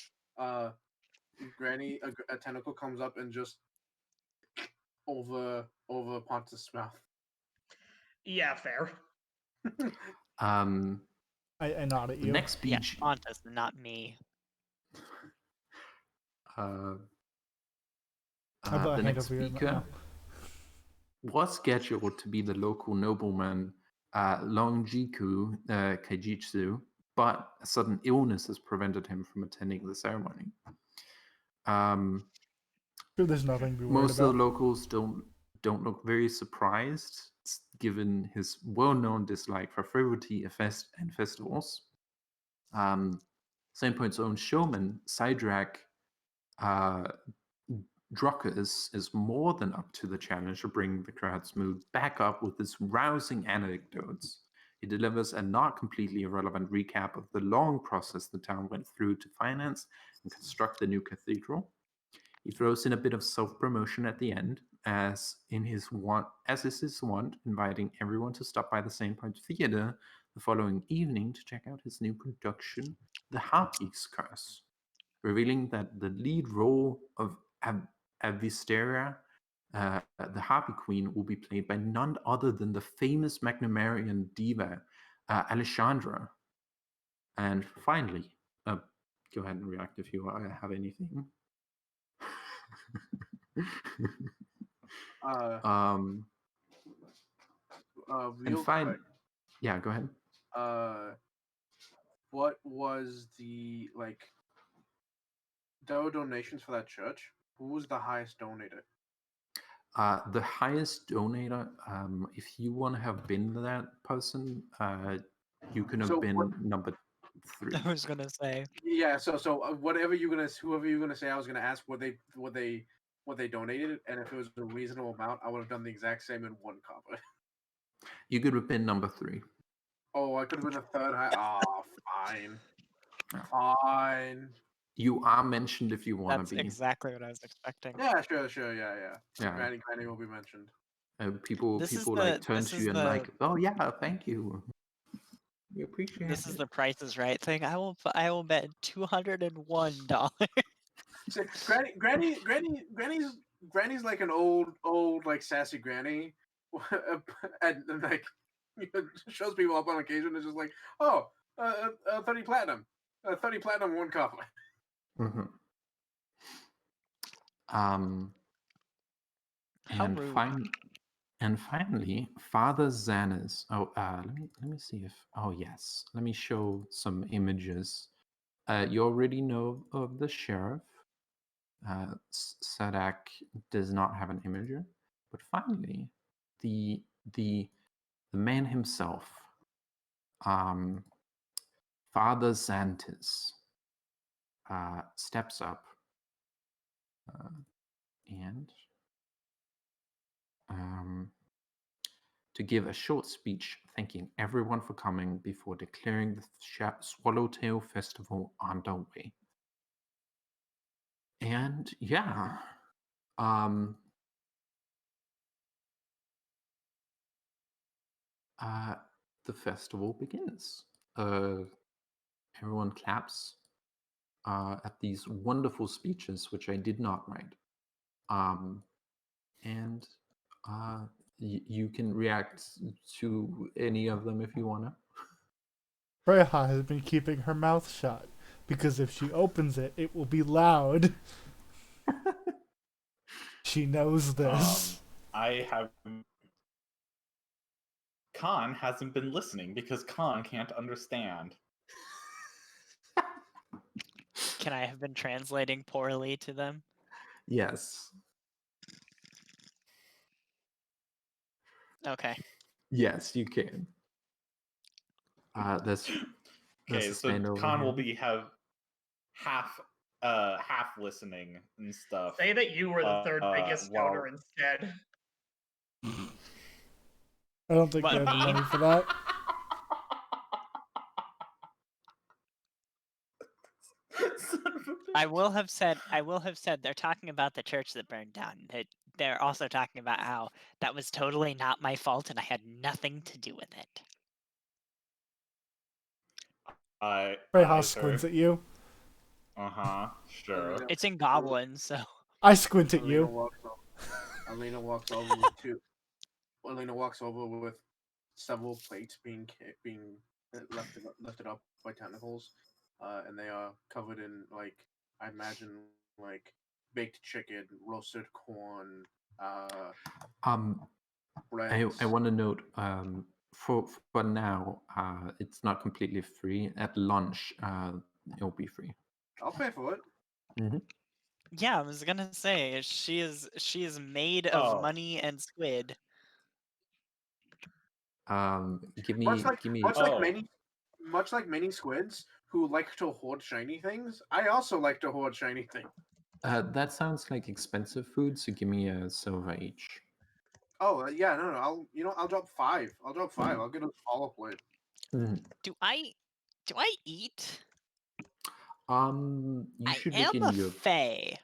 Speaker 7: Granny, a tentacle comes up and just over Pontus' mouth.
Speaker 6: Yeah, fair.
Speaker 1: I nod at
Speaker 4: The
Speaker 1: you.
Speaker 4: next
Speaker 5: Yeah,
Speaker 4: speech.
Speaker 5: Pontus, not me.
Speaker 1: I put a
Speaker 4: The
Speaker 1: hand
Speaker 4: next
Speaker 1: over your
Speaker 4: speaker
Speaker 1: mouth.
Speaker 4: was scheduled to be the local nobleman Longjiku Kaijitsu, but a sudden illness has prevented him from attending the ceremony.
Speaker 1: Sure, there's nothing to be worried
Speaker 4: Most of
Speaker 1: about.
Speaker 4: the locals don't look very surprised, given his well-known dislike for frivolity and festivals. Same Point's own showman, Sidrak Drucker, is more than up to the challenge of bringing the crowd's mood back up with his rousing anecdotes. He delivers a not completely irrelevant recap of the long process the town went through to finance and construct the new cathedral. He throws in a bit of self-promotion at the end, as is his wont, inviting everyone to stop by the Same Point Theater the following evening to check out his new production, The Harpy's Curse, revealing that the lead role of Avisteria, the Harpy Queen, will be played by none other than the famous Magnamarian diva, Alessandra. And finally, go ahead and react if you have anything.
Speaker 7: Real quick.
Speaker 4: Yeah, go ahead.
Speaker 7: What was the donations for that church? Who was the highest donator?
Speaker 4: The highest donator, if you want to have been that person, you can have been number 3.
Speaker 5: I was gonna say.
Speaker 7: Yeah, so whoever you're gonna say, I was gonna ask what they donated, and if it was a reasonable amount, I would have done the exact same in one copper.
Speaker 4: You could have been number 3.
Speaker 7: Oh, I could have been a third high. Oh, fine. Fine.
Speaker 4: You are mentioned if you want to be.
Speaker 5: That's exactly what I was expecting.
Speaker 7: Yeah, sure, yeah. Granny will be mentioned.
Speaker 4: People turn to you and like, oh yeah, thank you. We appreciate it.
Speaker 5: This is the Price is Right thing. I will bet $201.
Speaker 7: See, Granny's like an old like sassy granny, and like shows people up on occasion. It's just like, 30 platinum, 30 platinum, 1 copper.
Speaker 4: Mm-hmm.
Speaker 5: How rude.
Speaker 4: And finally, Father Xanis. Oh, let me see if. Oh yes, let me show some images. You already know of the sheriff. Sadak does not have an imager, but finally, the man himself, Father Xantis, steps up and to give a short speech thanking everyone for coming before declaring the Swallowtail Festival underway. And yeah, the festival begins. Everyone claps at these wonderful speeches, which I did not write. And you can react to any of them if you want to.
Speaker 1: Freya has been keeping her mouth shut, because if she opens it, it will be loud. She knows this.
Speaker 3: Khan hasn't been listening because Khan can't understand.
Speaker 5: Can I have been translating poorly to them?
Speaker 4: Yes.
Speaker 5: Okay.
Speaker 4: Yes, you can.
Speaker 3: Okay, so Khan will have half half listening and stuff.
Speaker 6: Say that you were the third biggest donor
Speaker 3: while-
Speaker 6: instead.
Speaker 1: I don't think
Speaker 5: What,
Speaker 1: they have the
Speaker 5: me?
Speaker 1: money for that.
Speaker 3: Son of a
Speaker 5: I
Speaker 3: bitch.
Speaker 5: will have said they're talking about the church that burned down. They're also talking about how that was totally not my fault and I had nothing to do with it.
Speaker 1: Freyha squints at you.
Speaker 3: Sure.
Speaker 5: It's in goblins, so
Speaker 1: I squint at
Speaker 7: Alina
Speaker 1: you.
Speaker 7: walks over. Alina walks over with two. Alina walks over with several plates being lifted up by tentacles, and they are covered in like I imagine like baked chicken, roasted corn, breads.
Speaker 4: I want to note for now, it's not completely free. At lunch, it'll be free.
Speaker 7: I'll pay for it.
Speaker 5: yeah, I was gonna say she is made of
Speaker 3: Oh.
Speaker 5: money and squid.
Speaker 4: Give me
Speaker 7: Much like
Speaker 3: Oh.
Speaker 7: much like many squids who like to hoard shiny things, I also like to hoard shiny things.
Speaker 4: That sounds like expensive food, so give me a silver each.
Speaker 7: Oh yeah, no, I'll drop 5. I'll get a smaller plate.
Speaker 5: Do I eat?
Speaker 4: You
Speaker 5: I
Speaker 4: should
Speaker 5: am
Speaker 4: look in
Speaker 5: a
Speaker 4: your.
Speaker 5: fae.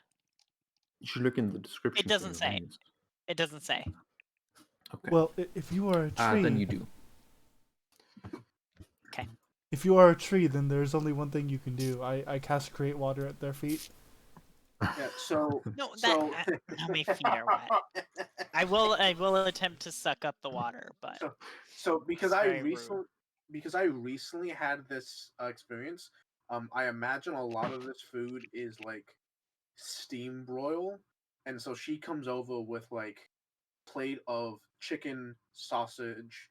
Speaker 4: You should look in the description.
Speaker 5: It doesn't
Speaker 4: for
Speaker 5: say.
Speaker 4: your menus.
Speaker 5: It doesn't say.
Speaker 4: Okay.
Speaker 1: Well, if you are a tree,
Speaker 4: Then you do.
Speaker 5: Okay.
Speaker 1: if you are a tree, then there's only one thing you can do. I cast create water at their feet.
Speaker 7: Yeah, so
Speaker 5: No,
Speaker 7: so
Speaker 5: now my feet are wet. I will attempt to suck up the water, but
Speaker 7: so because
Speaker 5: It's
Speaker 7: I
Speaker 5: very rude.
Speaker 7: recently had this experience, I imagine a lot of this food is like steam broil, and so she comes over with like plate of chicken, sausage,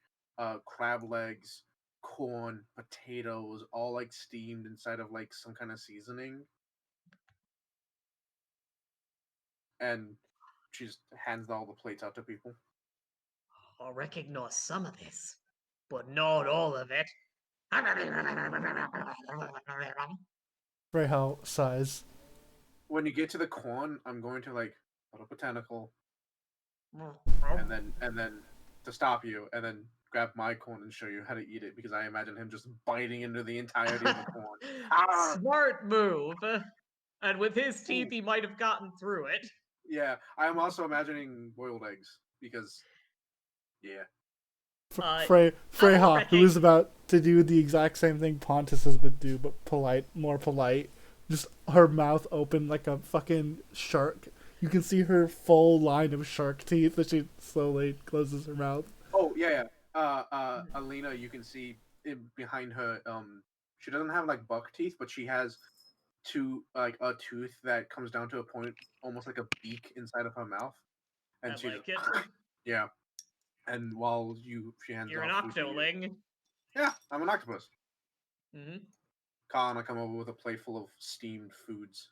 Speaker 7: crab legs, corn, potatoes, all like steamed inside of like some kind of seasoning, and she just hands all the plates out to people.
Speaker 6: I'll recognize some of this, but not all of it.
Speaker 1: Freyha sighs.
Speaker 7: When you get to the corn, I'm going to like put up a tentacle, and then to stop you, and then grab my corn and show you how to eat it, because I imagine him just biting into the entirety of the corn. Ah!
Speaker 6: Smart move. And with his teeth, he might have gotten through it.
Speaker 7: Yeah, I am also imagining boiled eggs because, yeah.
Speaker 1: Freyha, who is about to do the exact same thing Pontus has been do, but more polite. Just her mouth open like a fucking shark. You can see her full line of shark teeth as she slowly closes her mouth.
Speaker 7: Oh yeah. Alina, you can see behind her. She doesn't have like buck teeth, but she has a tooth that comes down to a point, almost like a beak inside of her mouth, and
Speaker 6: I
Speaker 7: she
Speaker 6: like
Speaker 7: just,
Speaker 6: it.
Speaker 7: yeah. And while she hands
Speaker 6: You're an
Speaker 7: off food to you-
Speaker 6: octoling.
Speaker 7: Yeah, I'm an octopus.
Speaker 6: Mm-hmm.
Speaker 7: Colin, I come over with a plate full of steamed foods,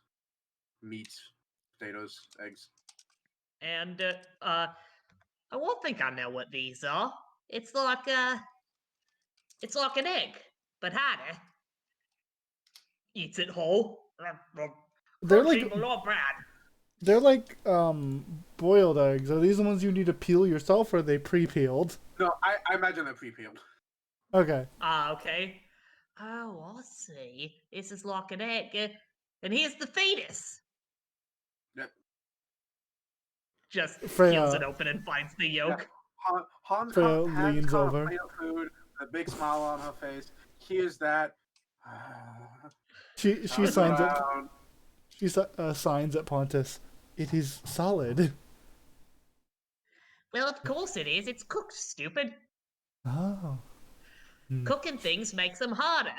Speaker 7: meats, potatoes, eggs.
Speaker 6: And I won't think I know what these are. It's like an egg, but harder. Eats it whole.
Speaker 1: They're
Speaker 6: Protein,
Speaker 1: like
Speaker 6: but not bad.
Speaker 1: they're like boiled eggs. Are these the ones you need to peel yourself, or are they pre-peeled?
Speaker 7: No, I imagine they're pre-peeled.
Speaker 1: Okay.
Speaker 6: Ah, okay. Oh, I see. This is like an egg, and here's the fetus.
Speaker 7: Yep.
Speaker 6: Just
Speaker 1: Freya-
Speaker 6: peels it open and finds the yolk.
Speaker 7: Hans
Speaker 1: Freya
Speaker 7: hands
Speaker 1: leans
Speaker 7: Colin
Speaker 1: over.
Speaker 7: a plate of food, a big smile on her face. Here's that.
Speaker 1: She
Speaker 7: Turns
Speaker 1: signs it.
Speaker 7: around.
Speaker 1: She signs at Pontus. It is solid.
Speaker 6: Well, of course it is. It's cooked, stupid.
Speaker 1: Oh.
Speaker 6: Cooking things makes them harder.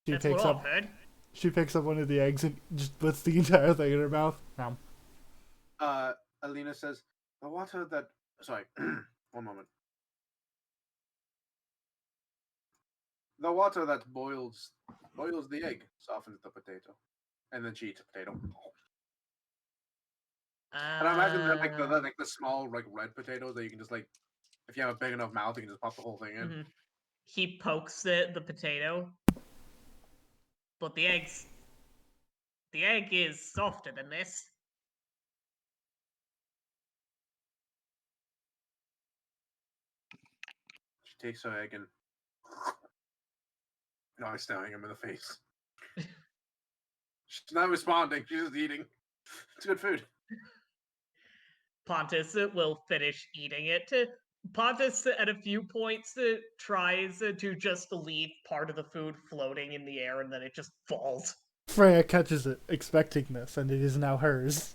Speaker 1: She
Speaker 6: That's
Speaker 1: picks
Speaker 6: what I've
Speaker 1: up.
Speaker 6: heard.
Speaker 1: She picks up one of the eggs and just puts the entire thing in her mouth. Nom.
Speaker 7: Alina says, the water that... Sorry, one moment. The water that boils the egg softens the potato. And then she eats a potato. And I imagine they're like the small, like, red potatoes that you can just, like... If you have a big enough mouth, you can just pop the whole thing in.
Speaker 6: Mhm. He pokes the potato. But the eggs The egg is softer than this.
Speaker 7: She takes her egg and no, I'm staring him in the face. She's not responding. She's just eating. It's good food.
Speaker 6: Pontus will finish eating it. Pontus, at a few points, tries to just leave part of the food floating in the air, and then it just falls.
Speaker 1: Freya catches it, expecting this, and it is now hers.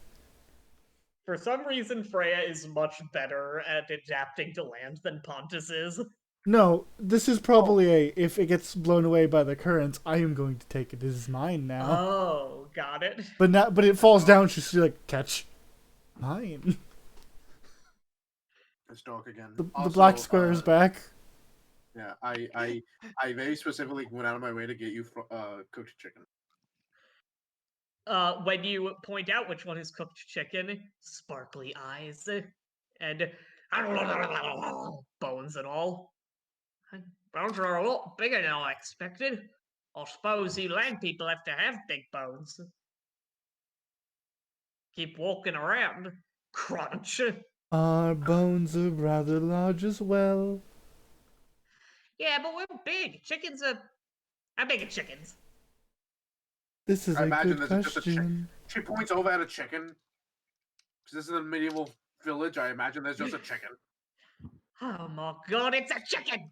Speaker 6: For some reason, Freya is much better at adapting to land than Pontus is.
Speaker 1: No, this is probably a, if it gets blown away by the currents, I am going to take it. It is mine now.
Speaker 6: Oh, got it.
Speaker 1: But it falls down, she's like, catch. Mine.
Speaker 7: It's dark again.
Speaker 1: The
Speaker 7: Also,
Speaker 1: black square is back.
Speaker 7: Yeah, I very specifically went out of my way to get you cooked chicken.
Speaker 6: When you point out which one is cooked chicken, sparkly eyes, and bones and all. Bones are a lot bigger than I expected. I suppose you land people have to have big bones. Keep walking around. Crunch.
Speaker 1: Our bones are rather large as well.
Speaker 6: Yeah, but we're big. Chickens are... How big are chickens?
Speaker 1: This is
Speaker 7: I
Speaker 1: a
Speaker 7: imagine
Speaker 1: good
Speaker 7: there's just a
Speaker 1: question.
Speaker 7: She points over at a chicken. Because this is a medieval village. I imagine there's just a chicken.
Speaker 6: Oh my god, it's a chicken!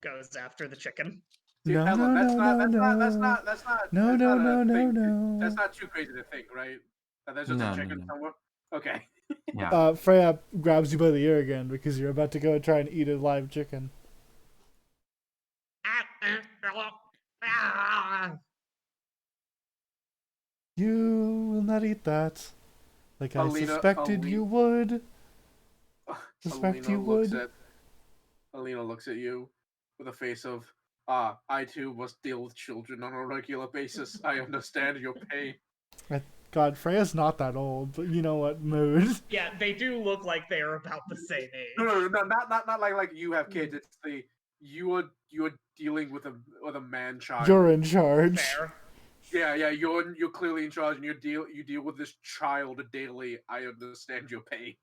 Speaker 6: Goes after the chicken.
Speaker 7: Dude,
Speaker 1: No,
Speaker 7: Ellen,
Speaker 1: no,
Speaker 7: that's
Speaker 1: no,
Speaker 7: not
Speaker 1: no,
Speaker 7: that's
Speaker 1: no.
Speaker 7: not that's not
Speaker 1: No,
Speaker 7: that's
Speaker 1: no,
Speaker 7: not
Speaker 1: no,
Speaker 7: a
Speaker 1: no,
Speaker 7: thing.
Speaker 1: no.
Speaker 7: That's not too crazy to think, right? That there's just
Speaker 4: No,
Speaker 7: a
Speaker 4: no,
Speaker 7: chicken
Speaker 4: no.
Speaker 7: somewhere. Okay.
Speaker 4: Yeah.
Speaker 1: Freya grabs you by the ear again because you're about to go try and eat a live chicken. You will not eat that. Like I suspected you would. Suspect you would.
Speaker 7: Alina looks at you with a face of, I too must deal with children on a regular basis. I understand your pain.
Speaker 1: God, Freya's not that old, but you know what? Mood.
Speaker 6: Yeah, they do look like they are about the same age.
Speaker 7: No, not like you have kids. It's you are dealing with a man child.
Speaker 1: You're in charge.
Speaker 6: Fair.
Speaker 7: Yeah, you're clearly in charge, and you deal with this child daily. I understand your pain.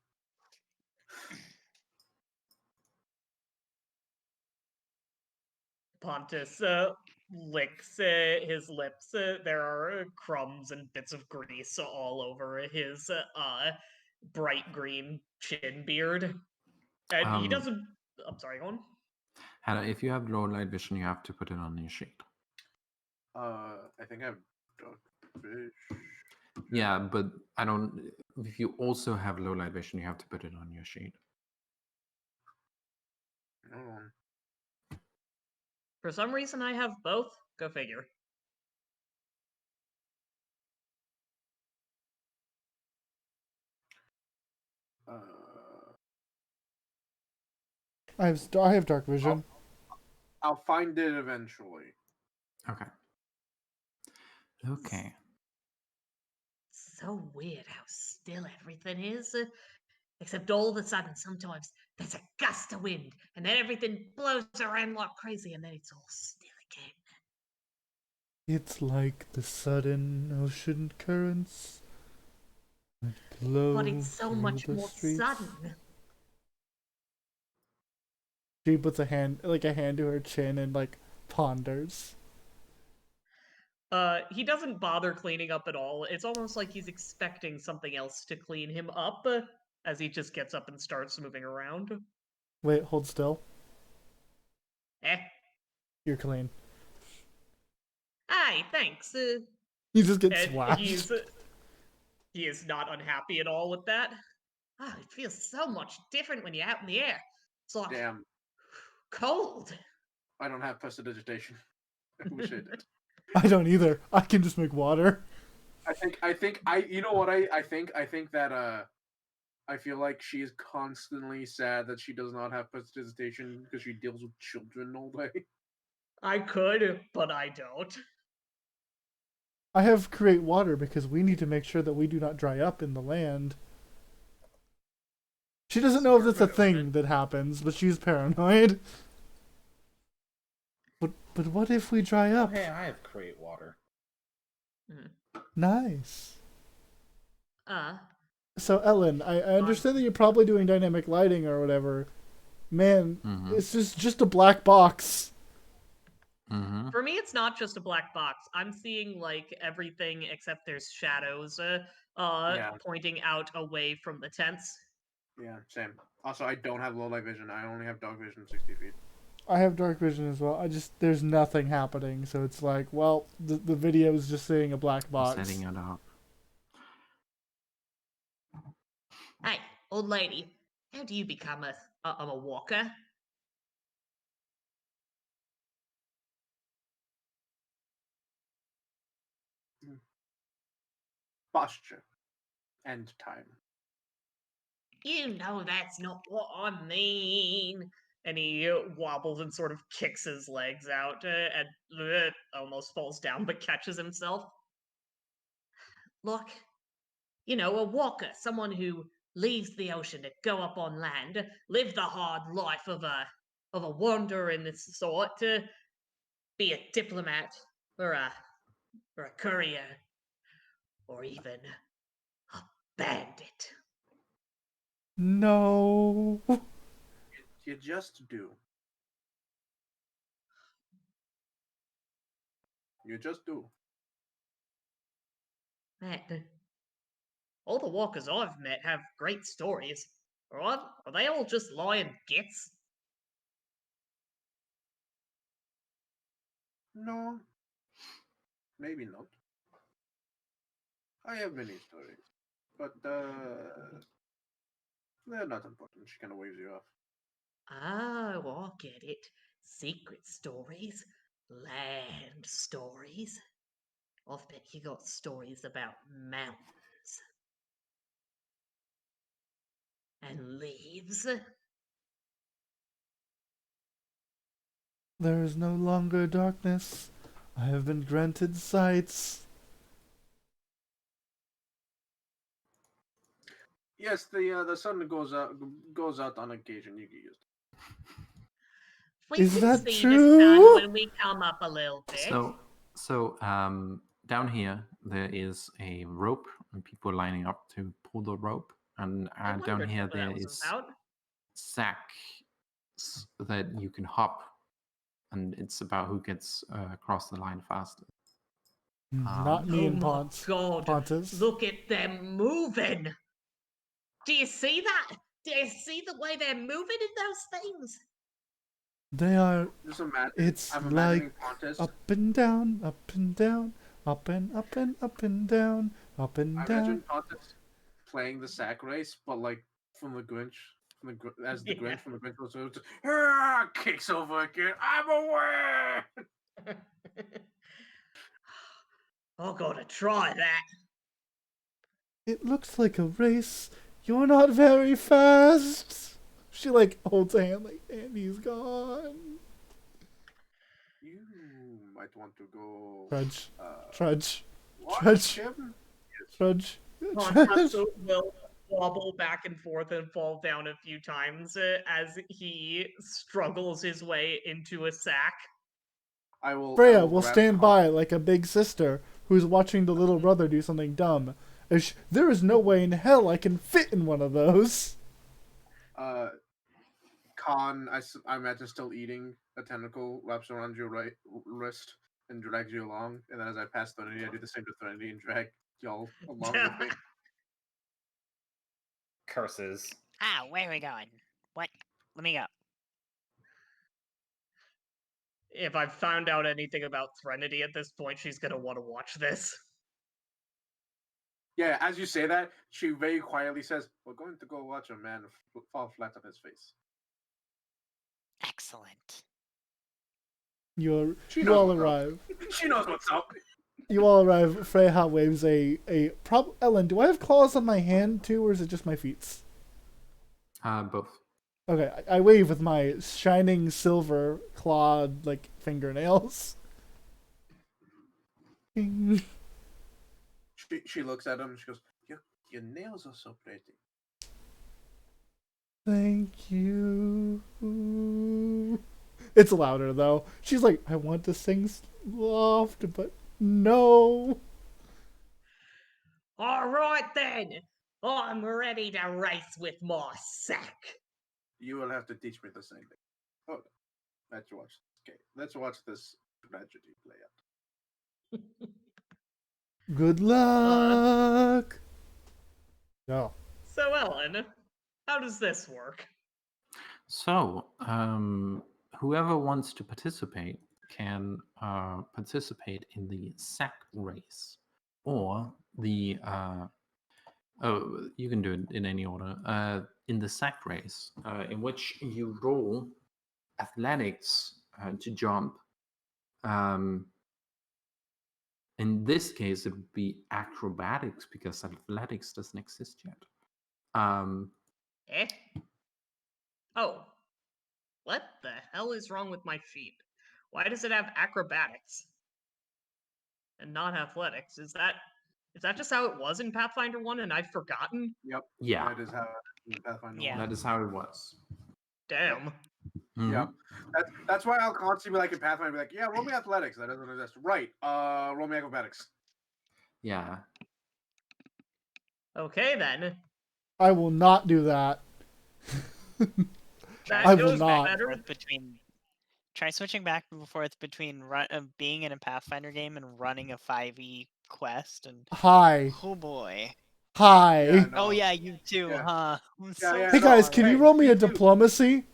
Speaker 6: Pontus licks his lips. There are crumbs and bits of grease all over his bright green chin beard. And he doesn't... I'm sorry, go on.
Speaker 4: Hannah, if you have low light vision, you have to put it on your sheet.
Speaker 7: I think I have dark fish.
Speaker 4: Yeah, but I don't. If you also have low light vision, you have to put it on your sheet.
Speaker 7: Hold on.
Speaker 6: For some reason, I have both. Go figure.
Speaker 1: I have dark vision.
Speaker 7: I'll find it eventually.
Speaker 4: Okay. Okay.
Speaker 6: So weird how still everything is. Except all of a sudden, sometimes there's a gust of wind, and then everything blows around like crazy, and then it's all still again.
Speaker 1: It's like the sudden ocean currents that blow
Speaker 6: But it's so
Speaker 1: through
Speaker 6: much
Speaker 1: the
Speaker 6: more
Speaker 1: streets.
Speaker 6: sudden.
Speaker 1: She puts a hand to her chin and like ponders.
Speaker 6: He doesn't bother cleaning up at all. It's almost like he's expecting something else to clean him up, as he just gets up and starts moving around.
Speaker 1: Wait, hold still.
Speaker 6: Eh.
Speaker 1: You're clean.
Speaker 6: Aye, thanks.
Speaker 1: You just get
Speaker 6: And
Speaker 1: slashed.
Speaker 6: he is not unhappy at all with that. Oh, it feels so much different when you're out in the air. It's like
Speaker 7: Damn,
Speaker 6: cold.
Speaker 7: I don't have prestidigitation. I wish I did.
Speaker 1: I don't either. I can just make water.
Speaker 7: I think you know what I think that I feel like she is constantly sad that she does not have prestidigitation because she deals with children all day.
Speaker 6: I could, but I don't.
Speaker 1: I have create water because we need to make sure that we do not dry up in the land. She doesn't know if that's a thing that happens, but she's paranoid. But what if we dry up?
Speaker 3: Hey, I have create water.
Speaker 1: Nice.
Speaker 6: Uh,
Speaker 1: So, Ellen, I understand that you're probably doing dynamic lighting or whatever. Man, it's just a black box.
Speaker 6: For me, it's not just a black box. I'm seeing like everything except there's shadows
Speaker 7: Yeah.
Speaker 6: pointing out away from the tents.
Speaker 7: Yeah, same. Also, I don't have low light vision. I only have dark vision 60 feet.
Speaker 1: I have dark vision as well. There's nothing happening, so it's like, well, the video is just seeing a black box.
Speaker 4: Setting it up.
Speaker 6: Hey, old lady, how do you become a walker?
Speaker 7: Posture. And time.
Speaker 6: You know that's not what I mean. And he wobbles and sort of kicks his legs out and almost falls down but catches himself. Look, you know, a walker, someone who leaves the ocean to go up on land, live the hard life of a wanderer in this sort, to be a diplomat or a courier or even a bandit.
Speaker 1: No.
Speaker 7: You just do. You just do.
Speaker 6: Man, all the walkers I've met have great stories. Are they all just lying gits?
Speaker 7: No. Maybe not. I have many stories. But, they're not important. She kind of waves you off.
Speaker 6: Oh, I get it. Secret stories, land stories. I bet you got stories about mountains and leaves.
Speaker 1: There is no longer darkness. I have been granted sights.
Speaker 7: Yes, the sun goes out on occasion. You get used to
Speaker 6: We
Speaker 1: Is
Speaker 6: can
Speaker 1: that
Speaker 6: see the sun
Speaker 1: true?
Speaker 6: when we come up a little bit.
Speaker 4: So down here there is a rope and people lining up to pull the rope, and
Speaker 6: I
Speaker 4: down
Speaker 6: wondered
Speaker 4: here
Speaker 6: what
Speaker 4: there
Speaker 6: that was
Speaker 4: is
Speaker 6: about.
Speaker 4: sacks that you can hop, and it's about who gets across the line faster.
Speaker 1: Not me
Speaker 6: Oh
Speaker 1: and
Speaker 6: my god,
Speaker 1: Pontus.
Speaker 6: look at them moving! Do you see that? Do you see the way they're moving in those things?
Speaker 1: They are.
Speaker 7: Just imagine.
Speaker 1: It's
Speaker 7: I'm
Speaker 1: like
Speaker 7: imagining Pontus.
Speaker 1: up and down, up and down, up and up and up and down, up and
Speaker 7: I
Speaker 1: down.
Speaker 7: imagine Pontus playing the sack race, but like from the Grinch. As the
Speaker 6: Yeah.
Speaker 7: Grinch from the Grinch was just kicks over again. I'm away.
Speaker 6: I gotta try that.
Speaker 1: It looks like a race. You're not very fast. She like holds a hand like, and he's gone.
Speaker 7: You might want to go.
Speaker 1: Trudge,
Speaker 7: Uh,
Speaker 1: trudge,
Speaker 7: watch
Speaker 1: trudge,
Speaker 7: him.
Speaker 1: trudge,
Speaker 6: Pontus
Speaker 1: trudge.
Speaker 6: will wobble back and forth and fall down a few times as he struggles his way into a sack.
Speaker 7: I will. I
Speaker 1: Freya
Speaker 7: will
Speaker 1: will
Speaker 7: grab
Speaker 1: stand
Speaker 7: Con-
Speaker 1: by like a big sister who's watching the little brother do something dumb. There is no way in hell I can fit in one of those.
Speaker 7: Khan, I imagine still eating a tentacle, wraps around your right wrist and drags you along. And then as I pass Threnody, I do the same to Threnody and drag y'all along with me.
Speaker 3: Curses.
Speaker 5: Ah, where are we going? What? Let me go.
Speaker 6: If I've found out anything about Threnody at this point, she's gonna want to watch this.
Speaker 7: Yeah, as you say that, she very quietly says, "We're going to go watch a man fall flat on his face."
Speaker 5: Excellent.
Speaker 1: You
Speaker 7: She knows
Speaker 1: all
Speaker 7: what's up.
Speaker 1: arrive.
Speaker 7: She knows what's up.
Speaker 1: You all arrive. Freya waves a Ellen, do I have claws on my hand too, or is it just my feet?
Speaker 4: Both.
Speaker 1: Okay, I wave with my shining silver clawed like fingernails. Ding.
Speaker 7: She looks at him and she goes, your nails are so pretty.
Speaker 1: Thank you. It's louder though. She's like, I want to sing soft, but no.
Speaker 6: All right then. I'm ready to race with my sack.
Speaker 7: You will have to teach me the same thing. Oh, let's watch. Okay, let's watch this tragedy play out.
Speaker 1: Good luck. Go.
Speaker 6: So, Ellen, how does this work?
Speaker 4: So, whoever wants to participate can participate in the sack race or the. Oh, you can do it in any order. In the sack race, in which you roll athletics to jump. In this case, it would be acrobatics because athletics doesn't exist yet.
Speaker 6: Eh? Oh. What the hell is wrong with my sheet? Why does it have acrobatics and not athletics? Is that just how it was in Pathfinder 1 and I've forgotten?
Speaker 7: Yep.
Speaker 4: Yeah,
Speaker 7: That is how Pathfinder
Speaker 5: Yeah.
Speaker 7: one.
Speaker 4: that is how it was.
Speaker 6: Damn.
Speaker 7: Yeah.
Speaker 4: Mhm.
Speaker 7: That's why I'll constantly be like in Pathfinder, be like, yeah, roll me athletics. That doesn't exist. Right. Roll me acrobatics.
Speaker 4: Yeah.
Speaker 6: Okay then.
Speaker 1: I will not do that.
Speaker 6: That
Speaker 1: I will
Speaker 6: goes
Speaker 1: not.
Speaker 6: better.
Speaker 5: Try switching back and forth between being in a Pathfinder game and running a 5e quest. And
Speaker 1: Hi.
Speaker 5: oh boy.
Speaker 1: Hi.
Speaker 7: Yeah,
Speaker 5: Oh
Speaker 7: no.
Speaker 5: yeah, you too,
Speaker 7: Yeah.
Speaker 5: huh? I'm
Speaker 7: Yeah,
Speaker 5: so
Speaker 7: yeah,
Speaker 1: Hey
Speaker 7: no,
Speaker 1: guys, can you
Speaker 7: hey,
Speaker 1: roll me
Speaker 7: me
Speaker 1: a
Speaker 7: too.
Speaker 1: diplomacy?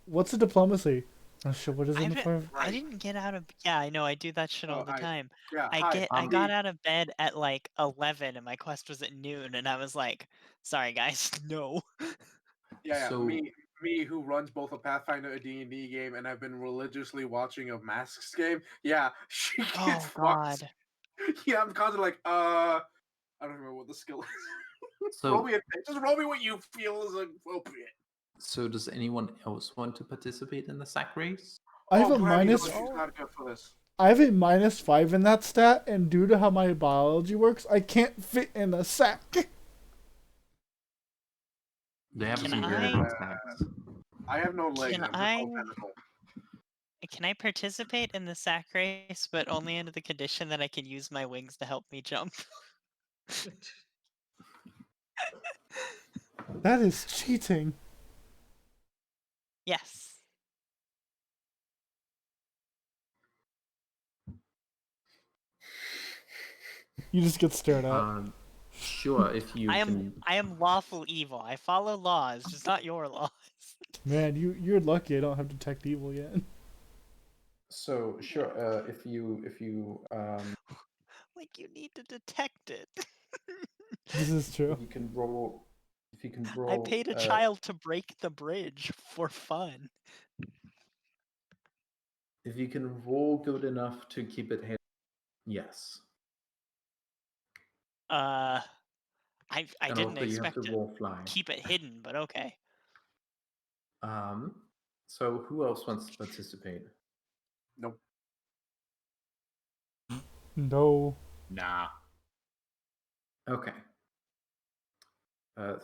Speaker 1: What's a diplomacy? Oh shit, what is it?
Speaker 5: I
Speaker 7: Right.
Speaker 5: didn't get out of. Yeah, I know. I do that shit all the time.
Speaker 7: Yeah,
Speaker 5: I
Speaker 7: hi.
Speaker 5: got out of bed at like 11, and my quest was at noon, and I was like, "Sorry, guys, no."
Speaker 7: Yeah,
Speaker 4: So-
Speaker 7: me who runs both a Pathfinder, a D&D game, and I've been religiously watching a Masks game. Yeah, she gets
Speaker 5: Oh
Speaker 7: fucked.
Speaker 5: God.
Speaker 7: Yeah, I'm constantly like, I don't remember what the skill is. roll
Speaker 4: So,
Speaker 7: me just roll me what you feel is appropriate.
Speaker 4: so does anyone else want to participate in the sack race?
Speaker 1: I have a
Speaker 7: Gravity
Speaker 1: minus.
Speaker 7: knows she's not good for this.
Speaker 1: I have a -5 in that stat, and due to how my biology works, I can't fit in a sack.
Speaker 4: They have
Speaker 5: Can
Speaker 4: some very
Speaker 5: I-
Speaker 4: big sacks.
Speaker 7: I have no legs.
Speaker 5: Can
Speaker 7: I'm just
Speaker 5: I-
Speaker 7: all tentacle.
Speaker 5: Can I participate in the sack race, but only under the condition that I can use my wings to help me jump?
Speaker 1: That is cheating.
Speaker 5: Yes.
Speaker 1: You just get stared at.
Speaker 4: Sure, if you
Speaker 5: I
Speaker 4: can.
Speaker 5: am lawful evil. I follow laws, just not your laws.
Speaker 1: Man, you're lucky I don't have detect evil yet.
Speaker 4: So sure, if you
Speaker 5: Like you need to detect it.
Speaker 1: This is true.
Speaker 4: if you can roll,
Speaker 5: I paid a child to break the bridge for fun.
Speaker 4: if you can roll good enough to keep it hidden, yes.
Speaker 5: I
Speaker 4: And
Speaker 5: didn't
Speaker 4: also you have
Speaker 5: expect
Speaker 4: to
Speaker 5: to
Speaker 4: roll fly.
Speaker 5: keep it hidden, but okay.
Speaker 4: So who else wants to participate?
Speaker 7: Nope.
Speaker 1: No.
Speaker 3: Nah.
Speaker 4: Okay.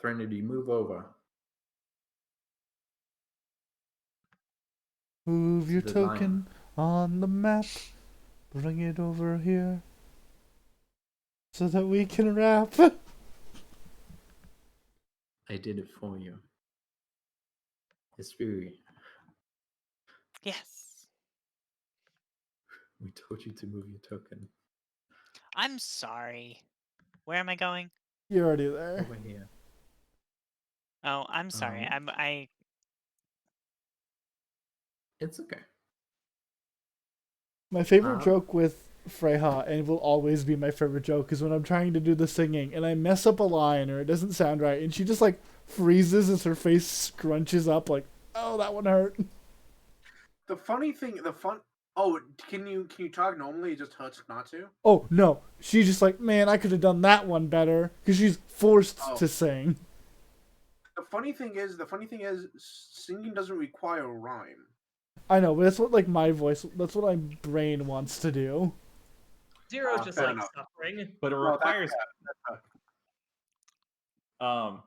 Speaker 4: Threnody, move over.
Speaker 1: Move your
Speaker 4: The line.
Speaker 1: token on the map. Bring it over here. So that we can rap.
Speaker 4: I did it for you. Espiri,
Speaker 5: Yes.
Speaker 4: we told you to move your token
Speaker 5: I'm sorry. Where am I going?
Speaker 1: You're already there.
Speaker 4: over here.
Speaker 5: Oh, I'm sorry.
Speaker 4: Um, It's okay.
Speaker 1: My favorite
Speaker 4: Uh-huh.
Speaker 1: joke with Freya, and will always be my favorite joke, is when I'm trying to do the singing and I mess up a line or it doesn't sound right, and she just like freezes as her face scrunches up, like, oh, that one hurt.
Speaker 7: The funny thing, Oh, can you talk normally? It just hurts not to.
Speaker 1: Oh no, she's just like, man, I could have done that one better because she's forced to sing.
Speaker 7: The funny thing is, singing doesn't require rhyme.
Speaker 1: I know, but that's what like my voice, that's what my brain wants to do.
Speaker 6: Zero just
Speaker 7: fair
Speaker 6: like
Speaker 7: enough.
Speaker 6: suffering.
Speaker 3: But it
Speaker 7: Well, that's
Speaker 3: requires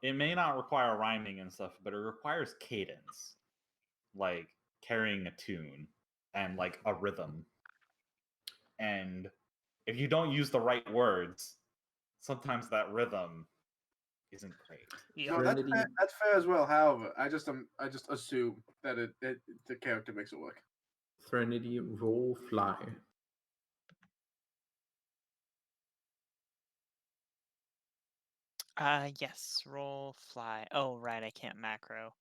Speaker 3: it may not require rhyming and stuff, but it requires cadence. Like carrying a tune and like a rhythm. And if you don't use the right words, sometimes that rhythm isn't great.
Speaker 7: No,
Speaker 4: Trinity,
Speaker 7: that's fair as well. However, I just assume that the character makes it work.
Speaker 4: Trinity, roll fly.
Speaker 5: Yes, roll fly. Oh, right, I can't macro.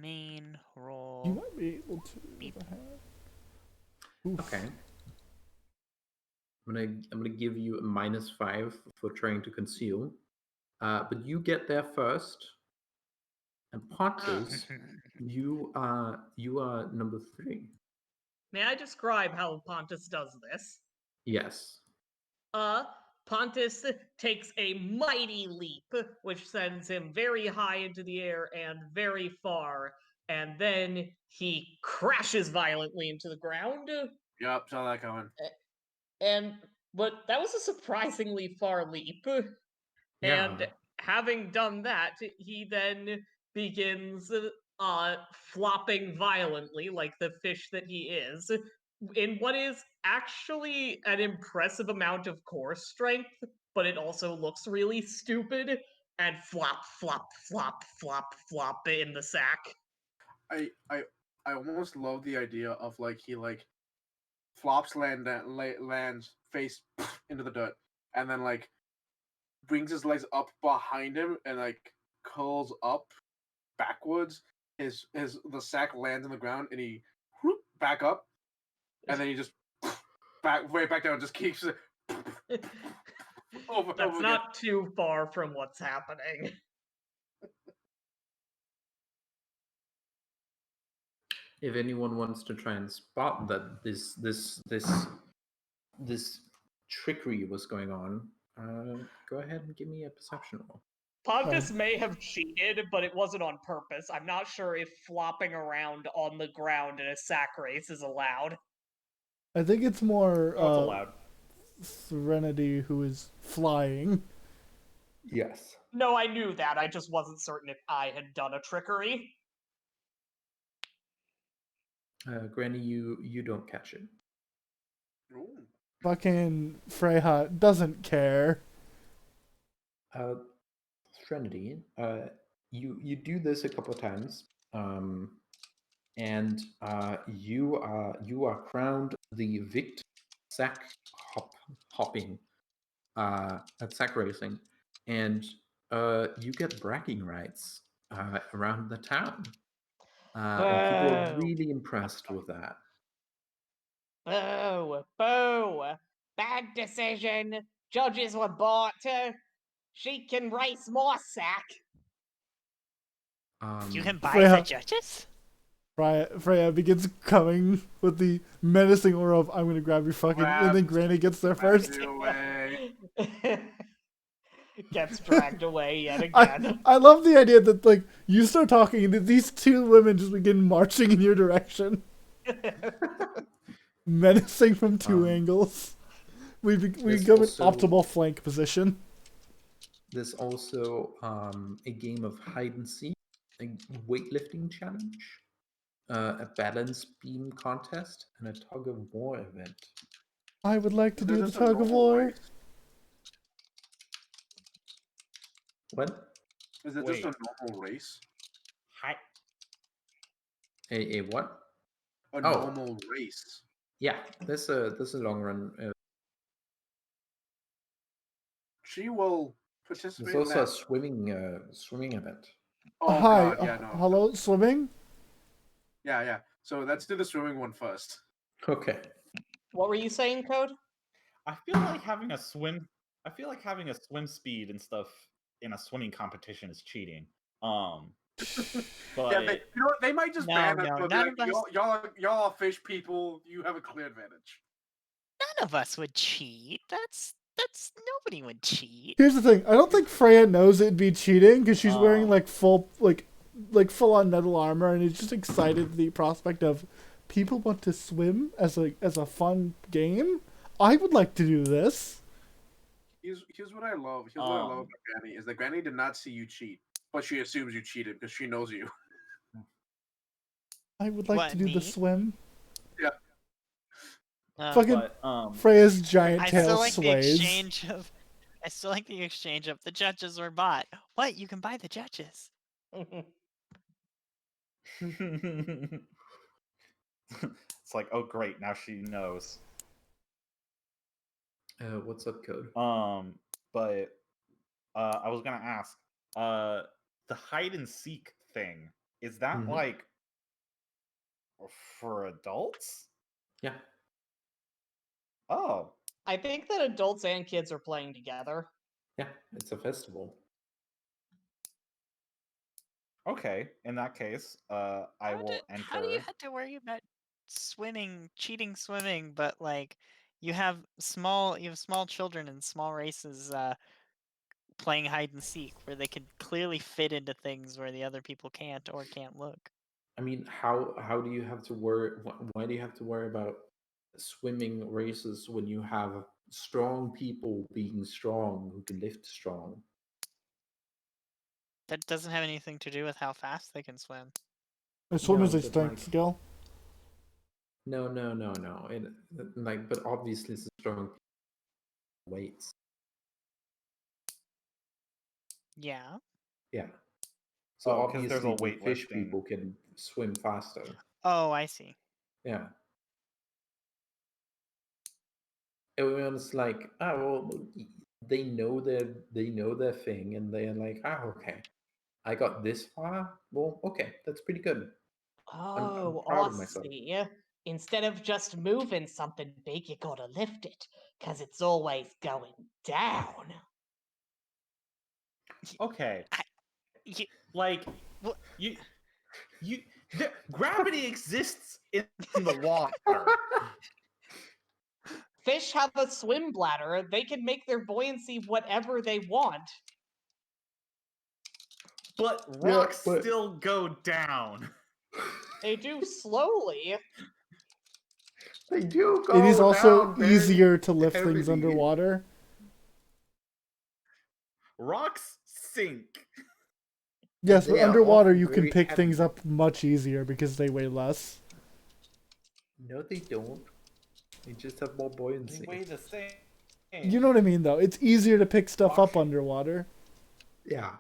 Speaker 5: Main
Speaker 1: You
Speaker 5: roll.
Speaker 1: might be able to.
Speaker 5: Beep.
Speaker 1: Oof.
Speaker 4: Okay. I'm gonna give you a -5 for trying to conceal. But you get there first. And Pontus, you are number 3.
Speaker 6: May I describe how Pontus does this?
Speaker 4: Yes.
Speaker 6: Pontus takes a mighty leap, which sends him very high into the air and very far, and then he crashes violently into the ground.
Speaker 7: Yup, saw that coming.
Speaker 6: But that was a surprisingly far leap.
Speaker 4: Yeah.
Speaker 6: And having done that, he then begins flopping violently like the fish that he is, in what is actually an impressive amount of core strength, but it also looks really stupid, and flop, flop, flop, flop, flop in the sack.
Speaker 7: I almost love the idea of like he like flops lands face into the dirt, and then like brings his legs up behind him and like curls up backwards. The sack lands on the ground and he whoop, back up, and then he just right back down. Just keeps it.
Speaker 6: That's not too far from what's happening.
Speaker 4: If anyone wants to try and spot that this trickery was going on, go ahead and give me a perception roll.
Speaker 6: Pontus may have cheated, but it wasn't on purpose. I'm not sure if flopping around on the ground in a sack race is allowed.
Speaker 1: I think it's more
Speaker 3: Oh, it's allowed.
Speaker 1: Serenity who is flying.
Speaker 4: Yes.
Speaker 6: No, I knew that. I just wasn't certain if I had done a trickery.
Speaker 4: Granny, you don't catch it.
Speaker 7: Ooh.
Speaker 1: Fucking Freya doesn't care.
Speaker 4: Trinity, you do this a couple of times, and you are crowned the Vict sack hopping at sack racing, and you get bragging rights around the town, and people are
Speaker 6: Whoa.
Speaker 4: really impressed with that.
Speaker 2: Boo! Boo! Bad decision. Judges were bought. She can race my sack.
Speaker 5: You can buy
Speaker 1: Freya-
Speaker 5: the judges?
Speaker 1: Freya begins coming with the menacing aura of I'm gonna grab your fucking, and then Granny gets there first.
Speaker 7: Away.
Speaker 6: Gets dragged away yet again.
Speaker 1: I love the idea that like you start talking and these two women just begin marching in your direction, menacing from two angles. We
Speaker 4: There's
Speaker 1: go in
Speaker 4: also-
Speaker 1: optimal flank position.
Speaker 4: There's also a game of hide and seek, a weightlifting challenge, a balance beam contest, and a tug of war event.
Speaker 1: I would like to
Speaker 7: Is
Speaker 1: do
Speaker 7: it
Speaker 1: the
Speaker 7: just a
Speaker 1: tug of
Speaker 7: normal
Speaker 1: war.
Speaker 7: race?
Speaker 4: What?
Speaker 7: Is it
Speaker 3: Wait.
Speaker 7: just a normal race?
Speaker 3: Hi.
Speaker 4: A what?
Speaker 7: A
Speaker 4: Oh.
Speaker 7: normal race.
Speaker 4: Yeah, this a long run.
Speaker 7: She will participate
Speaker 4: There's
Speaker 7: in
Speaker 4: also a
Speaker 7: that.
Speaker 4: swimming event.
Speaker 7: Oh
Speaker 1: Hi,
Speaker 7: god, yeah, no.
Speaker 1: hello, swimming.
Speaker 7: Yeah. So let's do the swimming one first.
Speaker 4: Okay.
Speaker 2: What were you saying, Code?
Speaker 3: I feel like having a swim speed and stuff in a swimming competition is cheating. But
Speaker 7: Yeah, you know what? They might just
Speaker 5: No,
Speaker 7: ban us.
Speaker 5: no,
Speaker 7: But
Speaker 5: none
Speaker 7: like,
Speaker 5: of us-
Speaker 7: y'all are fish people. You have a clear advantage.
Speaker 5: None of us would cheat. That's nobody would cheat.
Speaker 1: Here's the thing. I don't think Freya knows it'd be cheating because she's wearing like full on metal armor and is just excited at the prospect of people want to swim as a fun game. I would like to do this.
Speaker 7: Here's what I love. Here's what I love about Granny is that Granny did not see you cheat, but she assumes you cheated because she knows you.
Speaker 1: I would like
Speaker 5: What,
Speaker 1: to do the
Speaker 5: me?
Speaker 1: swim.
Speaker 7: Yeah.
Speaker 1: Fucking
Speaker 3: But
Speaker 1: Freya's giant
Speaker 5: I
Speaker 1: tail
Speaker 5: still like the
Speaker 1: sways.
Speaker 5: exchange of. I still like the exchange of the judges were bought. What? You can buy the judges.
Speaker 3: it's like, oh great, now she knows.
Speaker 4: What's up, Code?
Speaker 3: But I was gonna ask, the hide and seek thing, is that
Speaker 4: Mhm.
Speaker 3: like for adults?
Speaker 4: Yeah.
Speaker 3: Oh,
Speaker 2: I think that adults and kids are playing together.
Speaker 4: Yeah, it's a festival.
Speaker 3: okay. In that case, I will
Speaker 5: How do you
Speaker 3: enter.
Speaker 5: have to worry about swimming, cheating swimming, but like you have small children and small races playing hide and seek where they could clearly fit into things where the other people can't or can't look.
Speaker 4: I mean, how do you have to worry? Why do you have to worry about swimming races when you have strong people being strong who can lift strong?
Speaker 5: That doesn't have anything to do with how fast they can swim.
Speaker 1: The swimmer's
Speaker 4: No,
Speaker 1: a
Speaker 4: but
Speaker 1: strength
Speaker 4: like,
Speaker 1: skill.
Speaker 4: no. Like, but obviously, it's strong weights.
Speaker 5: Yeah.
Speaker 4: Yeah. So
Speaker 3: Oh, 'cause there's a
Speaker 4: obviously, the fish
Speaker 3: weightlifting.
Speaker 4: people can swim faster.
Speaker 5: Oh, I see.
Speaker 4: Yeah. Everyone's like, oh, well, they know their thing, and they're like, okay, I got this far. Well, okay, that's pretty good. I'm
Speaker 2: Oh,
Speaker 4: proud
Speaker 2: I
Speaker 4: of myself.
Speaker 2: see. Instead of just moving something big, you gotta lift it, 'cause it's always going down.
Speaker 3: Okay,
Speaker 5: You,
Speaker 3: like
Speaker 5: What?
Speaker 3: you, gravity exists in the water.
Speaker 2: Fish have a swim bladder. They can make their buoyancy whatever they want.
Speaker 3: But
Speaker 4: Yeah,
Speaker 3: rocks
Speaker 4: but-
Speaker 3: still go down.
Speaker 2: They do slowly.
Speaker 4: They do go
Speaker 1: It is also
Speaker 4: down very
Speaker 1: easier to lift things
Speaker 4: heavily.
Speaker 1: underwater.
Speaker 3: Rocks sink.
Speaker 1: Yes, but
Speaker 4: They are
Speaker 1: underwater
Speaker 4: often
Speaker 1: you can
Speaker 4: very
Speaker 1: pick
Speaker 4: heavy.
Speaker 1: things up much easier because they weigh less.
Speaker 4: No, they don't. They just have more
Speaker 3: They
Speaker 4: buoyancy.
Speaker 3: weigh the same.
Speaker 1: You know what I mean, though. It's easier to pick stuff up underwater,
Speaker 4: Yeah.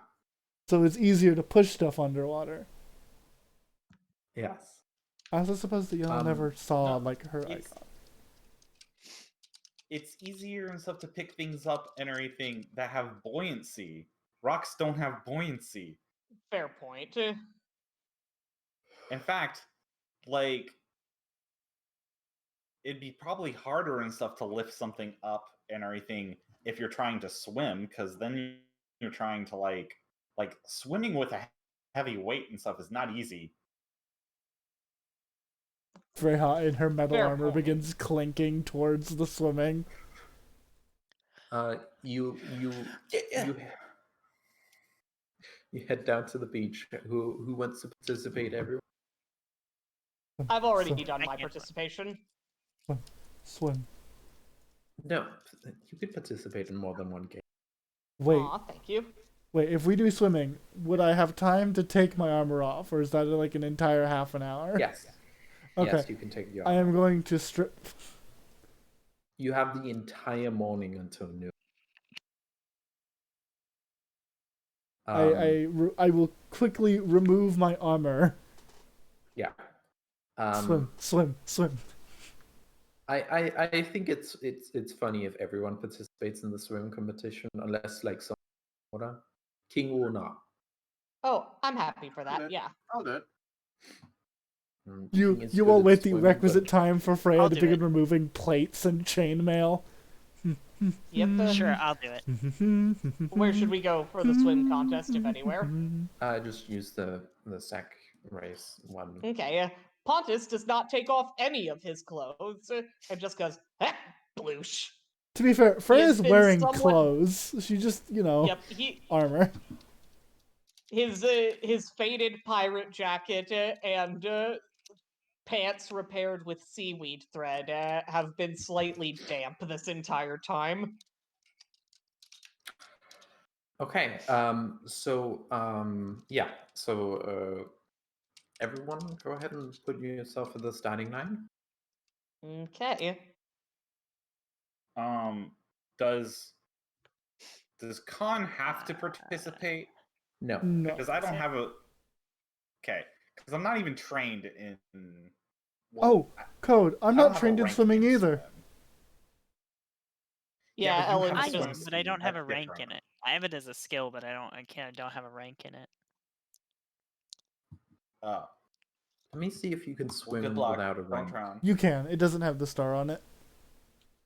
Speaker 1: so it's easier to push stuff underwater.
Speaker 4: Yes.
Speaker 1: I was supposed that y'all never saw
Speaker 3: no,
Speaker 1: like her
Speaker 3: it's-
Speaker 1: icon.
Speaker 3: It's easier and stuff to pick things up and everything that have buoyancy. Rocks don't have buoyancy.
Speaker 2: Fair point.
Speaker 3: In fact, like it'd be probably harder and stuff to lift something up and everything if you're trying to swim, because then you're trying to like swimming with a heavy weight and stuff is not easy.
Speaker 1: Freya in her metal
Speaker 2: Fair
Speaker 1: armor
Speaker 2: point.
Speaker 1: begins clinking towards the swimming.
Speaker 4: You head down to the beach. Who wants to participate? Everyone.
Speaker 2: I've already
Speaker 1: So-
Speaker 2: done
Speaker 5: I
Speaker 2: my
Speaker 5: can't-
Speaker 2: participation.
Speaker 1: Swim.
Speaker 4: No, you could participate in more than one game.
Speaker 1: Wait,
Speaker 2: Aw, thank you.
Speaker 1: wait. If we do swimming, would I have time to take my armor off, or is that like an entire half an hour?
Speaker 4: Yes.
Speaker 1: Okay.
Speaker 4: Yes, you can take your.
Speaker 1: I am going to strip.
Speaker 4: You have the entire morning until noon.
Speaker 1: I will quickly remove my armor.
Speaker 4: Yeah.
Speaker 1: Swim.
Speaker 4: I think it's funny if everyone participates in the swim competition, unless like some order. King will not.
Speaker 2: Oh, I'm happy for that.
Speaker 7: Okay.
Speaker 2: Yeah.
Speaker 7: I'll do it.
Speaker 1: You
Speaker 4: King is
Speaker 1: you
Speaker 4: good
Speaker 1: will
Speaker 4: at
Speaker 1: wait the
Speaker 4: swimming,
Speaker 1: requisite
Speaker 4: but-
Speaker 1: time for Freya
Speaker 5: I'll
Speaker 1: to
Speaker 5: do
Speaker 1: begin
Speaker 5: it.
Speaker 1: removing plates and chainmail.
Speaker 2: Yep.
Speaker 5: Sure, I'll do it.
Speaker 2: Where should we go for the swim contest, if anywhere?
Speaker 4: I just use the sack race one.
Speaker 2: Okay. Pontus does not take off any of his clothes and just goes, "Heh, bloosh."
Speaker 1: To be fair, Freya's
Speaker 2: been
Speaker 1: wearing
Speaker 2: somewhat-
Speaker 1: clothes. She just,
Speaker 2: Yep.
Speaker 1: armor.
Speaker 2: His faded pirate jacket and pants repaired with seaweed thread have been slightly damp this entire time.
Speaker 4: Okay. Yeah. So everyone, go ahead and put yourself at the starting line.
Speaker 2: Okay.
Speaker 3: Does Khan have to participate?
Speaker 4: No.
Speaker 1: No.
Speaker 3: Because I don't
Speaker 5: So-
Speaker 3: have a. Okay, because I'm not even trained in.
Speaker 1: Oh, Code. I'm
Speaker 3: I don't
Speaker 1: not
Speaker 3: have a
Speaker 1: trained in
Speaker 3: rank
Speaker 1: swimming either.
Speaker 3: swim.
Speaker 2: Yeah,
Speaker 3: but you
Speaker 2: Ellen
Speaker 3: have a
Speaker 5: I
Speaker 2: doesn't.
Speaker 5: am,
Speaker 3: swim
Speaker 5: but I don't
Speaker 3: speed,
Speaker 5: have a
Speaker 3: that's
Speaker 5: rank in
Speaker 3: different.
Speaker 5: it. I have it as a skill, but I don't have a rank in it.
Speaker 3: Oh,
Speaker 4: Let me see if you can
Speaker 3: well,
Speaker 4: swim
Speaker 3: good luck.
Speaker 4: without a
Speaker 3: Don't
Speaker 4: rank.
Speaker 3: drown.
Speaker 1: You can. It doesn't have the star on it.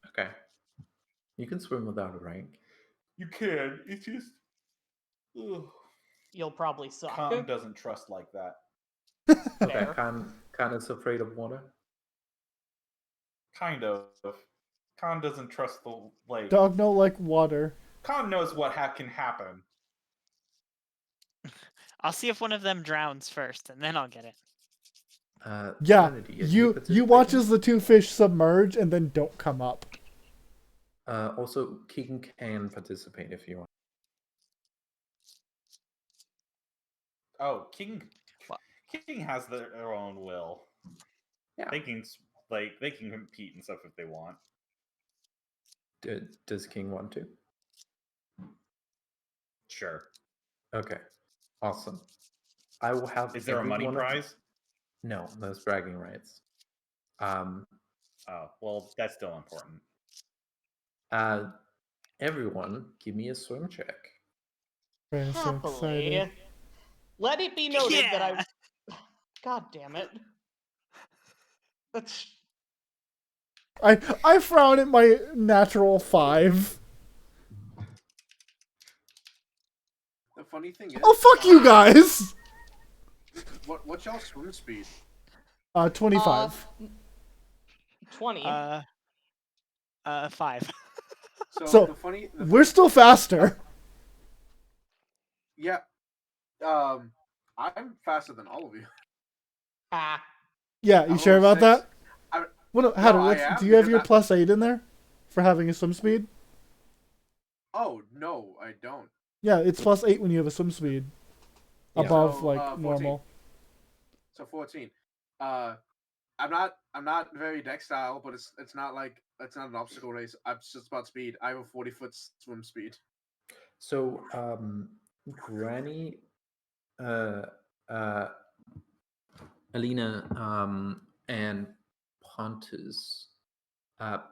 Speaker 4: Okay. You can swim without a rank.
Speaker 3: You can. It's just. Ugh.
Speaker 2: You'll probably suck.
Speaker 3: Khan doesn't trust like that.
Speaker 4: Okay,
Speaker 2: Fair.
Speaker 4: Khan is afraid of water.
Speaker 3: Kind of. Khan doesn't trust the like.
Speaker 1: Dog no like water.
Speaker 3: Khan knows what can happen.
Speaker 5: I'll see if one of them drowns first, and then I'll get it.
Speaker 1: Yeah,
Speaker 4: Serenity, are
Speaker 1: you
Speaker 4: participating?
Speaker 1: watch as the two fish submerge and then don't come up.
Speaker 4: Also, King can participate if you want.
Speaker 3: Oh, King.
Speaker 5: What?
Speaker 3: King has their own will.
Speaker 4: Yeah.
Speaker 3: They can compete and stuff if they want.
Speaker 4: Does King want to?
Speaker 3: Sure.
Speaker 4: Okay. Awesome. I will have.
Speaker 3: Is there a
Speaker 4: every
Speaker 3: money
Speaker 4: one of-
Speaker 3: prize?
Speaker 4: No, there's bragging rights.
Speaker 3: Oh, well, that's still important.
Speaker 4: Everyone, give me a swim check.
Speaker 1: Freya's so
Speaker 2: Happily.
Speaker 1: excited.
Speaker 2: Let it be noted that
Speaker 5: Yeah.
Speaker 2: I. God damn it. That's.
Speaker 1: I frown at my natural 5.
Speaker 7: The funny thing is,
Speaker 1: Oh fuck you guys!
Speaker 7: what's y'all swim speed?
Speaker 1: 25.
Speaker 2: 20.
Speaker 5: 5.
Speaker 1: So,
Speaker 7: the funny
Speaker 1: We're still faster.
Speaker 7: yeah, I'm faster than all of you.
Speaker 2: Ah.
Speaker 1: Yeah, you
Speaker 7: I'm
Speaker 1: sure
Speaker 7: level
Speaker 1: about
Speaker 7: 6.
Speaker 1: that? Well, no, Hatter,
Speaker 7: I am,
Speaker 1: do you have
Speaker 7: because
Speaker 1: your
Speaker 7: I-
Speaker 1: +8 in there for having a swim speed?
Speaker 7: Oh no, I don't.
Speaker 1: Yeah, it's +8 when you have a swim speed
Speaker 4: Yeah.
Speaker 1: above
Speaker 7: So,
Speaker 1: like
Speaker 7: 14.
Speaker 1: normal.
Speaker 7: So 14. I'm not very dextile, but it's not an obstacle race. It's just about speed. I have a 40-foot swim speed.
Speaker 4: So, Granny, Alina, and Pontus,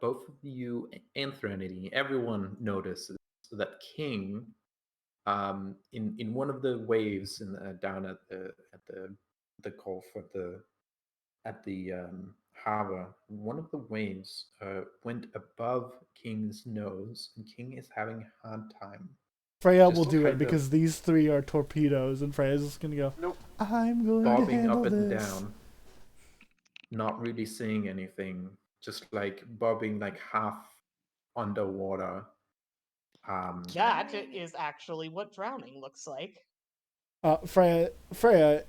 Speaker 4: both of you and Threnody, everyone notices that King, in one of the waves down at the Gulf at the harbor, one of the waves went above King's nose, and King is having a hard time.
Speaker 1: Freya
Speaker 4: Just
Speaker 1: will do it
Speaker 4: kind of
Speaker 1: because these 3 are torpedoes, and Freya's just gonna go,
Speaker 7: Nope.
Speaker 1: I'm going to
Speaker 4: bobbing
Speaker 1: handle
Speaker 4: up and
Speaker 1: this.
Speaker 4: down, not really seeing anything, just like bobbing like half underwater.
Speaker 2: That is actually what drowning looks like.
Speaker 1: Freya,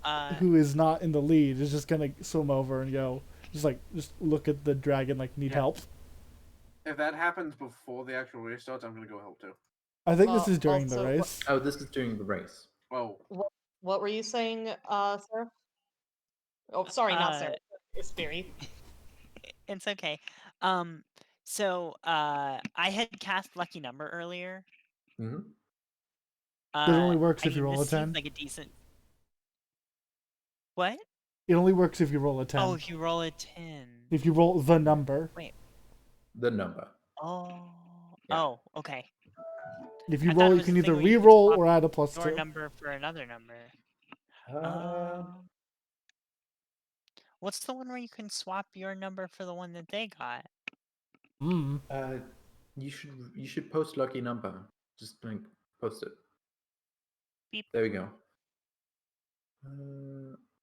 Speaker 5: Uh,
Speaker 1: who is not in the lead, is just gonna swim over and go, just look at the dragon like, need
Speaker 7: Yeah.
Speaker 1: help.
Speaker 7: If that happens before the actual race starts, I'm gonna go help too.
Speaker 1: I think this is during
Speaker 2: Also,
Speaker 1: the race.
Speaker 4: Oh, this is during the race.
Speaker 7: Oh,
Speaker 2: What were you saying, Sarah? Oh, sorry, not Sarah. It's Theory.
Speaker 5: It's okay. So I had cast Lucky Number earlier.
Speaker 4: Hmm.
Speaker 1: It only works
Speaker 5: I
Speaker 1: if you
Speaker 5: mean,
Speaker 1: roll a
Speaker 5: this seems
Speaker 1: 10.
Speaker 5: like a decent. What?
Speaker 1: It only works if you roll a 10.
Speaker 5: Oh, if you roll a 10.
Speaker 1: If you roll the number.
Speaker 4: The number.
Speaker 5: Oh.
Speaker 4: Yeah.
Speaker 5: Oh, okay.
Speaker 1: If you
Speaker 5: I thought
Speaker 1: roll,
Speaker 5: it
Speaker 1: you
Speaker 5: was
Speaker 1: can
Speaker 5: the
Speaker 1: either
Speaker 5: thing where you could
Speaker 1: re-roll
Speaker 5: swap
Speaker 1: or add a +2.
Speaker 5: Your number for another number.
Speaker 4: Uh,
Speaker 5: What's the one where you can swap your number for the one that they got?
Speaker 4: you should post lucky number. Just like post it.
Speaker 5: Beep.
Speaker 4: There we go.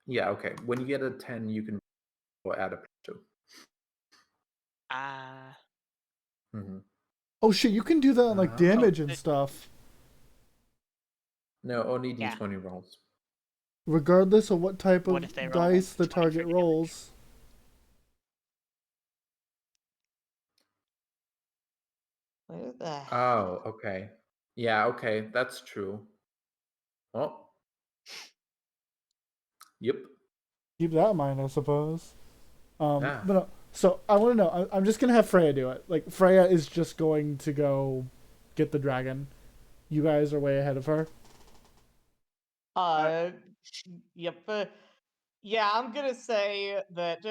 Speaker 4: Yeah, okay. When you get a 10, you can add a +2. Mm-hmm.
Speaker 1: Oh shit, you can do that on like damage and
Speaker 5: it-
Speaker 1: stuff.
Speaker 4: No, only
Speaker 5: Yeah.
Speaker 4: d20 rolls.
Speaker 1: Regardless of what type
Speaker 5: What
Speaker 1: of
Speaker 5: if they roll
Speaker 1: dice the
Speaker 5: 20 for
Speaker 1: target
Speaker 5: damage?
Speaker 1: rolls.
Speaker 2: Where the
Speaker 4: Oh, okay. Yeah, okay. That's true. Oh. Yep.
Speaker 1: Keep that in mind, I suppose.
Speaker 4: Yeah.
Speaker 1: But So I want to know. I'm just gonna have Freya do it. Like Freya is just going to go get the dragon. You guys are way ahead of her.
Speaker 2: Uh, yep. Yeah, I'm gonna say that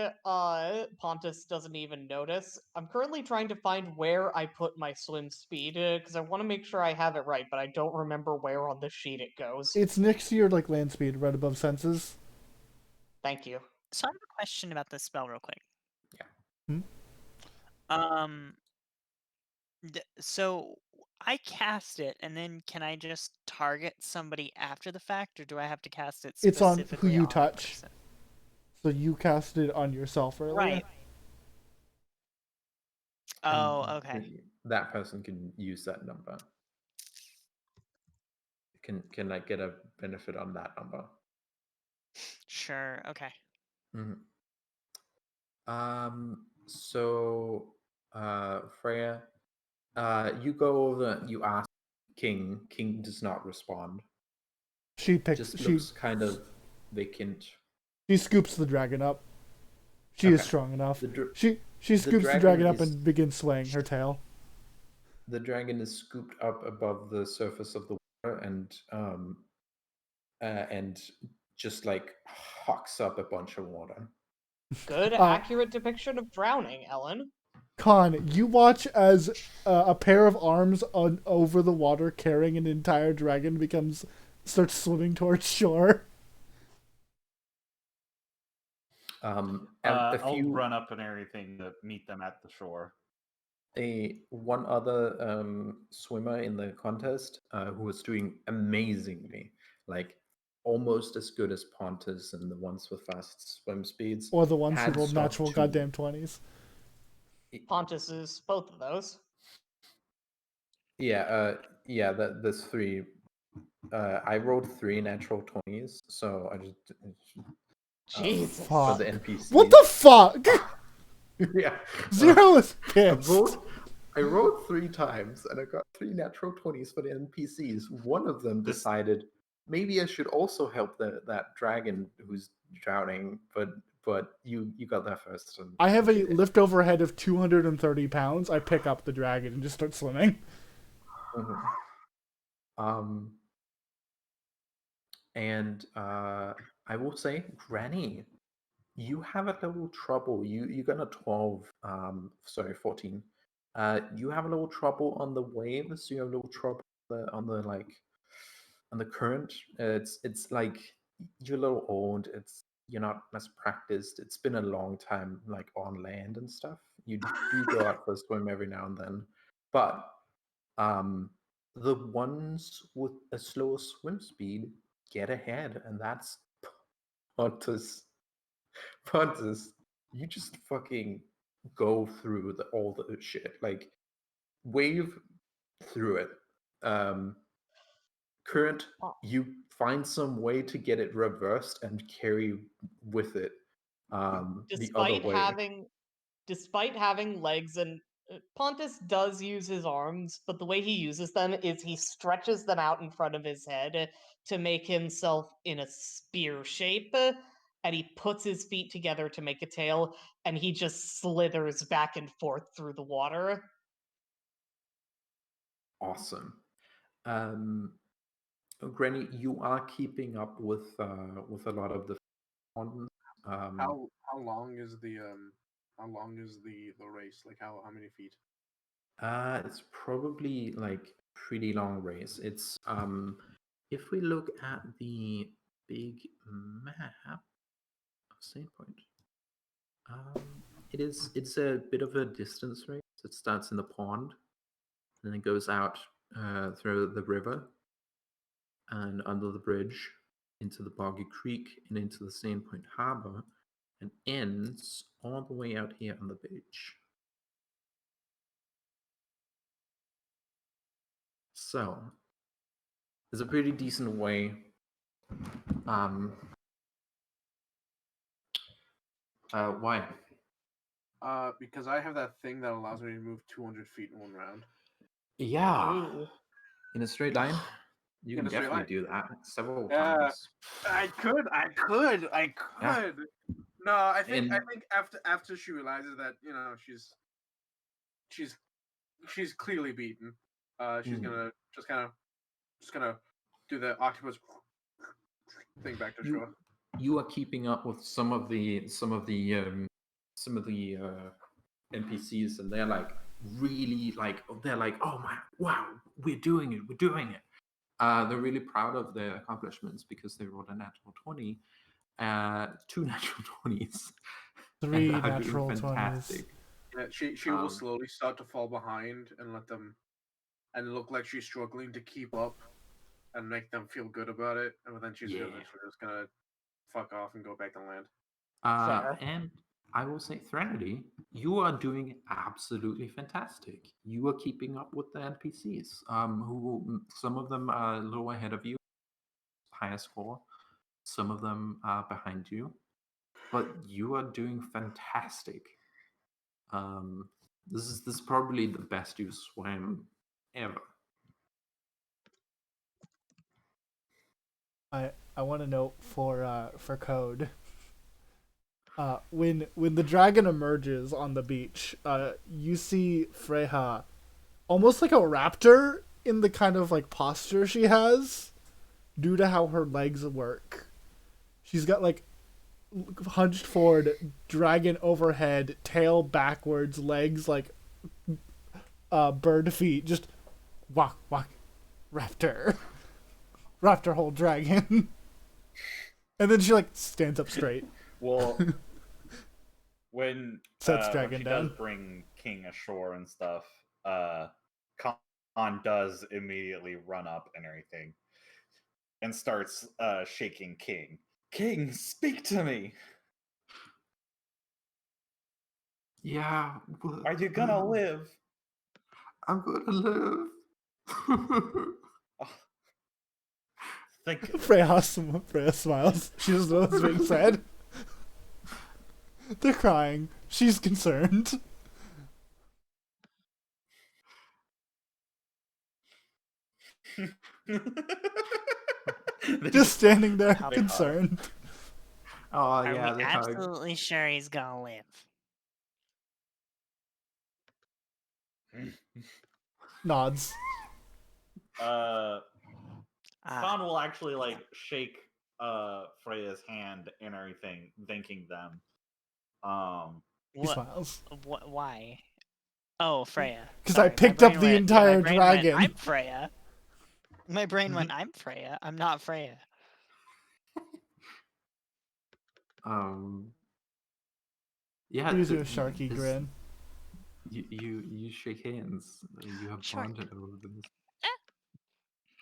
Speaker 2: Pontus doesn't even notice. I'm currently trying to find where I put my swim speed because I want to make sure I have it right, but I don't remember where on the sheet it goes.
Speaker 1: It's next to your like land speed, right above senses.
Speaker 2: Thank you.
Speaker 5: So I have a question about this spell, real quick.
Speaker 1: Hmm?
Speaker 5: So I cast it, and then can I just target somebody after the fact, or do I have to cast it
Speaker 1: It's on who
Speaker 5: specifically
Speaker 1: you
Speaker 5: on a
Speaker 1: touch.
Speaker 5: person?
Speaker 1: So you cast it on yourself earlier.
Speaker 5: Right. Oh,
Speaker 4: And
Speaker 5: okay.
Speaker 4: that person can use that number. Can like get a benefit on that number.
Speaker 5: Sure. Okay.
Speaker 4: So Freya, you go over, you ask King. King does not respond.
Speaker 1: She picks.
Speaker 4: Just
Speaker 1: She
Speaker 4: looks kind of vacant.
Speaker 1: she scoops the dragon up. She is
Speaker 4: Okay.
Speaker 1: strong enough.
Speaker 4: The
Speaker 1: She scoops the dragon up
Speaker 4: is-
Speaker 1: and begins swaying her tail.
Speaker 4: The dragon is scooped up above the surface of the water and just like hawks up a bunch of water.
Speaker 2: Good, accurate depiction of drowning, Ellen.
Speaker 1: Con, you watch as a pair of arms over the water carrying an entire dragon starts swimming towards shore.
Speaker 3: I'll run up and everything to meet them at the shore.
Speaker 4: One other swimmer in the contest who was doing amazingly, like almost as good as Pontus and the ones with fast swim speeds,
Speaker 1: Or the ones who
Speaker 4: had
Speaker 1: rolled
Speaker 4: stopped
Speaker 1: natural
Speaker 4: to-
Speaker 1: goddamn 20s.
Speaker 2: Pontus is both of those.
Speaker 4: There's three. I rolled 3 natural 20s, so I just
Speaker 2: Jesus.
Speaker 4: for
Speaker 1: Fuck.
Speaker 4: the NPCs.
Speaker 1: What the fuck?
Speaker 4: Yeah.
Speaker 1: Zero is
Speaker 4: I
Speaker 1: pissed.
Speaker 4: rolled 3 times and I got 3 natural 20s for the NPCs. One of them decided maybe I should also help that dragon who's drowning, but you got there first. And
Speaker 1: I have a lift overhead of 230 pounds. I pick up the dragon and just start swimming.
Speaker 4: And I will say, Granny, you have a little trouble. You got a 12, 14. You have a little trouble on the waves. You have a little trouble on the current. It's like you're a little old. You're not as practiced. It's been a long time, like on land and stuff. You do go out for a swim every now and then, but the ones with a slower swim speed get ahead, and that's Pontus. Pontus, you just fucking go through all the shit, like wave through it. Current, you find some way to get it reversed and carry with it the other way.
Speaker 2: Despite having legs and Pontus does use his arms, but the way he uses them is he stretches them out in front of his head to make himself in a spear shape, and he puts his feet together to make a tail, and he just slithers back and forth through the water.
Speaker 4: Awesome. Granny, you are keeping up with a lot of the ones.
Speaker 7: How long is the race? Like how many feet?
Speaker 4: It's probably like pretty long race. It's if we look at the big map of Saint Point, it's a bit of a distance race. It starts in the pond, and then it goes out through the river and under the bridge into the Boggy Creek and into the Saint Point Harbor, and ends all the way out here on the beach. So it's a pretty decent way. Why?
Speaker 7: Because I have that thing that allows me to move 200 feet in one round.
Speaker 4: Yeah.
Speaker 2: Ooh.
Speaker 4: In a straight line? You
Speaker 7: In
Speaker 4: can
Speaker 7: a straight
Speaker 4: definitely
Speaker 7: line.
Speaker 4: do that several
Speaker 7: Yeah.
Speaker 4: times.
Speaker 7: I could. No, I think
Speaker 4: And-
Speaker 7: after she realizes that she's clearly beaten, she's gonna just gonna do the octopus thing back to shore.
Speaker 4: You are keeping up with some of the NPCs, and they're like really like oh my wow, we're doing it. They're really proud of their accomplishments because they rolled a natural 20, 2 natural 20s,
Speaker 1: 3
Speaker 4: and are
Speaker 1: natural
Speaker 4: doing
Speaker 1: 20s.
Speaker 4: fantastic.
Speaker 7: Yeah, she will slowly start to fall behind and let them, and look like she's struggling to keep up, and make them feel good about it, and then she's eventually just gonna fuck off and go back to land.
Speaker 2: Fair.
Speaker 4: And I will say, Threnody, you are doing absolutely fantastic. You are keeping up with the NPCs. Who some of them are a little ahead of you, higher score. Some of them are behind you, but you are doing fantastic. This is probably the best you swam ever.
Speaker 1: I want to note for code. When the dragon emerges on the beach, you see Freya almost like a raptor in the kind of like posture she has due to how her legs work. She's got like hunched forward, dragon overhead, tail backwards, legs like bird feet, just walk, raptor. Raptor whole dragon. And then she like stands up straight.
Speaker 3: Well, when
Speaker 1: Sets
Speaker 3: when
Speaker 1: dragon
Speaker 3: she
Speaker 1: down.
Speaker 3: does bring King ashore and stuff, Khan does immediately run up and everything, and starts shaking King. King, speak to me.
Speaker 4: Yeah.
Speaker 3: Are you gonna live?
Speaker 4: I'm gonna live.
Speaker 3: Oh, think of it.
Speaker 1: Freya smiles. She doesn't know what's being said. They're crying. She's concerned. Just standing there,
Speaker 5: How
Speaker 1: concerned.
Speaker 4: Oh
Speaker 5: Are
Speaker 4: yeah,
Speaker 5: we
Speaker 4: they hug.
Speaker 5: absolutely sure he's gonna live?
Speaker 1: Nods.
Speaker 3: Khan
Speaker 5: Ah,
Speaker 3: will actually like shake Freya's hand and everything, thanking them.
Speaker 1: He
Speaker 5: what?
Speaker 1: smiles.
Speaker 5: Why? Oh, Freya.
Speaker 1: 'Cause I
Speaker 5: Sorry, my
Speaker 1: picked up
Speaker 5: brain
Speaker 1: the
Speaker 5: went- yeah, my
Speaker 1: entire
Speaker 5: brain went,
Speaker 1: dragon.
Speaker 5: I'm Freya. My brain went, I'm Freya. I'm not Freya.
Speaker 4: Yeah.
Speaker 1: He gives you a sharky
Speaker 4: this-
Speaker 1: grin.
Speaker 4: You shake hands. You have
Speaker 5: Shark.
Speaker 4: bonded over this.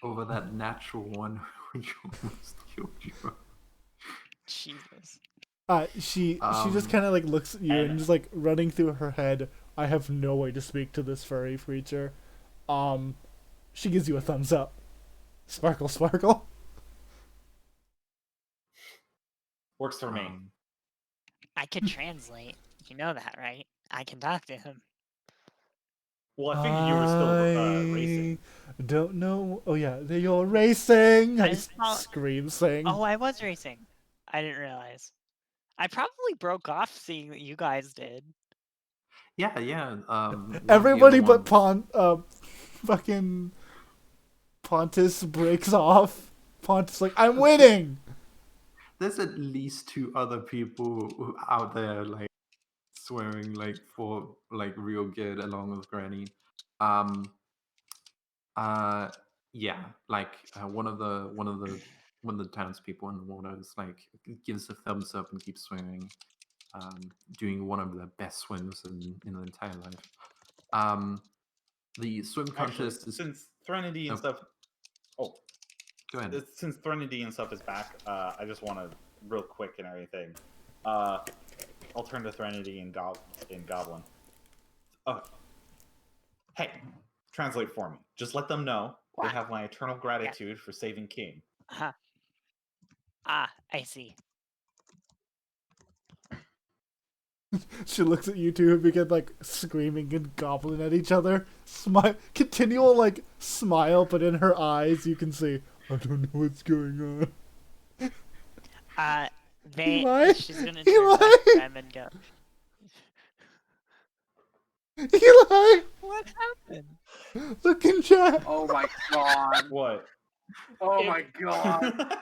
Speaker 4: Over that natural one which almost killed you.
Speaker 5: Jesus.
Speaker 1: She just
Speaker 4: Um,
Speaker 1: kind of like looks at you and
Speaker 3: and-
Speaker 1: just like running through her head. I have no way to speak to this furry creature. She gives you a thumbs up. Sparkle, sparkle.
Speaker 3: Works for me.
Speaker 5: I could translate. You know that, right? I can talk to him.
Speaker 3: Well, I figured you were still racing.
Speaker 1: Don't know. Oh yeah, you're racing.
Speaker 5: I
Speaker 1: I
Speaker 5: just thought-
Speaker 1: scream, sing.
Speaker 5: Oh, I was racing. I didn't realize. I probably broke off seeing that you guys did.
Speaker 4: Yeah. one of the
Speaker 1: Everybody
Speaker 4: other
Speaker 1: but
Speaker 4: ones-
Speaker 1: fucking Pontus breaks off. Pontus like, I'm winning.
Speaker 4: There's at least 2 other people out there like swearing like for like real good along with Granny. Yeah, like one of the townspeople in the water is like gives a thumbs up and keeps swimming, doing one of the best swims in the entire life. The swim
Speaker 3: Actually,
Speaker 4: contest is
Speaker 3: since Threnody and
Speaker 4: Oh.
Speaker 3: stuff. Oh,
Speaker 4: go ahead.
Speaker 3: since Threnody and stuff is back, I just want to real quick and everything. I'll turn to Threnody and Goblin. Hey, translate for me. Just let them know they
Speaker 5: What?
Speaker 3: have my eternal gratitude for saving King.
Speaker 5: Huh. Ah, I see.
Speaker 1: She looks at you two and begin like screaming and gobbling at each other. Continual like smile, but in her eyes you can see, I don't know what's going on. Eli?
Speaker 5: She's gonna turn back to
Speaker 1: Eli?
Speaker 5: them and go,
Speaker 1: Eli!
Speaker 5: "What happened?"
Speaker 1: Look in chat.
Speaker 7: Oh my god.
Speaker 3: What?
Speaker 7: Oh
Speaker 2: If-
Speaker 7: my god.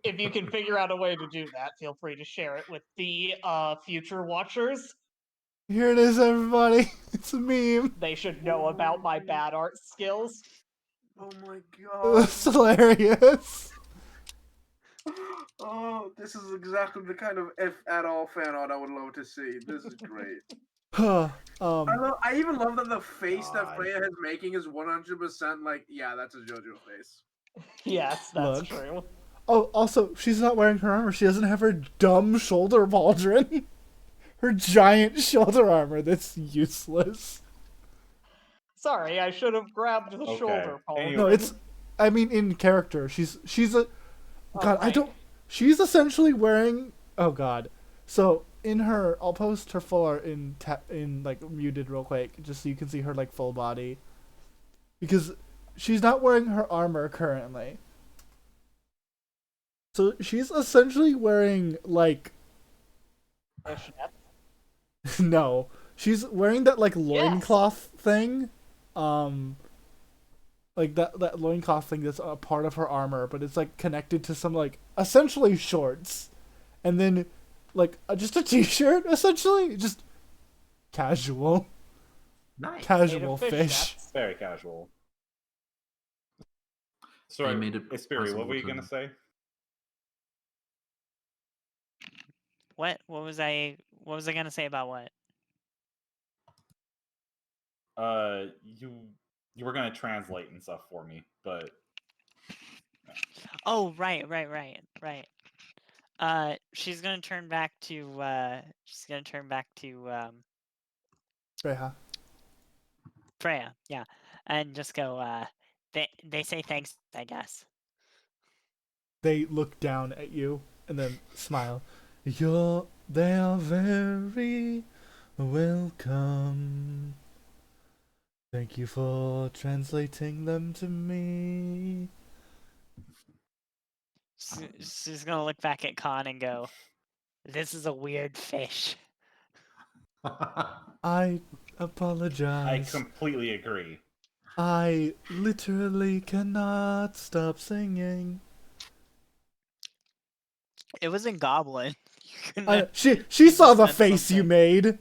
Speaker 2: If you can figure out a way to do that, feel free to share it with the future watchers.
Speaker 1: Here it is, everybody. It's a meme.
Speaker 2: They should know about my bad art skills.
Speaker 7: Oh my god.
Speaker 1: It's hilarious.
Speaker 7: Oh, this is exactly the kind of if at all fan art I would love to see. This is great. I even love that the face that
Speaker 3: God.
Speaker 7: Freya is making is 100% like, yeah, that's a JoJo face.
Speaker 2: Yes, that's
Speaker 1: Look.
Speaker 2: true.
Speaker 1: Oh, also, she's not wearing her armor. She doesn't have her dumb shoulder pauldron. Her giant shoulder armor that's useless.
Speaker 2: Sorry, I should have grabbed the
Speaker 3: Okay,
Speaker 2: shoulder pauldron.
Speaker 3: anyway.
Speaker 1: No, it's. I mean, in character, she's a. God, I
Speaker 2: right.
Speaker 1: don't. She's essentially wearing. Oh God. So in her, I'll post her full art in like muted real quick, just so you can see her like full body. Because she's not wearing her armor currently. So she's essentially wearing like.
Speaker 2: Fishnet.
Speaker 1: No, she's wearing that like loincloth thing, like that loincloth thing that's a part of her armor, but it's like connected to some like essentially shorts, and then like just a t-shirt essentially, just casual,
Speaker 4: Nice.
Speaker 1: casual
Speaker 2: Made of
Speaker 1: fish.
Speaker 2: fishnets.
Speaker 3: Very casual.
Speaker 4: I
Speaker 3: Sorry,
Speaker 4: made it
Speaker 3: Espiri, what were you
Speaker 4: possible
Speaker 3: gonna
Speaker 4: to-
Speaker 3: say?
Speaker 5: What was I gonna say about what?
Speaker 3: You were gonna translate and stuff for me, but
Speaker 5: Oh, right. She's gonna turn back to
Speaker 1: Freya.
Speaker 5: Freya, yeah, and just go. They say thanks, I guess.
Speaker 1: They look down at you and then smile. They are very welcome. Thank you for translating them to me.
Speaker 5: She's gonna look back at Khan and go, "This is a weird fish."
Speaker 1: I apologize.
Speaker 3: I completely agree.
Speaker 1: I literally cannot stop singing.
Speaker 5: It was in Goblin. You couldn't
Speaker 1: She saw the
Speaker 5: said
Speaker 1: face you
Speaker 5: something.
Speaker 1: made.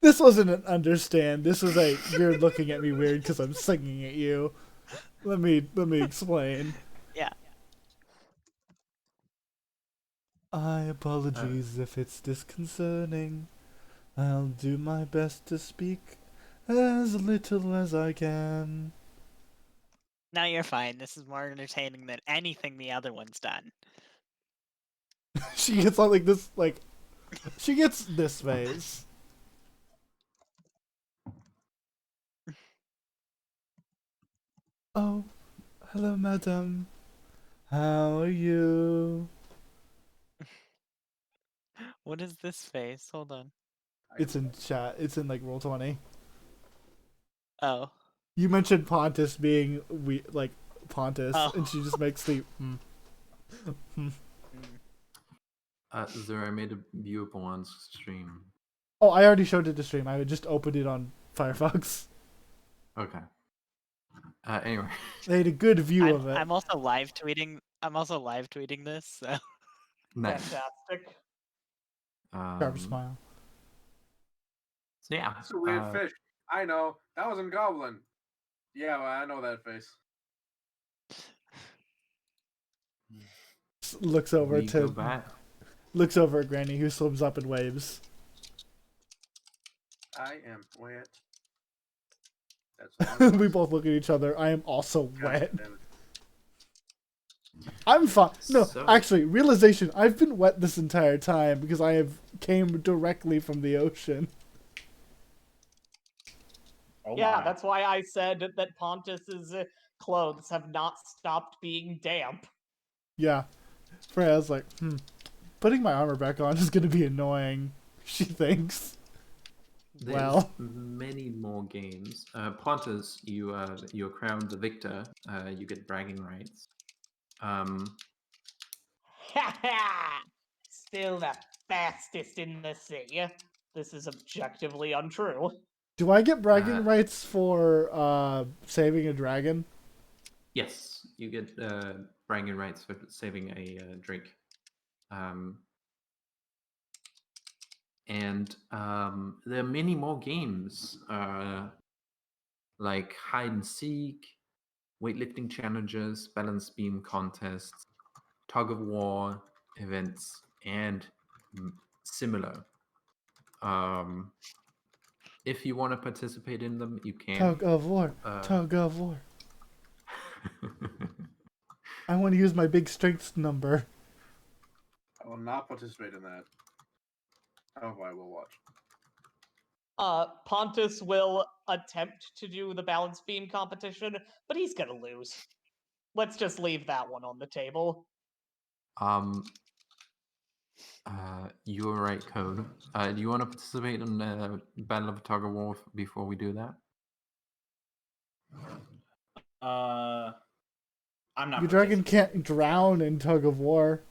Speaker 1: This wasn't an understand. This was a you're looking at me weird because I'm singing at you. Let me explain.
Speaker 5: Yeah.
Speaker 1: I apologize if it's disconcerting. I'll do my best to speak as little as I can.
Speaker 5: No, you're fine. This is more entertaining than anything the other one's done.
Speaker 1: She gets on like this, like she gets this face. Oh, hello, madam. How are you?
Speaker 5: What is this face? Hold on.
Speaker 1: It's in chat. It's in like Roll20.
Speaker 5: Oh.
Speaker 1: You mentioned Pontus being like Pontus,
Speaker 5: Oh.
Speaker 1: and she just makes the.
Speaker 4: There, I made a viewable on stream.
Speaker 1: Oh, I already showed it to stream. I just opened it on Firefox.
Speaker 4: Okay. Anyway.
Speaker 1: They had a good view of it.
Speaker 5: I'm also live tweeting. I'm also live tweeting this. So.
Speaker 4: Nice.
Speaker 2: Fantastic.
Speaker 1: Sharp smile.
Speaker 4: So yeah.
Speaker 7: That's a weird fish. I know. That was in Goblin. Yeah, well, I know that face.
Speaker 1: Looks over
Speaker 4: We go
Speaker 1: to
Speaker 4: back.
Speaker 1: looks over at Granny, who swims up and waves.
Speaker 7: I am wet. That's all.
Speaker 1: We both look at each other. I am also
Speaker 7: God
Speaker 1: wet.
Speaker 7: damn it.
Speaker 1: I'm fine. No,
Speaker 4: So-
Speaker 1: actually, realization. I've been wet this entire time because I have came directly from the ocean.
Speaker 3: Oh
Speaker 2: Yeah,
Speaker 3: my.
Speaker 2: that's why I said that Pontus's clothes have not stopped being damp.
Speaker 1: Yeah. Freya's like, putting my armor back on is gonna be annoying. She thinks.
Speaker 4: There's
Speaker 1: Well.
Speaker 4: many more games. Pontus, you're crowned the victor. You get bragging rights.
Speaker 2: Ha ha! still the fastest in the sea. This is objectively untrue.
Speaker 1: Do I get bragging rights for saving a dragon?
Speaker 4: Yes, you get bragging rights for saving a drink. And there are many more games, like hide and seek, weightlifting challenges, balance beam contests, tug of war events, and similar. If you want to participate in them, you can.
Speaker 1: Tug of war. Tug of war. I want to use my big strength number.
Speaker 7: I will not participate in that. However, I will watch.
Speaker 2: Pontus will attempt to do the balance beam competition, but he's gonna lose. Let's just leave that one on the table.
Speaker 4: You're right, Code. Do you want to participate in the Battle of Tug of War before we do that?
Speaker 3: I'm not.
Speaker 1: Your dragon
Speaker 3: participating.
Speaker 1: can't drown in tug of war.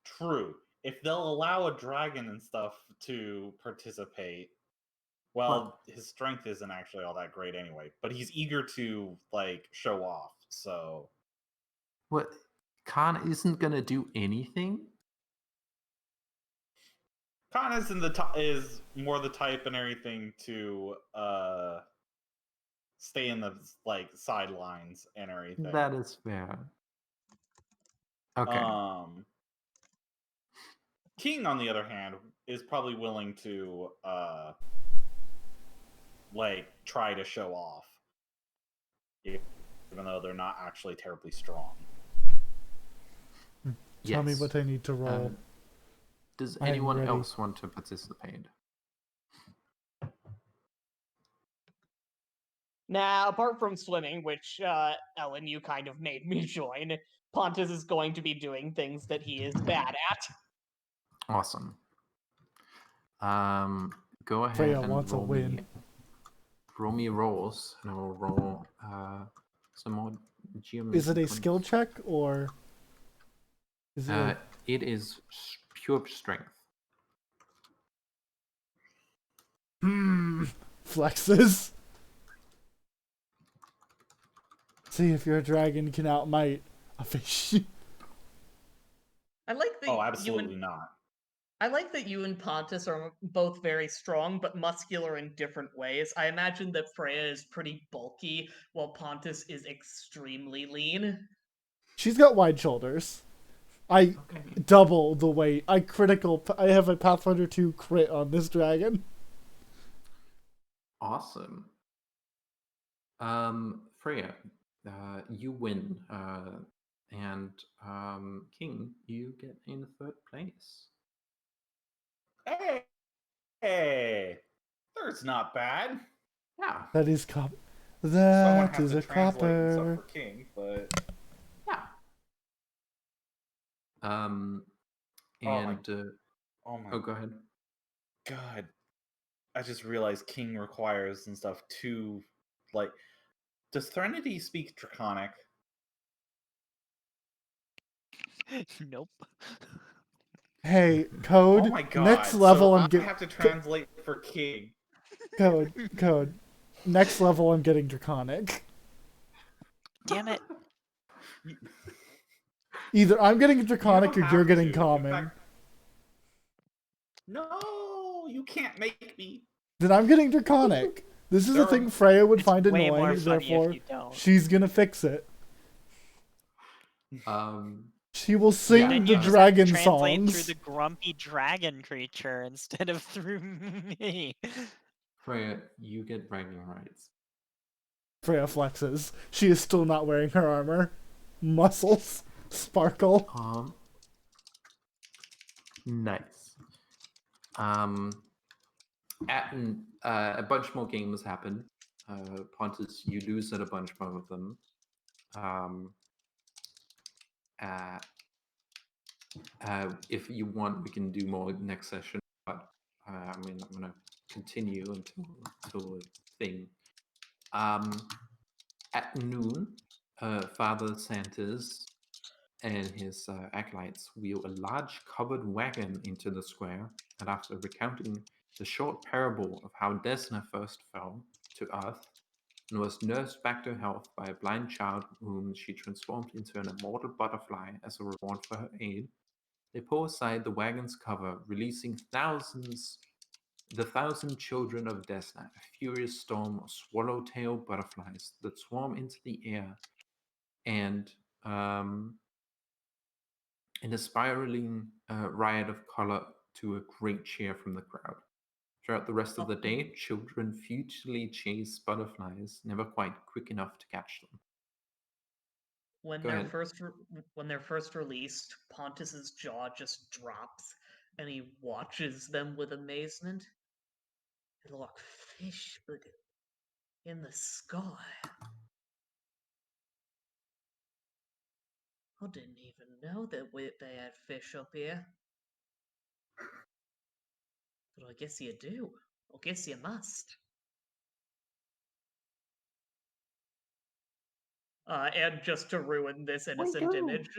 Speaker 3: True. If they'll allow a dragon and stuff to participate, well, his strength isn't actually all that great anyway. But he's eager to like show off. So
Speaker 4: What? Khan isn't gonna do anything?
Speaker 3: Khan is more the type and everything to stay in the like sidelines and everything.
Speaker 4: That is fair. Okay.
Speaker 3: King, on the other hand, is probably willing to like try to show off, even though they're not actually terribly strong.
Speaker 1: Tell me what I need to roll.
Speaker 4: Does
Speaker 1: I'm
Speaker 4: anyone
Speaker 1: ready.
Speaker 4: else want to participate?
Speaker 2: Now, apart from swimming, which, Ellen, you kind of made me join, Pontus is going to be doing things that he is bad at.
Speaker 4: Awesome. Go ahead
Speaker 1: Freya
Speaker 4: and
Speaker 1: wants a win.
Speaker 4: roll me rolls, and I will roll some more geometry.
Speaker 1: Is it a skill check or is it?
Speaker 4: It is pure strength.
Speaker 1: Flexes. See if your dragon can outmight a fish.
Speaker 6: I like that.
Speaker 3: Oh, absolutely not.
Speaker 6: I like that you and Pontus are both very strong, but muscular in different ways. I imagine that Freya is pretty bulky, while Pontus is extremely lean.
Speaker 1: She's got wide shoulders. I double the weight. I have a Pathfinder 2 crit on this dragon.
Speaker 4: Awesome. Freya, you win. And King, you get in third place.
Speaker 3: Hey, that's not bad.
Speaker 4: Yeah.
Speaker 1: That is copper.
Speaker 3: Someone
Speaker 1: That
Speaker 3: has
Speaker 1: is
Speaker 3: to
Speaker 1: a
Speaker 3: translate and stuff
Speaker 1: copper.
Speaker 3: for King, but
Speaker 4: Yeah. Go ahead.
Speaker 3: God, I just realized King requires and stuff too. Like, does Threnody speak Draconic?
Speaker 5: Nope.
Speaker 1: Hey, code.
Speaker 3: Oh my god!
Speaker 1: Next level,
Speaker 3: so
Speaker 1: I'm
Speaker 3: I
Speaker 1: getting
Speaker 3: have to translate for King.
Speaker 1: code. Next level, I'm getting draconic.
Speaker 5: Damn it.
Speaker 1: Either I'm getting draconic or
Speaker 3: have
Speaker 1: you're getting
Speaker 3: to. In
Speaker 1: common.
Speaker 3: fact- No, you can't make me.
Speaker 1: Then I'm getting draconic. This is a thing Freya would
Speaker 5: It's
Speaker 1: find
Speaker 5: way more
Speaker 1: annoying.
Speaker 5: funny if
Speaker 1: Therefore,
Speaker 5: you don't.
Speaker 1: she's gonna fix it. She will
Speaker 5: Then
Speaker 1: sing
Speaker 5: you
Speaker 1: the
Speaker 5: just
Speaker 1: dragon
Speaker 5: translate
Speaker 1: songs.
Speaker 5: through the grumpy dragon creature instead of through me.
Speaker 4: Freya, you get bragging rights.
Speaker 1: Freya flexes. She is still not wearing her armor. Muscles sparkle.
Speaker 4: Nice. A bunch more games happen. Pontus, you lose at a bunch more of them. If you want, we can do more next session. But I'm gonna continue until thing. At noon, Father Santa's and his acolytes wheel a large covered wagon into the square, and after recounting the short parable of how Desna first fell to earth and was nursed back to health by a blind child whom she transformed into an immortal butterfly as a reward for her aid, they pull aside the wagon's cover, releasing the thousand children of Desna, a furious storm of swallowtail butterflies that swarm into the air and in a spiraling riot of color to a great cheer from the crowd. Throughout the rest of the day, children futilely chase butterflies, never quite quick enough to catch them.
Speaker 6: When
Speaker 4: Go
Speaker 6: they're
Speaker 4: ahead.
Speaker 6: first released, Pontus's jaw just drops, and he watches them with amazement. They look like fish, but in the sky. I didn't even know that they had fish up here. But I guess you do. I guess you must. And just to ruin this innocent image,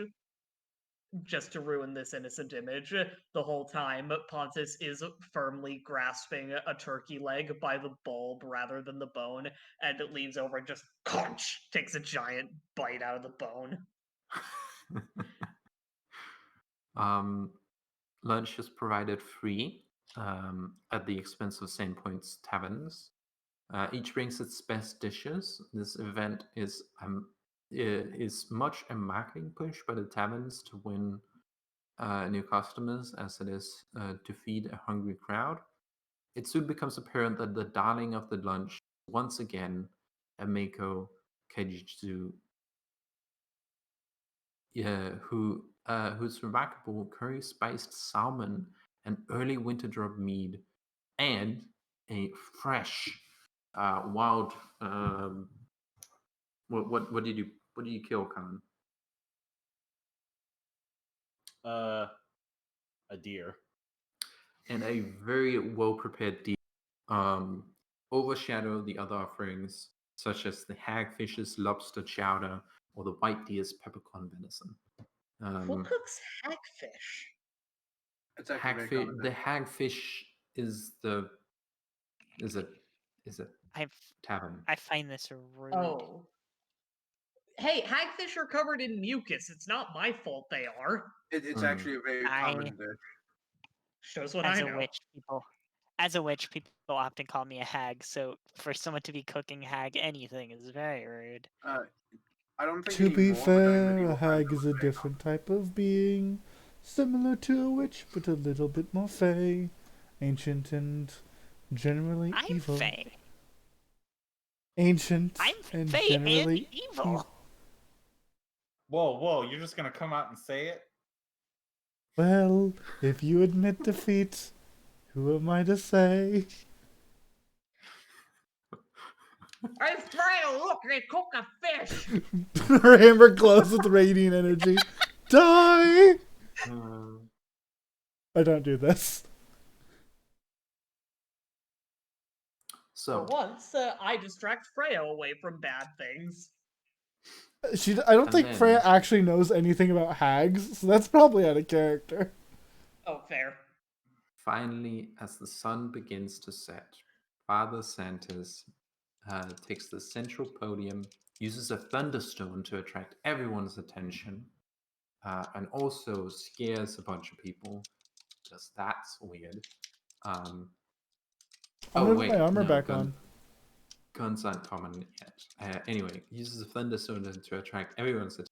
Speaker 6: the whole time Pontus is firmly grasping a turkey leg by the bulb rather than the bone, and it leans over and just crunch takes a giant bite out of the bone.
Speaker 4: Lunch is provided free at the expense of Saint Point's taverns. Each brings its best dishes. This event is much a marketing push by the taverns to win new customers as it is to feed a hungry crowd. It soon becomes apparent that the darling of the lunch is once again Ameko Kaijitsu, whose remarkable curry spiced salmon, an early winter drop mead, and a fresh wild what did you kill, Khan?
Speaker 3: A deer.
Speaker 4: And a very well prepared deer overshadow the other offerings, such as the hagfish's lobster chowder or the white deer's peppercorn venison.
Speaker 6: Who cooks hagfish?
Speaker 7: It's actually very common.
Speaker 4: The hagfish is a tavern.
Speaker 5: I find this rude.
Speaker 6: Oh. Hey, hagfish are covered in mucus. It's not my fault they are.
Speaker 7: It's actually a very common dish.
Speaker 6: Shows what I know.
Speaker 5: As a witch, people often call me a hag, so for someone to be cooking hag anything is very rude.
Speaker 7: I don't think
Speaker 1: To be
Speaker 7: anymore, but during
Speaker 1: fair,
Speaker 7: medieval
Speaker 1: a
Speaker 7: times,
Speaker 1: hag
Speaker 7: it was
Speaker 1: is a
Speaker 7: very
Speaker 1: different type of being, similar to a witch, but a little bit more fey, ancient, and generally
Speaker 5: I'm
Speaker 1: evil.
Speaker 5: fey.
Speaker 1: Ancient
Speaker 5: I'm
Speaker 1: and
Speaker 5: fey
Speaker 1: generally
Speaker 5: and evil.
Speaker 3: Whoa, you're just gonna come out and say it?
Speaker 1: Well, if you admit defeat, who am I to say?
Speaker 6: Hey, Freya, look, they cook a fish!
Speaker 1: Her hammer glows with radiant energy. Die! I don't do this.
Speaker 4: So
Speaker 6: For once, I distract Freya away from bad things.
Speaker 1: I don't think
Speaker 4: then-
Speaker 1: Freya actually knows anything about hags, so that's probably out of character.
Speaker 6: Oh, fair.
Speaker 4: finally, as the sun begins to set, Father Santos takes the central podium, uses a thunderstone to attract everyone's attention, and also scares a bunch of people, because that's weird.
Speaker 1: I'm gonna put my armor back on.
Speaker 4: Guns aren't common yet. Anyway, he uses a thunderstone to attract everyone's attention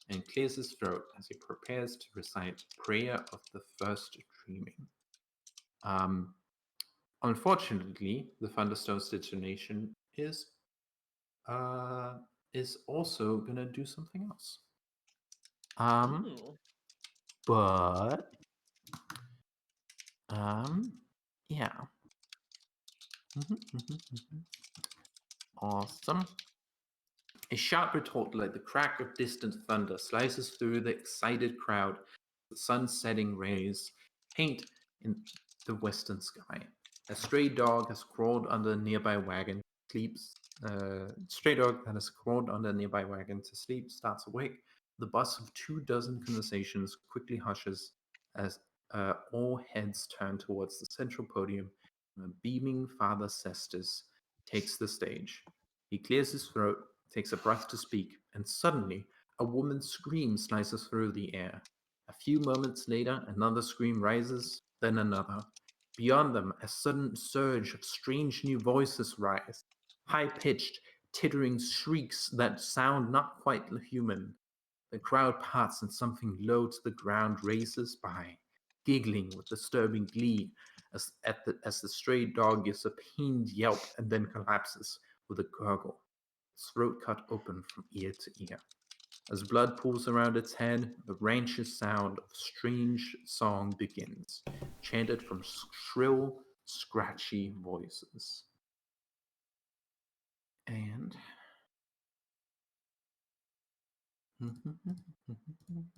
Speaker 4: and clears his throat as he prepares to recite Prayer of the First Dreaming. Unfortunately, the thunderstone's detonation is also gonna do something else.
Speaker 6: Ooh.
Speaker 4: But yeah. Awesome. A sharp retort like the crack of distant thunder slices through the excited crowd. The sun-setting rays paint in the western sky. A stray dog has crawled under a nearby wagon. Stray dog that has crawled under a nearby wagon to sleep starts awake the buzz of 24 conversations quickly hushes as all heads turn towards the central podium, and a beaming Father Cestus takes the stage. He clears his throat, takes a breath to speak, and suddenly a woman's scream slices through the air. A few moments later, another scream rises, then another. Beyond them, a sudden surge of strange new voices rise, high-pitched, tittering shrieks that sound not quite human. The crowd parts and something low to the ground races by, giggling with disturbing glee as the stray dog gives a pained yelp and then collapses with a gurgle, its throat cut open from ear to ear. As blood pools around its head, the ranch's sound of strange song begins, chanted from shrill, scratchy voices. And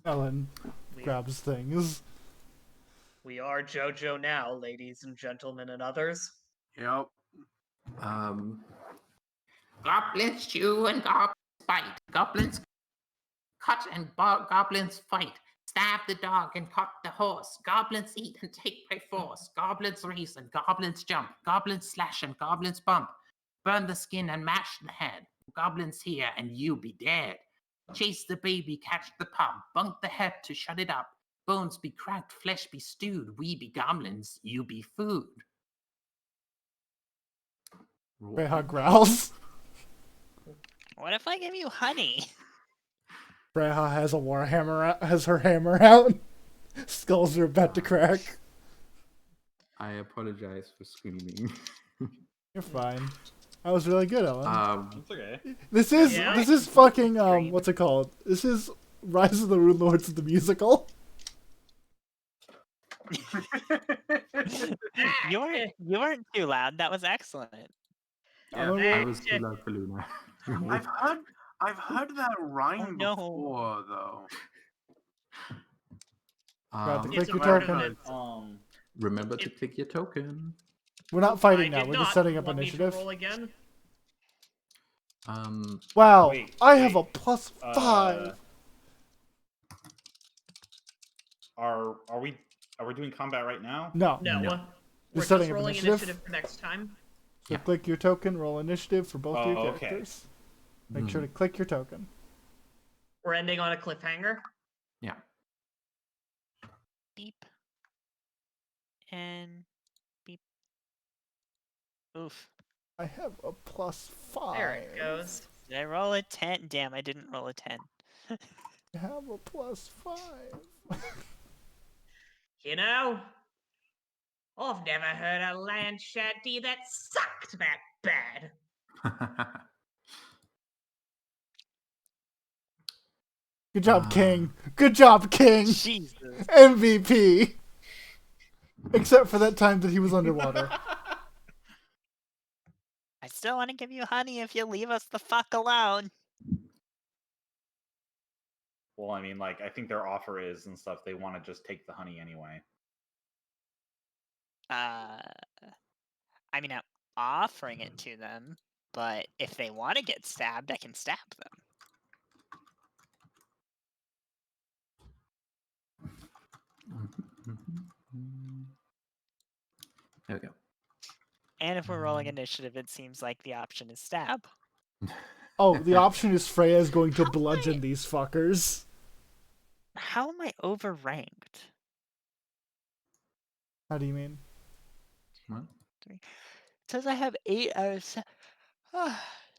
Speaker 1: Ellen
Speaker 6: We,
Speaker 1: grabs things.
Speaker 6: we are JoJo now, ladies and gentlemen and others.
Speaker 7: Yep.
Speaker 9: Goblins chew and goblins bite. Goblins cut and goblins fight. Stab the dog and cut the horse. Goblins eat and take by force. Goblins race and goblins jump. Goblins slash and goblins bump. Burn the skin and mash the head. Goblins here and you be dead. Chase the baby, catch the pup. Bunk the head to shut it up. Bones be cracked, flesh be stewed. We be goblins, you be food.
Speaker 1: Freya growls.
Speaker 5: What if I give you honey?
Speaker 1: Freya has a warhammer out, has her hammer out. Skulls are about to crack.
Speaker 4: I apologize for screaming.
Speaker 1: You're fine. That was really good, Ellen.
Speaker 3: It's okay.
Speaker 1: This is
Speaker 6: Yeah.
Speaker 1: this is fucking
Speaker 5: Dream.
Speaker 1: what's it called? This is Rise of the Rune Lords the musical.
Speaker 5: You weren't too loud. That was excellent.
Speaker 1: I don't
Speaker 4: I
Speaker 1: know.
Speaker 4: was too loud for Luna.
Speaker 7: I've heard that rhyme
Speaker 5: no.
Speaker 7: before though.
Speaker 1: Got to
Speaker 4: Um,
Speaker 1: click
Speaker 6: It's
Speaker 1: your
Speaker 6: a word
Speaker 1: token.
Speaker 6: of it.
Speaker 4: remember to click your token.
Speaker 1: We're not
Speaker 6: I
Speaker 1: fighting now.
Speaker 6: did
Speaker 1: We're
Speaker 6: not.
Speaker 1: just setting up
Speaker 6: Want me to
Speaker 1: initiative.
Speaker 6: roll again?
Speaker 1: Wow,
Speaker 3: Wait,
Speaker 1: I have a
Speaker 3: wait.
Speaker 1: +5.
Speaker 3: Are we doing combat right now?
Speaker 1: No.
Speaker 6: No.
Speaker 4: No.
Speaker 6: We're
Speaker 1: Just setting
Speaker 6: just
Speaker 1: up
Speaker 6: rolling
Speaker 1: initiative?
Speaker 6: initiative for next time.
Speaker 1: So click your token, roll initiative for both your
Speaker 3: Oh, okay.
Speaker 1: characters. Make sure to click your token.
Speaker 6: We're ending on a cliffhanger.
Speaker 4: Yeah.
Speaker 5: Beep. And beep. Oof.
Speaker 1: I have a +5.
Speaker 6: There it goes.
Speaker 5: Did I roll a 10? Damn, I didn't roll a 10.
Speaker 1: I have a +5.
Speaker 6: You know, I've never heard a land shanty that sucked that bad.
Speaker 1: Good job, King. Good job, King.
Speaker 5: Jesus.
Speaker 1: MVP. Except for that time that he was underwater.
Speaker 5: I still want to give you honey if you leave us the fuck alone.
Speaker 3: Well, I mean, like, I think their offer is and stuff. They want to just take the honey anyway.
Speaker 5: I mean, I'm offering it to them, but if they want to get stabbed, I can stab them.
Speaker 4: There we go.
Speaker 5: And if we're rolling initiative, it seems like the option is stab.
Speaker 1: Oh, the option is Freya is going to bludgeon these fuckers.
Speaker 5: How am I overranked?
Speaker 1: How do you mean?
Speaker 4: What?
Speaker 5: It says I have 8 out of 7.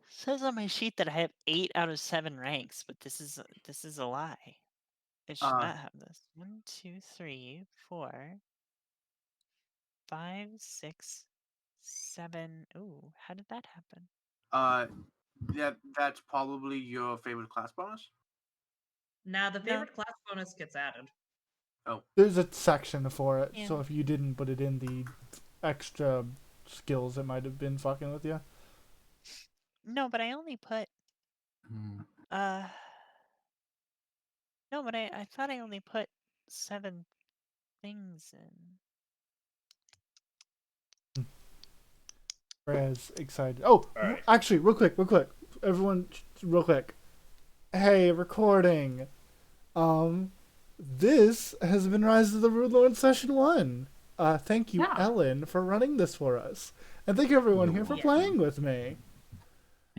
Speaker 5: Says on my sheet that I have 8 out of 7 ranks, but this is a lie. It should not have this. 1, 2, 3, 4, 5, 6, 7. Ooh, how did that happen?
Speaker 7: Yeah, that's probably your favorite class bonus.
Speaker 6: Now the
Speaker 5: No.
Speaker 6: favorite class bonus gets added.
Speaker 1: There's a section for it, so
Speaker 5: Yeah.
Speaker 1: if you didn't put it in the extra skills, it might have been fucking with you.
Speaker 5: No, but I only put no, but I thought I only put 7 things in.
Speaker 1: Freya's excited. Oh,
Speaker 3: Alright.
Speaker 1: actually, real quick. Everyone, real quick. Hey, recording. This has been Rise of the Rune Lord Session 1. Thank you,
Speaker 9: Yeah.
Speaker 1: Ellen, for running this for us. And thank you everyone
Speaker 4: You're
Speaker 1: here for
Speaker 6: welcome.
Speaker 1: playing with me.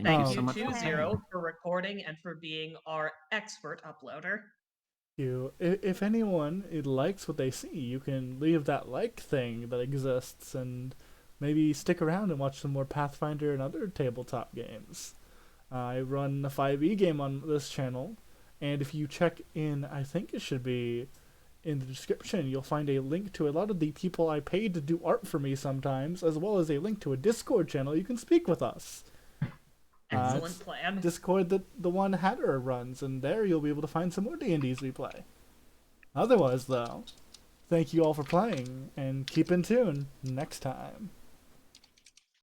Speaker 6: Thank
Speaker 1: Um,
Speaker 6: you
Speaker 4: so much
Speaker 6: to
Speaker 4: for
Speaker 6: Zero
Speaker 4: playing.
Speaker 6: for recording and for being our expert uploader.
Speaker 1: If anyone likes what they see, you can leave that like thing that exists and maybe stick around and watch some more Pathfinder and other tabletop games. I run a 5e game on this channel, and if you check in, I think it should be in the description, you'll find a link to a lot of the people I paid to do art for me sometimes, as well as a link to a Discord channel you can speak with us.
Speaker 6: Excellent
Speaker 1: It's
Speaker 6: plan.
Speaker 1: Discord that the one Hatter runs, and there you'll be able to find some more D&Ds we play. Otherwise, though, thank you all for playing, and keep in tune next time.